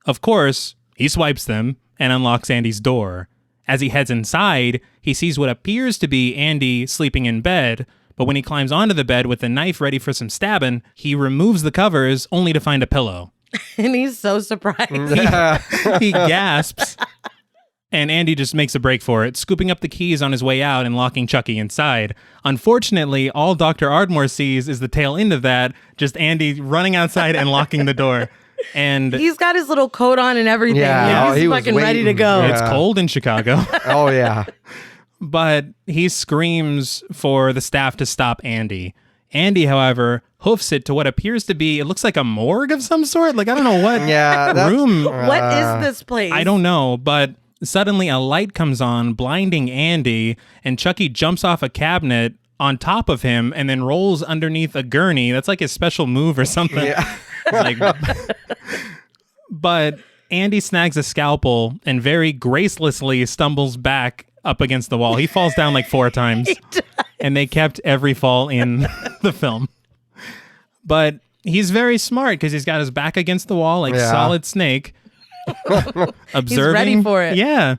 [SPEAKER 1] Of course, he swipes them and unlocks Andy's door. As he heads inside, he sees what appears to be Andy sleeping in bed, but when he climbs onto the bed with a knife ready for some stabbing, he removes the covers only to find a pillow.
[SPEAKER 2] And he's so surprised.
[SPEAKER 1] He gasps. And Andy just makes a break for it, scooping up the keys on his way out and locking Chucky inside. Unfortunately, all Dr. Ardmore sees is the tail end of that, just Andy running outside and locking the door. And
[SPEAKER 2] He's got his little coat on and everything.
[SPEAKER 3] Yeah,
[SPEAKER 2] He's
[SPEAKER 3] he was
[SPEAKER 2] fucking ready to
[SPEAKER 3] waiting.
[SPEAKER 2] go.
[SPEAKER 3] Yeah.
[SPEAKER 1] it's cold in Chicago.
[SPEAKER 3] Oh, yeah.
[SPEAKER 1] But he screams for the staff to stop Andy. Andy, however, hoofs it to what appears to be, it looks like a morgue of some sort. Like, I don't know what
[SPEAKER 3] Yeah, that's-
[SPEAKER 1] room.
[SPEAKER 2] What is this place?
[SPEAKER 1] I don't know, but suddenly a light comes on, blinding Andy, and Chucky jumps off a cabinet on top of him and then rolls underneath a gurney. That's like his special move or something.
[SPEAKER 3] Yeah.
[SPEAKER 1] Like, but Andy snags a scalpel and very gracelessly stumbles back up against the wall. He falls down like 4 times. And they kept every fall in the film. But he's very smart because he's got his back against the wall like Solid Snake. Observing.
[SPEAKER 2] He's ready for it.
[SPEAKER 1] Yeah.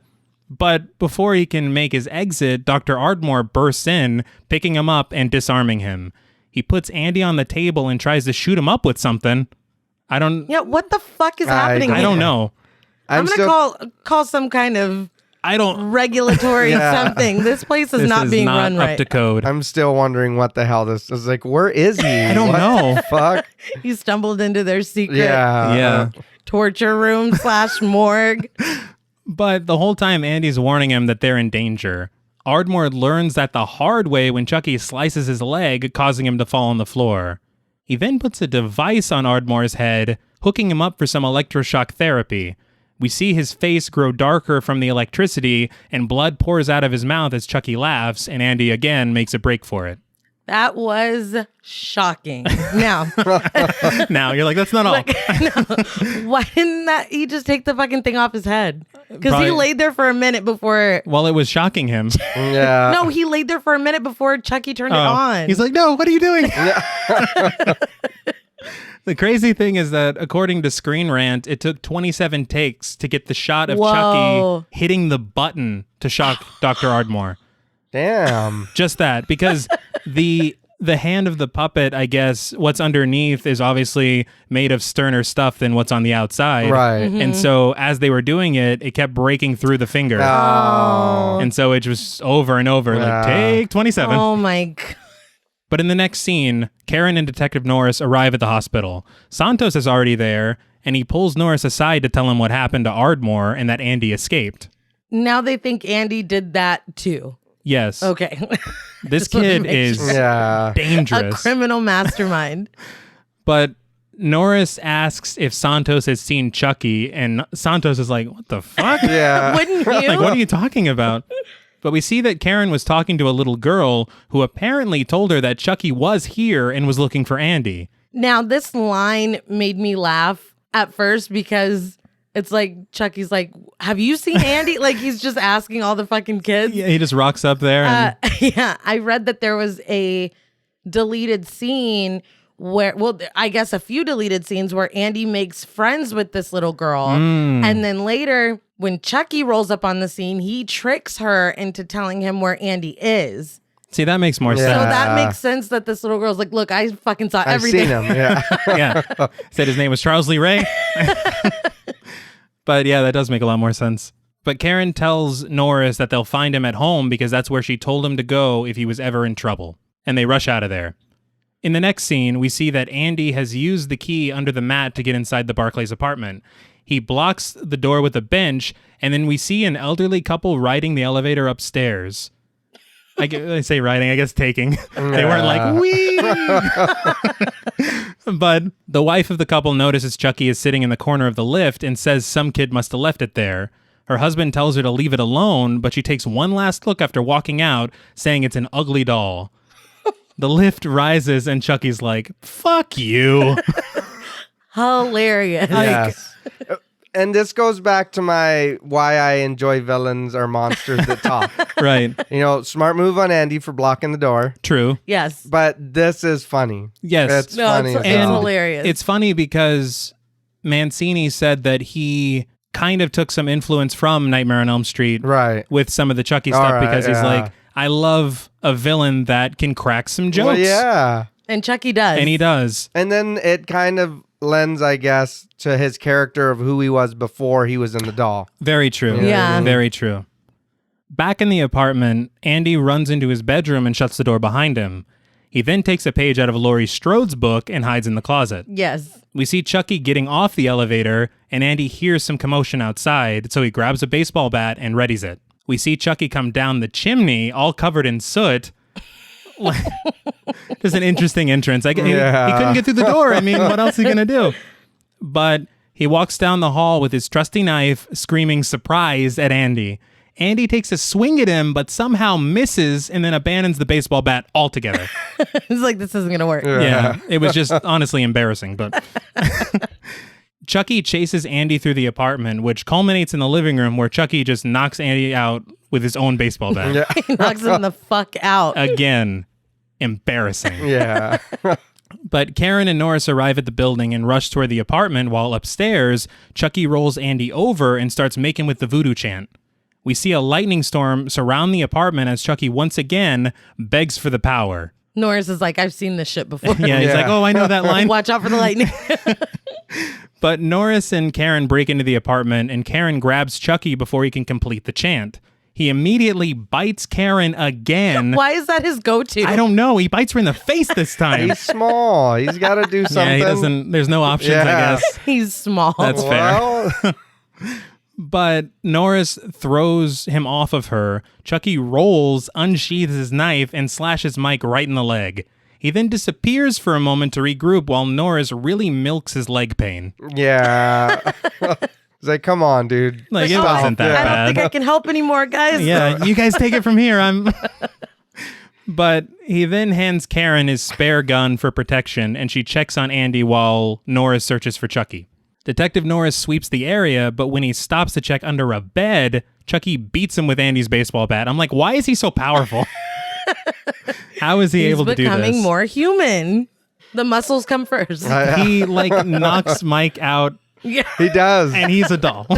[SPEAKER 1] But before he can make his exit, Dr. Ardmore bursts in, picking him up and disarming him. He puts Andy on the table and tries to shoot him up with something.
[SPEAKER 2] Yeah, what the fuck is happening
[SPEAKER 1] I
[SPEAKER 2] here?
[SPEAKER 1] don't know.
[SPEAKER 2] I'm gonna call some kind of regulatory something. This place is not being run
[SPEAKER 1] up
[SPEAKER 2] right.
[SPEAKER 1] to code.
[SPEAKER 3] I'm still wondering what the hell this is. Like, where is he? I
[SPEAKER 1] don't know.
[SPEAKER 3] Fuck.
[SPEAKER 2] He stumbled into their secret
[SPEAKER 1] Yeah.
[SPEAKER 2] torture room / morgue.
[SPEAKER 1] But the whole time, Andy's warning him that they're in danger. Ardmore learns that the hard way when Chucky slices his leg, causing him to fall on the floor. He then puts a device on Ardmore's head, hooking him up for some electroshock therapy. We see his face grow darker from the electricity, and blood pours out of his mouth as Chucky laughs, and Andy again makes a break for it.
[SPEAKER 2] That was shocking. Now,
[SPEAKER 1] Now, you're like, that's not all.
[SPEAKER 2] why didn't he just take the fucking thing off his head? Because
[SPEAKER 1] Probably-
[SPEAKER 2] he laid there for a minute before.
[SPEAKER 1] Well, it was shocking him.
[SPEAKER 3] Yeah.
[SPEAKER 2] No, he laid there for a minute before Chucky turned it on.
[SPEAKER 1] He's like, no, what are you doing? The crazy thing is that, according to Screen Rant, it took 27 takes to get the shot of
[SPEAKER 2] Whoa.
[SPEAKER 1] Chucky hitting the button to shock Dr. Ardmore.
[SPEAKER 3] Damn.
[SPEAKER 1] Just that, because the hand of the puppet, I guess, what's underneath is obviously made of sterner stuff than what's on the outside.
[SPEAKER 3] Right.
[SPEAKER 1] And so as they were doing it, it kept breaking through the finger.
[SPEAKER 3] Oh.
[SPEAKER 1] And so it was over and over, like, take 27.
[SPEAKER 2] Oh my God.
[SPEAKER 1] But in the next scene, Karen and Detective Norris arrive at the hospital. Santos is already there, and he pulls Norris aside to tell him what happened to Ardmore and that Andy escaped.
[SPEAKER 2] Now they think Andy did that too.
[SPEAKER 1] Yes.
[SPEAKER 2] Okay.
[SPEAKER 1] This
[SPEAKER 2] Just wanted to
[SPEAKER 1] kid
[SPEAKER 2] make
[SPEAKER 1] is
[SPEAKER 2] sure.
[SPEAKER 3] Yeah.
[SPEAKER 2] A
[SPEAKER 1] dangerous.
[SPEAKER 2] criminal mastermind.
[SPEAKER 1] But Norris asks if Santos has seen Chucky, and Santos is like, what the fuck?
[SPEAKER 3] Yeah.
[SPEAKER 2] Wouldn't you?
[SPEAKER 1] Like, what are you talking about? But we see that Karen was talking to a little girl who apparently told her that Chucky was here and was looking for Andy.
[SPEAKER 2] Now, this line made me laugh at first because it's like Chucky's like, have you seen Andy? Like, he's just asking all the fucking kids.
[SPEAKER 1] Yeah, he just rocks up there. And
[SPEAKER 2] Yeah, I read that there was a deleted scene where, well, I guess a few deleted scenes where Andy makes friends with this little girl. And then later, when Chucky rolls up on the scene, he tricks her into telling him where Andy is.
[SPEAKER 1] see, that makes more
[SPEAKER 2] So
[SPEAKER 1] sense.
[SPEAKER 2] that makes sense that this little girl's like, look, I fucking saw
[SPEAKER 3] I've
[SPEAKER 2] everything.
[SPEAKER 3] seen him. Yeah.
[SPEAKER 1] Yeah. Said his name was Charles Lee Ray. But yeah, that does make a lot more sense. But Karen tells Norris that they'll find him at home because that's where she told him to go if he was ever in trouble. And they rush out of there. In the next scene, we see that Andy has used the key under the mat to get inside the Barclays apartment. He blocks the door with a bench, and then we see an elderly couple riding the elevator upstairs. I say riding, I guess taking. They weren't like, wee! But the wife of the couple notices Chucky is sitting in the corner of the lift and says some kid must have left it there. Her husband tells her to leave it alone, but she takes one last look after walking out, saying it's an ugly doll. The lift rises and Chucky's like, fuck you.
[SPEAKER 2] Hilarious.
[SPEAKER 3] Yes. And this goes back to my why I enjoy villains or monsters that talk.
[SPEAKER 1] Right.
[SPEAKER 3] You know, smart move on Andy for blocking the door.
[SPEAKER 1] True.
[SPEAKER 2] Yes.
[SPEAKER 3] But this is funny.
[SPEAKER 1] Yes.
[SPEAKER 3] It's
[SPEAKER 2] No,
[SPEAKER 3] funny.
[SPEAKER 2] it's
[SPEAKER 3] as hell.
[SPEAKER 2] hilarious.
[SPEAKER 1] It's funny because Mancini said that he kind of took some influence from Nightmare on Elm Street
[SPEAKER 3] Right.
[SPEAKER 1] with some of the Chucky
[SPEAKER 3] All
[SPEAKER 1] stuff
[SPEAKER 3] right,
[SPEAKER 1] because he's
[SPEAKER 3] yeah.
[SPEAKER 1] like, I love a villain that can crack some jokes.
[SPEAKER 3] Well, yeah.
[SPEAKER 2] And Chucky does.
[SPEAKER 1] And he does.
[SPEAKER 3] And then it kind of lends, I guess, to his character of who he was before he was in the doll.
[SPEAKER 1] Very true.
[SPEAKER 2] Yeah.
[SPEAKER 1] Very true. Back in the apartment, Andy runs into his bedroom and shuts the door behind him. He then takes a page out of Laurie Strode's book and hides in the closet.
[SPEAKER 2] Yes.
[SPEAKER 1] We see Chucky getting off the elevator, and Andy hears some commotion outside, so he grabs a baseball bat and readies it. We see Chucky come down the chimney, all covered in soot. Just an interesting entrance. He couldn't get through the door. I mean, what else is he going to do? But he walks down the hall with his trusty knife, screaming surprise at Andy. Andy takes a swing at him, but somehow misses and then abandons the baseball bat altogether.
[SPEAKER 2] It's like, this isn't going to work.
[SPEAKER 1] Yeah, it was just honestly embarrassing. But Chucky chases Andy through the apartment, which culminates in the living room where Chucky just knocks Andy out with his own baseball bat.
[SPEAKER 2] He knocks him the fuck out.
[SPEAKER 1] Again, embarrassing.
[SPEAKER 3] Yeah.
[SPEAKER 1] But Karen and Norris arrive at the building and rush toward the apartment while upstairs, Chucky rolls Andy over and starts making with the voodoo chant. We see a lightning storm surround the apartment as Chucky once again begs for the power.
[SPEAKER 2] Norris is like, I've seen this shit before.
[SPEAKER 1] Yeah, he's like, oh, I know that line.
[SPEAKER 2] Watch out for the lightning.
[SPEAKER 1] But Norris and Karen break into the apartment, and Karen grabs Chucky before he can complete the chant. He immediately bites Karen again.
[SPEAKER 2] Why is that his go-to?
[SPEAKER 1] I don't know. He bites her in the face this time.
[SPEAKER 3] He's small. He's got to do something.
[SPEAKER 1] Yeah, he doesn't. There's no options, I
[SPEAKER 3] Yeah.
[SPEAKER 1] guess.
[SPEAKER 2] He's small.
[SPEAKER 1] That's fair. But Norris throws him off of her. Chucky rolls, unsheathes his knife, and slashes Mike right in the leg. He then disappears for a moment to regroup while Norris really milks his leg pain.
[SPEAKER 3] Yeah. He's like, come on, dude.
[SPEAKER 1] Like, it
[SPEAKER 3] Stop.
[SPEAKER 1] wasn't that
[SPEAKER 3] Yeah.
[SPEAKER 2] I
[SPEAKER 1] bad.
[SPEAKER 2] don't think I can help anymore, guys.
[SPEAKER 1] Yeah, you guys take it from here. But he then hands Karen his spare gun for protection, and she checks on Andy while Norris searches for Chucky. Detective Norris sweeps the area, but when he stops to check under a bed, Chucky beats him with Andy's baseball bat. I'm like, why is he so powerful? How is he able to do
[SPEAKER 2] He's
[SPEAKER 1] this?
[SPEAKER 2] becoming more human. The muscles come first.
[SPEAKER 1] He knocks Mike out,
[SPEAKER 2] Yeah.
[SPEAKER 3] He does.
[SPEAKER 1] and he's a doll.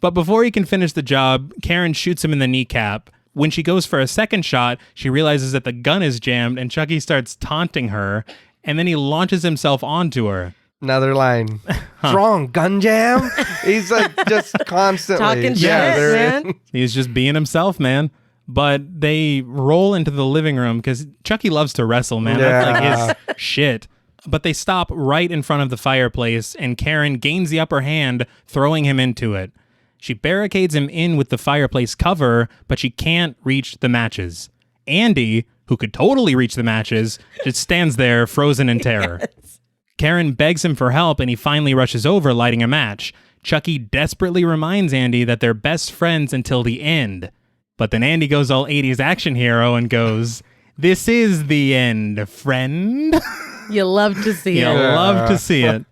[SPEAKER 1] But before he can finish the job, Karen shoots him in the kneecap. When she goes for a second shot, she realizes that the gun is jammed, and Chucky starts taunting her, and then he launches himself onto her.
[SPEAKER 3] Another line. Strong gun jam. He's like just constantly
[SPEAKER 2] Talking shit,
[SPEAKER 3] they're-
[SPEAKER 2] man.
[SPEAKER 1] He's just being himself, man. But they roll into the living room because Chucky loves to wrestle, man. That's like his shit. But they stop right in front of the fireplace, and Karen gains the upper hand, throwing him into it. She barricades him in with the fireplace cover, but she can't reach the matches. Andy, who could totally reach the matches, just stands there frozen in terror. Karen begs him for help, and he finally rushes over, lighting a match. Chucky desperately reminds Andy that they're best friends until the end. But then Andy goes all 80s action hero and goes, "This is the end, friend."
[SPEAKER 2] You love to see
[SPEAKER 1] You'll
[SPEAKER 2] it.
[SPEAKER 1] love to see it.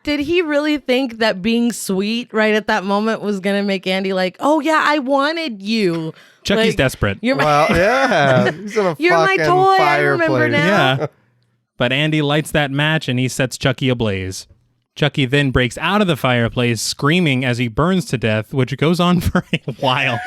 [SPEAKER 2] Did he really think that being sweet right at that moment was going to make Andy like, oh, yeah, I wanted you?
[SPEAKER 1] Chucky's
[SPEAKER 2] Like,
[SPEAKER 1] desperate.
[SPEAKER 2] You're my,
[SPEAKER 3] Well, yeah. He's in a
[SPEAKER 2] You're my
[SPEAKER 3] fucking
[SPEAKER 2] toy, I
[SPEAKER 3] fireplace.
[SPEAKER 2] remember now.
[SPEAKER 1] Yeah. But Andy lights that match and he sets Chucky ablaze. Chucky then breaks out of the fireplace, screaming as he burns to death, which goes on for a while.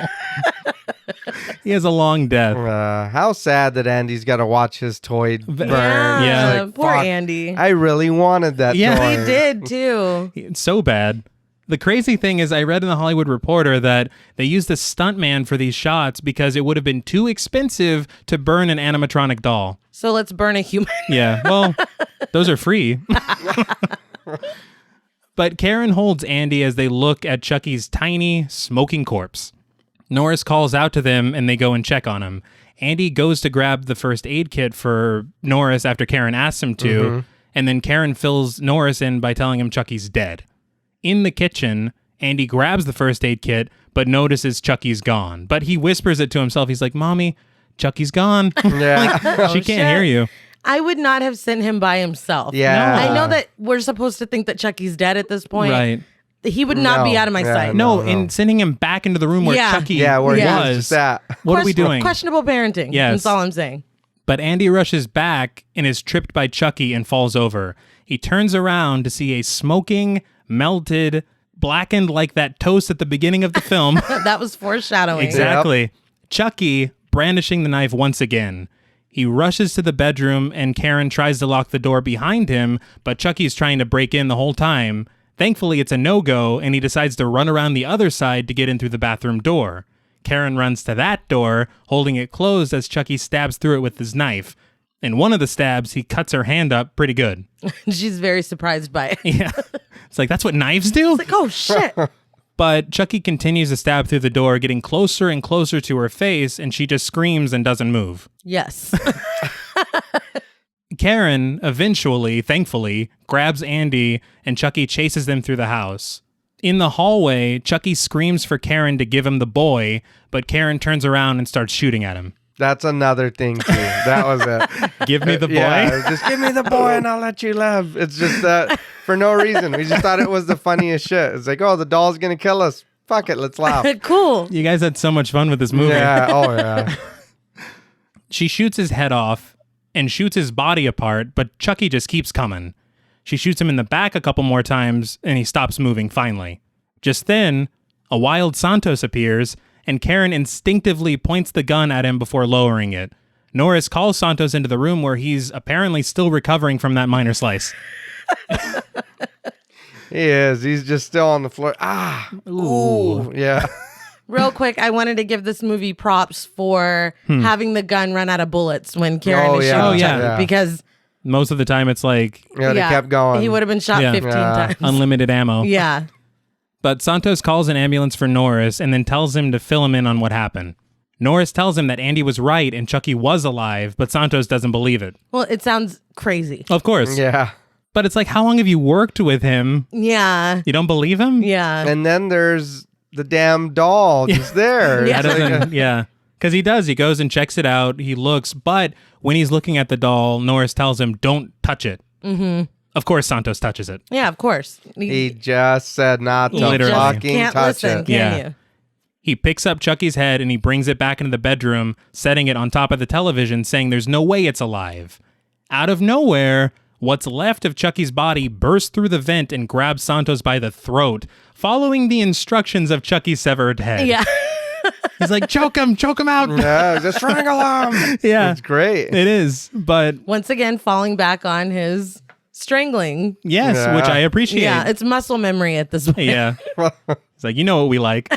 [SPEAKER 1] He has a long death.
[SPEAKER 3] How sad that Andy's got to watch his toy burn.
[SPEAKER 1] Yeah.
[SPEAKER 3] It's like,
[SPEAKER 2] Poor
[SPEAKER 3] fuck,
[SPEAKER 2] Andy.
[SPEAKER 3] I really wanted that
[SPEAKER 1] Yeah.
[SPEAKER 3] toy.
[SPEAKER 2] He did, too.
[SPEAKER 1] It's so bad. The crazy thing is I read in the Hollywood Reporter that they used a stuntman for these shots because it would have been too expensive to burn an animatronic doll.
[SPEAKER 2] So let's burn a human.
[SPEAKER 1] Yeah, well, those are free. But Karen holds Andy as they look at Chucky's tiny, smoking corpse. Norris calls out to them and they go and check on him. Andy goes to grab the first aid kit for Norris after Karen asks him to, and then Karen fills Norris in by telling him Chucky's dead. In the kitchen, Andy grabs the first aid kit, but notices Chucky's gone. But he whispers it to himself. He's like, "Mommy, Chucky's gone."
[SPEAKER 3] Yeah.
[SPEAKER 1] She can't
[SPEAKER 2] shit.
[SPEAKER 1] hear you.
[SPEAKER 2] I would not have sent him by himself.
[SPEAKER 3] Yeah.
[SPEAKER 2] I know that we're supposed to think that Chucky's dead at this point.
[SPEAKER 1] Right.
[SPEAKER 2] He would not be
[SPEAKER 3] No.
[SPEAKER 2] out of my
[SPEAKER 3] Yeah,
[SPEAKER 2] sight.
[SPEAKER 1] No,
[SPEAKER 3] No.
[SPEAKER 1] in sending him back into the room where
[SPEAKER 2] Yeah.
[SPEAKER 1] Chucky
[SPEAKER 3] Yeah, where
[SPEAKER 2] Yeah.
[SPEAKER 3] he was just at.
[SPEAKER 1] What are we doing?
[SPEAKER 2] Questionable parenting.
[SPEAKER 1] Yes.
[SPEAKER 2] That's all I'm saying.
[SPEAKER 1] But Andy rushes back and is tripped by Chucky and falls over. He turns around to see a smoking, melted, blackened like that toast at the beginning of the film.
[SPEAKER 2] That was foreshadowing.
[SPEAKER 1] Exactly. Chucky brandishing the knife once again. He rushes to the bedroom and Karen tries to lock the door behind him, but Chucky's trying to break in the whole time. Thankfully, it's a no-go, and he decides to run around the other side to get in through the bathroom door. Karen runs to that door, holding it closed as Chucky stabs through it with his knife. In one of the stabs, he cuts her hand up pretty good.
[SPEAKER 2] She's very surprised by it.
[SPEAKER 1] Yeah. It's like, that's what knives do?
[SPEAKER 2] It's like, oh, shit.
[SPEAKER 1] But Chucky continues to stab through the door, getting closer and closer to her face, and she just screams and doesn't move.
[SPEAKER 2] Yes.
[SPEAKER 1] Karen, eventually, thankfully, grabs Andy, and Chucky chases them through the house. In the hallway, Chucky screams for Karen to give him the boy, but Karen turns around and starts shooting at him.
[SPEAKER 3] That's another thing, too. That was it.
[SPEAKER 1] Give me the boy?
[SPEAKER 3] Yeah, just give me the boy and I'll let you live. It's just that for no reason. We just thought it was the funniest shit. It's like, oh, the doll's going to kill us. Fuck it, let's laugh.
[SPEAKER 2] Cool.
[SPEAKER 1] You guys had so much fun with this movie.
[SPEAKER 3] Yeah, oh yeah.
[SPEAKER 1] She shoots his head off and shoots his body apart, but Chucky just keeps coming. She shoots him in the back a couple more times, and he stops moving finally. Just then, a wild Santos appears, and Karen instinctively points the gun at him before lowering it. Norris calls Santos into the room where he's apparently still recovering from that minor slice.
[SPEAKER 3] He is. He's just still on the floor. Ah. Ooh. Yeah.
[SPEAKER 2] Real quick, I wanted to give this movie props for having the gun run out of bullets when Karen is shooting Chucky,
[SPEAKER 3] Yeah.
[SPEAKER 2] because
[SPEAKER 1] Most of the time, it's like
[SPEAKER 3] Yeah, they kept going.
[SPEAKER 2] he would have been shot
[SPEAKER 1] Yeah.
[SPEAKER 2] 15 times.
[SPEAKER 1] unlimited ammo.
[SPEAKER 2] Yeah.
[SPEAKER 1] But Santos calls an ambulance for Norris and then tells him to fill him in on what happened. Norris tells him that Andy was right and Chucky was alive, but Santos doesn't believe it.
[SPEAKER 2] Well, it sounds crazy.
[SPEAKER 1] Of course.
[SPEAKER 3] Yeah.
[SPEAKER 1] But it's like, how long have you worked with him?
[SPEAKER 2] Yeah.
[SPEAKER 1] You don't believe him?
[SPEAKER 2] Yeah.
[SPEAKER 3] And then there's the damn doll just there.
[SPEAKER 2] Yeah.
[SPEAKER 1] That doesn't, yeah. Because he does. He goes and checks it out. He looks. But when he's looking at the doll, Norris tells him, don't touch it. Mm-hmm. Of course, Santos touches it.
[SPEAKER 2] Yeah, of course.
[SPEAKER 3] He just said not to
[SPEAKER 1] Literally.
[SPEAKER 3] fucking
[SPEAKER 2] can't
[SPEAKER 3] touch
[SPEAKER 2] listen,
[SPEAKER 3] it.
[SPEAKER 2] can
[SPEAKER 1] Yeah.
[SPEAKER 2] you?
[SPEAKER 1] He picks up Chucky's head and he brings it back into the bedroom, setting it on top of the television, saying there's no way it's alive. Out of nowhere, what's left of Chucky's body bursts through the vent and grabs Santos by the throat, following the instructions of Chucky's severed head.
[SPEAKER 2] Yeah.
[SPEAKER 1] He's like, choke him out.
[SPEAKER 3] Yeah, just strangle him.
[SPEAKER 1] Yeah.
[SPEAKER 3] It's great.
[SPEAKER 1] It is. But
[SPEAKER 2] Once again, falling back on his strangling.
[SPEAKER 1] yes,
[SPEAKER 3] Yeah.
[SPEAKER 1] which I appreciate.
[SPEAKER 2] Yeah, it's muscle memory at this point.
[SPEAKER 1] Yeah. It's like, you know what we like.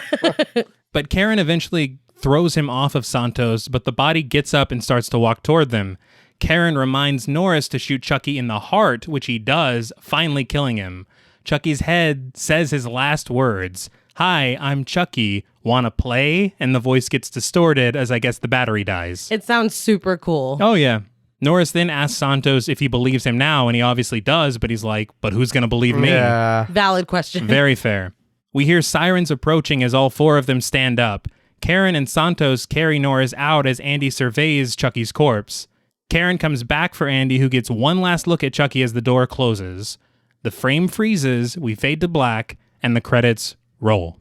[SPEAKER 1] But Karen eventually throws him off of Santos, but the body gets up and starts to walk toward them. Karen reminds Norris to shoot Chucky in the heart, which he does, finally killing him. Chucky's head says his last words. Hi, I'm Chucky. Wanna play? And the voice gets distorted as I guess the battery dies.
[SPEAKER 2] It sounds super cool.
[SPEAKER 1] Oh, yeah. Norris then asks Santos if he believes him now, and he obviously does, but he's like, but who's gonna believe me?
[SPEAKER 3] Yeah.
[SPEAKER 2] Valid question.
[SPEAKER 1] Very fair. We hear sirens approaching as all four of them stand up. Karen and Santos carry Norris out as Andy surveys Chucky's corpse. Karen comes back for Andy, who gets one last look at Chucky as the door closes. The frame freezes, we fade to black, and the credits roll.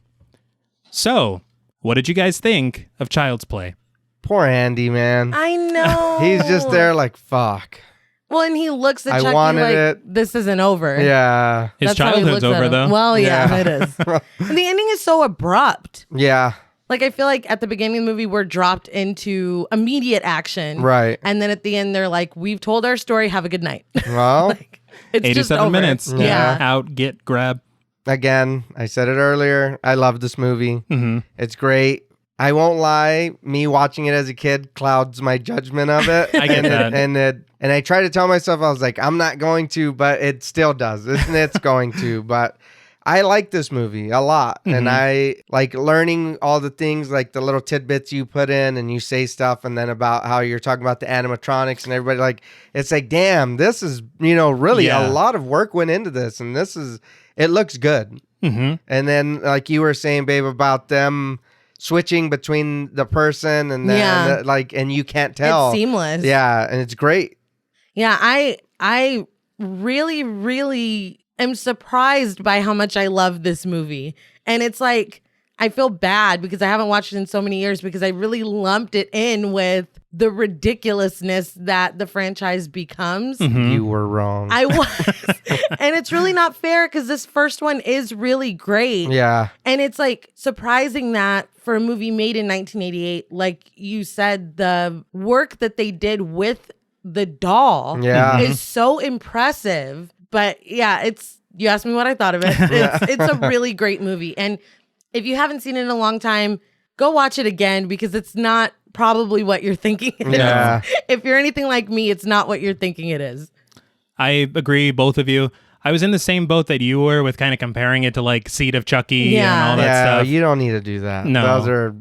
[SPEAKER 1] So, what did you guys think of Child's Play?
[SPEAKER 3] Poor Andy, man.
[SPEAKER 2] I know.
[SPEAKER 3] He's just there like, fuck.
[SPEAKER 2] Well, and he looks at
[SPEAKER 3] I
[SPEAKER 2] Chucky
[SPEAKER 3] wanted
[SPEAKER 2] like,
[SPEAKER 3] it.
[SPEAKER 2] this isn't over.
[SPEAKER 3] Yeah.
[SPEAKER 1] His
[SPEAKER 2] That's how he
[SPEAKER 1] childhood's
[SPEAKER 2] looks at
[SPEAKER 1] over,
[SPEAKER 2] him.
[SPEAKER 1] though.
[SPEAKER 2] Well, yeah,
[SPEAKER 3] Yeah.
[SPEAKER 2] it is. And the ending is so abrupt.
[SPEAKER 3] Yeah.
[SPEAKER 2] Like, I feel like at the beginning of the movie, we're dropped into immediate action.
[SPEAKER 3] Right.
[SPEAKER 2] And then at the end, they're like, we've told our story. Have a good night.
[SPEAKER 3] Well,
[SPEAKER 2] It's just
[SPEAKER 1] 87
[SPEAKER 2] over.
[SPEAKER 1] minutes.
[SPEAKER 2] Yeah.
[SPEAKER 1] Out, get, grab.
[SPEAKER 3] again, I said it earlier. I love this movie.
[SPEAKER 1] Mm-hmm.
[SPEAKER 3] It's great. I won't lie. Me watching it as a kid clouds my judgment of it.
[SPEAKER 1] I get that.
[SPEAKER 3] And I try to tell myself, I was like, I'm not going to, but it still does. It's going to. But I like this movie a lot. And I like learning all the things, like the little tidbits you put in and you say stuff. And then about how you're talking about the animatronics and everybody, like, it's like, damn, this is, really
[SPEAKER 1] Yeah.
[SPEAKER 3] a lot of work went into this. And it looks good.
[SPEAKER 1] Mm-hmm.
[SPEAKER 3] And then, like you were saying, babe, about them switching between the person and then,
[SPEAKER 2] Yeah.
[SPEAKER 3] and you can't tell.
[SPEAKER 2] It's seamless.
[SPEAKER 3] Yeah, and it's great.
[SPEAKER 2] Yeah, I really, really am surprised by how much I love this movie. And it's like, I feel bad because I haven't watched it in so many years because I really lumped it in with the ridiculousness that the franchise becomes.
[SPEAKER 3] You were wrong.
[SPEAKER 2] I was. And it's really not fair because this first one is really great.
[SPEAKER 3] Yeah.
[SPEAKER 2] And it's like surprising that for a movie made in 1988, like you said, the work that they did with the doll is so impressive. But yeah, you asked me what I thought of it. It's a really great movie. And if you haven't seen it in a long time, go watch it again because it's not probably what you're thinking it is. If you're anything like me, it's not what you're thinking it is.
[SPEAKER 1] I agree, both of you. I was in the same boat that you were with kind of comparing it to like Seed of Chucky and all that stuff.
[SPEAKER 3] You don't need to do that.
[SPEAKER 1] No.
[SPEAKER 3] Those are...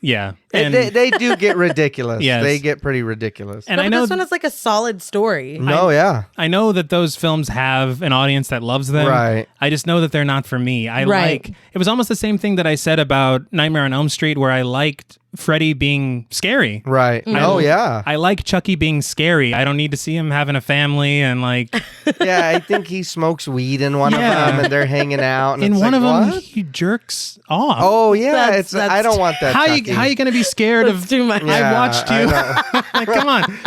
[SPEAKER 1] Yeah.
[SPEAKER 3] And they do get ridiculous.
[SPEAKER 1] Yes.
[SPEAKER 3] They get pretty ridiculous.
[SPEAKER 1] And
[SPEAKER 2] No,
[SPEAKER 1] I
[SPEAKER 2] but
[SPEAKER 1] know
[SPEAKER 2] this one is like a solid story.
[SPEAKER 1] I know that those films have an audience that loves them.
[SPEAKER 3] Right.
[SPEAKER 1] I just know that they're not for me. It was almost the same thing that I said about Nightmare on Elm Street where I liked Freddy being scary.
[SPEAKER 3] Right.
[SPEAKER 1] I like Chucky being scary. I don't need to see him having a family and like...
[SPEAKER 3] Yeah, I think he smokes weed in one of them and they're hanging out. And
[SPEAKER 1] in
[SPEAKER 3] it's
[SPEAKER 1] one
[SPEAKER 3] like,
[SPEAKER 1] of them,
[SPEAKER 3] what?
[SPEAKER 1] he jerks off.
[SPEAKER 3] Oh, yeah.
[SPEAKER 2] That's
[SPEAKER 3] I don't want that.
[SPEAKER 1] How
[SPEAKER 3] Chucky.
[SPEAKER 1] you going to be scared of...
[SPEAKER 2] too much.
[SPEAKER 1] I watched you. Like, come on.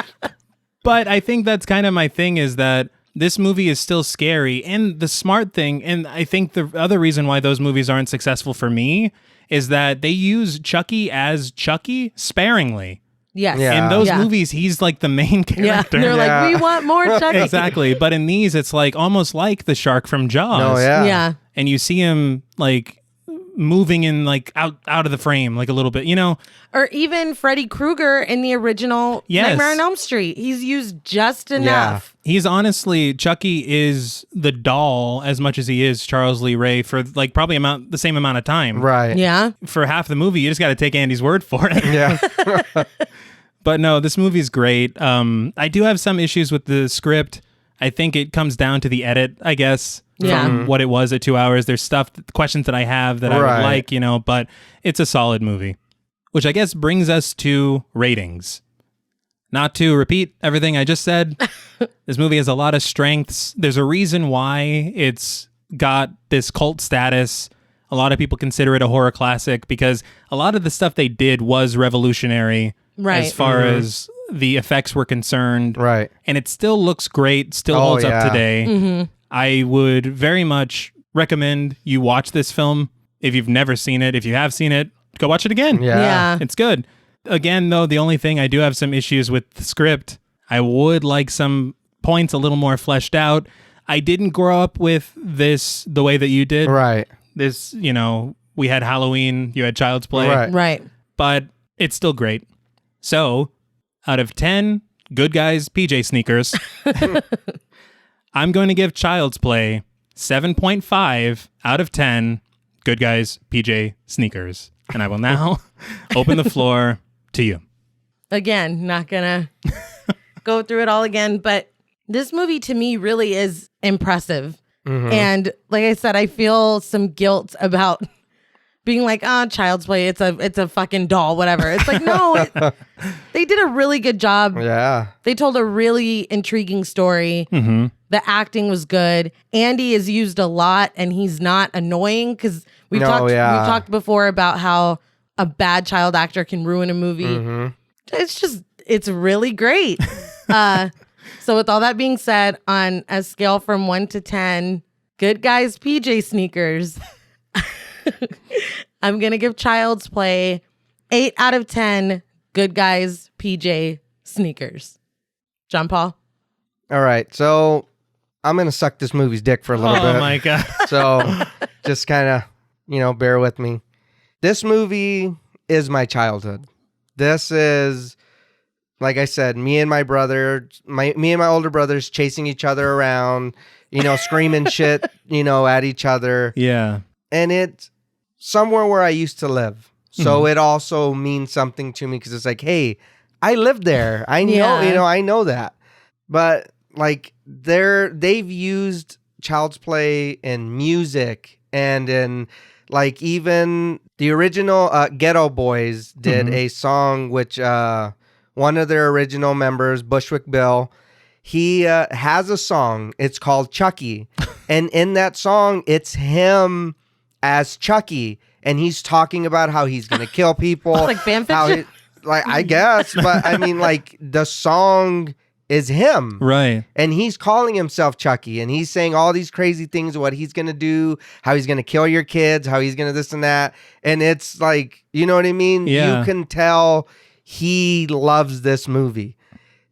[SPEAKER 1] But I think that's kind of my thing is that this movie is still scary. And the smart thing, and I think the other reason why those movies aren't successful for me is that they use Chucky as Chucky sparingly.
[SPEAKER 2] Yes.
[SPEAKER 3] Yeah.
[SPEAKER 1] In those movies, he's like the main character.
[SPEAKER 2] They're like, we want more Chucky.
[SPEAKER 1] Exactly. But in these, it's like almost like the shark from Jaws.
[SPEAKER 3] Oh, yeah.
[SPEAKER 2] Yeah.
[SPEAKER 1] And you see him like moving in like out of the frame like a little bit, you know?
[SPEAKER 2] Or even Freddy Krueger in the original Nightmare on Elm Street. He's used just enough.
[SPEAKER 1] He's honestly, Chucky is the doll as much as he is Charles Lee Ray for like probably the same amount of time.
[SPEAKER 3] Right.
[SPEAKER 2] Yeah.
[SPEAKER 1] For half the movie, you just got to take Andy's word for it.
[SPEAKER 3] Yeah.
[SPEAKER 1] But no, this movie's great. I do have some issues with the script. I think it comes down to the edit, I guess. From what it was at 2 hours. There's questions that I have that I would like, you know, but it's a solid movie. Which I guess brings us to ratings. Not to repeat everything I just said. This movie has a lot of strengths. There's a reason why it's got this cult status. A lot of people consider it a horror classic because a lot of the stuff they did was revolutionary as far as the effects were concerned.
[SPEAKER 3] Right.
[SPEAKER 1] And it still looks great, still holds up today. I would very much recommend you watch this film if you've never seen it. If you have seen it, go watch it again.
[SPEAKER 2] Yeah.
[SPEAKER 1] It's good. Again, though, the only thing I do have some issues with the script. I would like some points a little more fleshed out. I didn't grow up with this the way that you did.
[SPEAKER 3] Right.
[SPEAKER 1] This, you know, we had Halloween, you had Child's Play.
[SPEAKER 2] Right.
[SPEAKER 1] But it's still great. So, out of 10 good guys PJ sneakers, I'm going to give Child's Play 7.5 out of 10 good guys PJ sneakers. And I will now open the floor to you.
[SPEAKER 2] Again, not gonna go through it all again, but this movie to me really is impressive. And like I said, I feel some guilt about being like, Child's Play, it's a fucking doll, whatever. It's like, no, they did a really good job.
[SPEAKER 3] Yeah.
[SPEAKER 2] They told a really intriguing story. The acting was good. Andy is used a lot and he's not annoying because we've talked before about how a bad child actor can ruin a movie. It's really great. So with all that being said, on a scale from 1 to 10, good guys PJ sneakers, I'm going to give Child's Play 8 out of 10 good guys PJ sneakers. John Paul?
[SPEAKER 3] All right. So I'm going to suck this movie's dick for a little bit.
[SPEAKER 1] Oh, my God.
[SPEAKER 3] So just kind of, bear with me. This movie is my childhood. This is, like I said, me and my older brothers chasing each other around, screaming shit, at each other.
[SPEAKER 1] Yeah.
[SPEAKER 3] And it's somewhere where I used to live. So it also means something to me because it's like, hey, I lived there. I know, I know that. But like they've used Child's Play in music and in like even the original Ghetto Boys did a song which one of their original members, Bushwick Bill, he has a song. It's called Chucky. And in that song, it's him as Chucky, and he's talking about how he's gonna kill people.
[SPEAKER 2] Like fan fiction?
[SPEAKER 3] Like, I guess, but I mean, like, the song is him.
[SPEAKER 1] Right.
[SPEAKER 3] And he's calling himself Chucky, and he's saying all these crazy things, what he's going to do, how he's going to kill your kids, how he's going to this and that. And it's like, you know what I mean?
[SPEAKER 1] Yeah.
[SPEAKER 3] You can tell he loves this movie.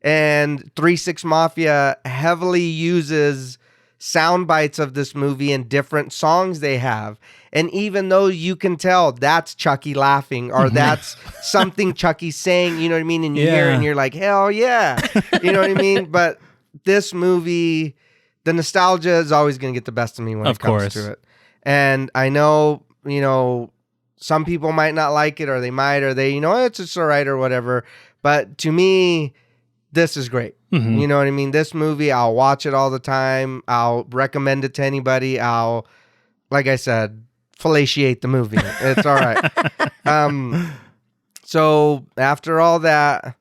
[SPEAKER 3] And 3 6 Mafia heavily uses sound bites of this movie and different songs they have. And even though you can tell that's Chucky laughing or that's something Chucky's saying, you know what I mean? And you hear it and you're like, hell yeah. You know what I mean? But this movie, the nostalgia is always going to get the best of me when it comes to it. And I know, you know, some people might not like it, or they might, or they, you know, it's just all right or whatever. But to me, this is great.
[SPEAKER 1] Mm-hmm.
[SPEAKER 3] You know what I mean? This movie, I'll watch it all the time. I'll recommend it to anybody. I'll, like I said, fellatiate the movie. It's all right. So after all that,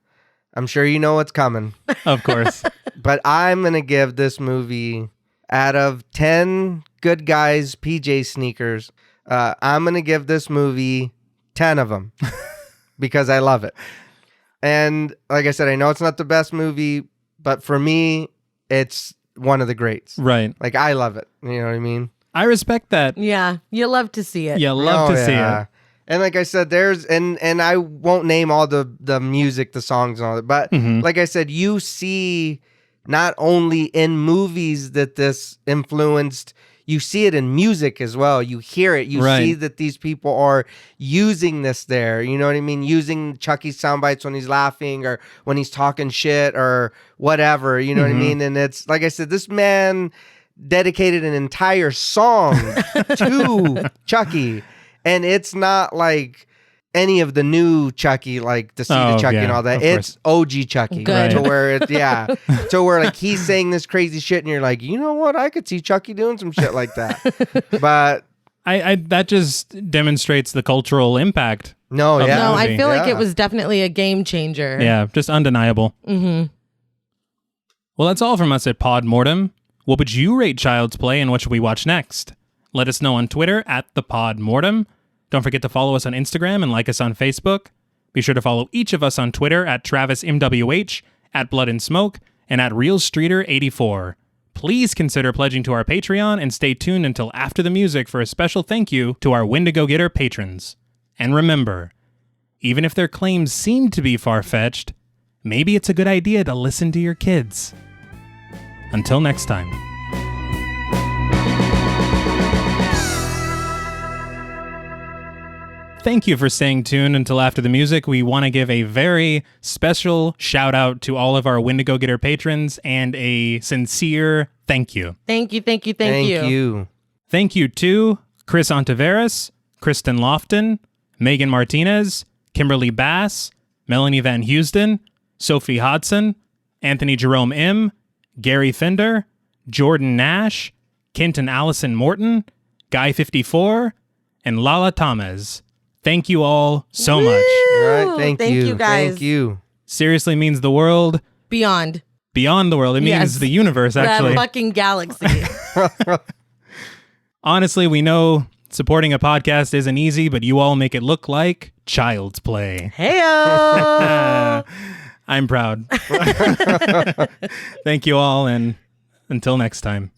[SPEAKER 3] I'm sure you know what's coming.
[SPEAKER 1] Of course.
[SPEAKER 3] But I'm going to give this movie, out of 10 good guys PJ sneakers, I'm going to give this movie 10 of them because I love it. And like I said, I know it's not the best movie, but for me, it's one of the greats.
[SPEAKER 1] Right.
[SPEAKER 3] Like, I love it. You know what I mean?
[SPEAKER 1] I respect that.
[SPEAKER 2] Yeah, you love to see it.
[SPEAKER 1] Yeah, love to see it.
[SPEAKER 3] And like I said, there's and I won't name all the music, the songs and all that, but like I said, you see not only in movies that this influenced, you see it in music as well. You hear it. You see that these people are using this there. You know what I mean? Using Chucky's sound bites when he's laughing or when he's talking shit or whatever. You know what I mean? And it's, like I said, this man dedicated an entire song to Chucky. And it's not like any of the new Chucky, like the Seed of Chucky and all that. It's OG Chucky.
[SPEAKER 2] Good.
[SPEAKER 3] To where it's, to where like he's saying this crazy shit and you're like, you know what? I could see Chucky doing some shit like that. But
[SPEAKER 1] I that just demonstrates the cultural impact.
[SPEAKER 3] No,
[SPEAKER 2] I feel like it was definitely a game changer.
[SPEAKER 1] Yeah, just undeniable. Mm-hmm. Well, that's all from us at Pod Mortem. What would you rate Child's Play, and what should we watch next? Let us know on Twitter at the Pod Mortem. Don't forget to follow us on Instagram and like us on Facebook. Be sure to follow each of us on Twitter at TravisMWH, at Blood and Smoke, and at RealStreeter84. Please consider pledging to our Patreon and stay tuned until after the music for a special thank you to our Wendigo Getter patrons. And remember, even if their claims seem to be far-fetched, maybe it's a good idea to listen to your kids. Until next time. Thank you for staying tuned until after the music. We want to give a very special shout out to all of our Wendigo Getter patrons and a sincere thank you.
[SPEAKER 2] Thank you.
[SPEAKER 3] Thank you.
[SPEAKER 1] Thank you to Chris Ontiveros, Kristen Lofton, Megan Martinez, Kimberly Bass, Melanie Van Houston, Sophie Hodson, Anthony Jerome M., Gary Fender, Jordan Nash, Kenton Allison Morton, Guy54, and Lala Thomas. Thank you all so much.
[SPEAKER 3] All right, thank you
[SPEAKER 2] guys.
[SPEAKER 3] Thank you.
[SPEAKER 1] Seriously means the world.
[SPEAKER 2] Beyond
[SPEAKER 1] Beyond the world. It means the universe, actually.
[SPEAKER 2] The fucking galaxy.
[SPEAKER 1] Honestly, we know supporting a podcast isn't easy, but you all make it look like child's play.
[SPEAKER 2] Heyo!
[SPEAKER 1] I'm proud. Thank you all, and until next time.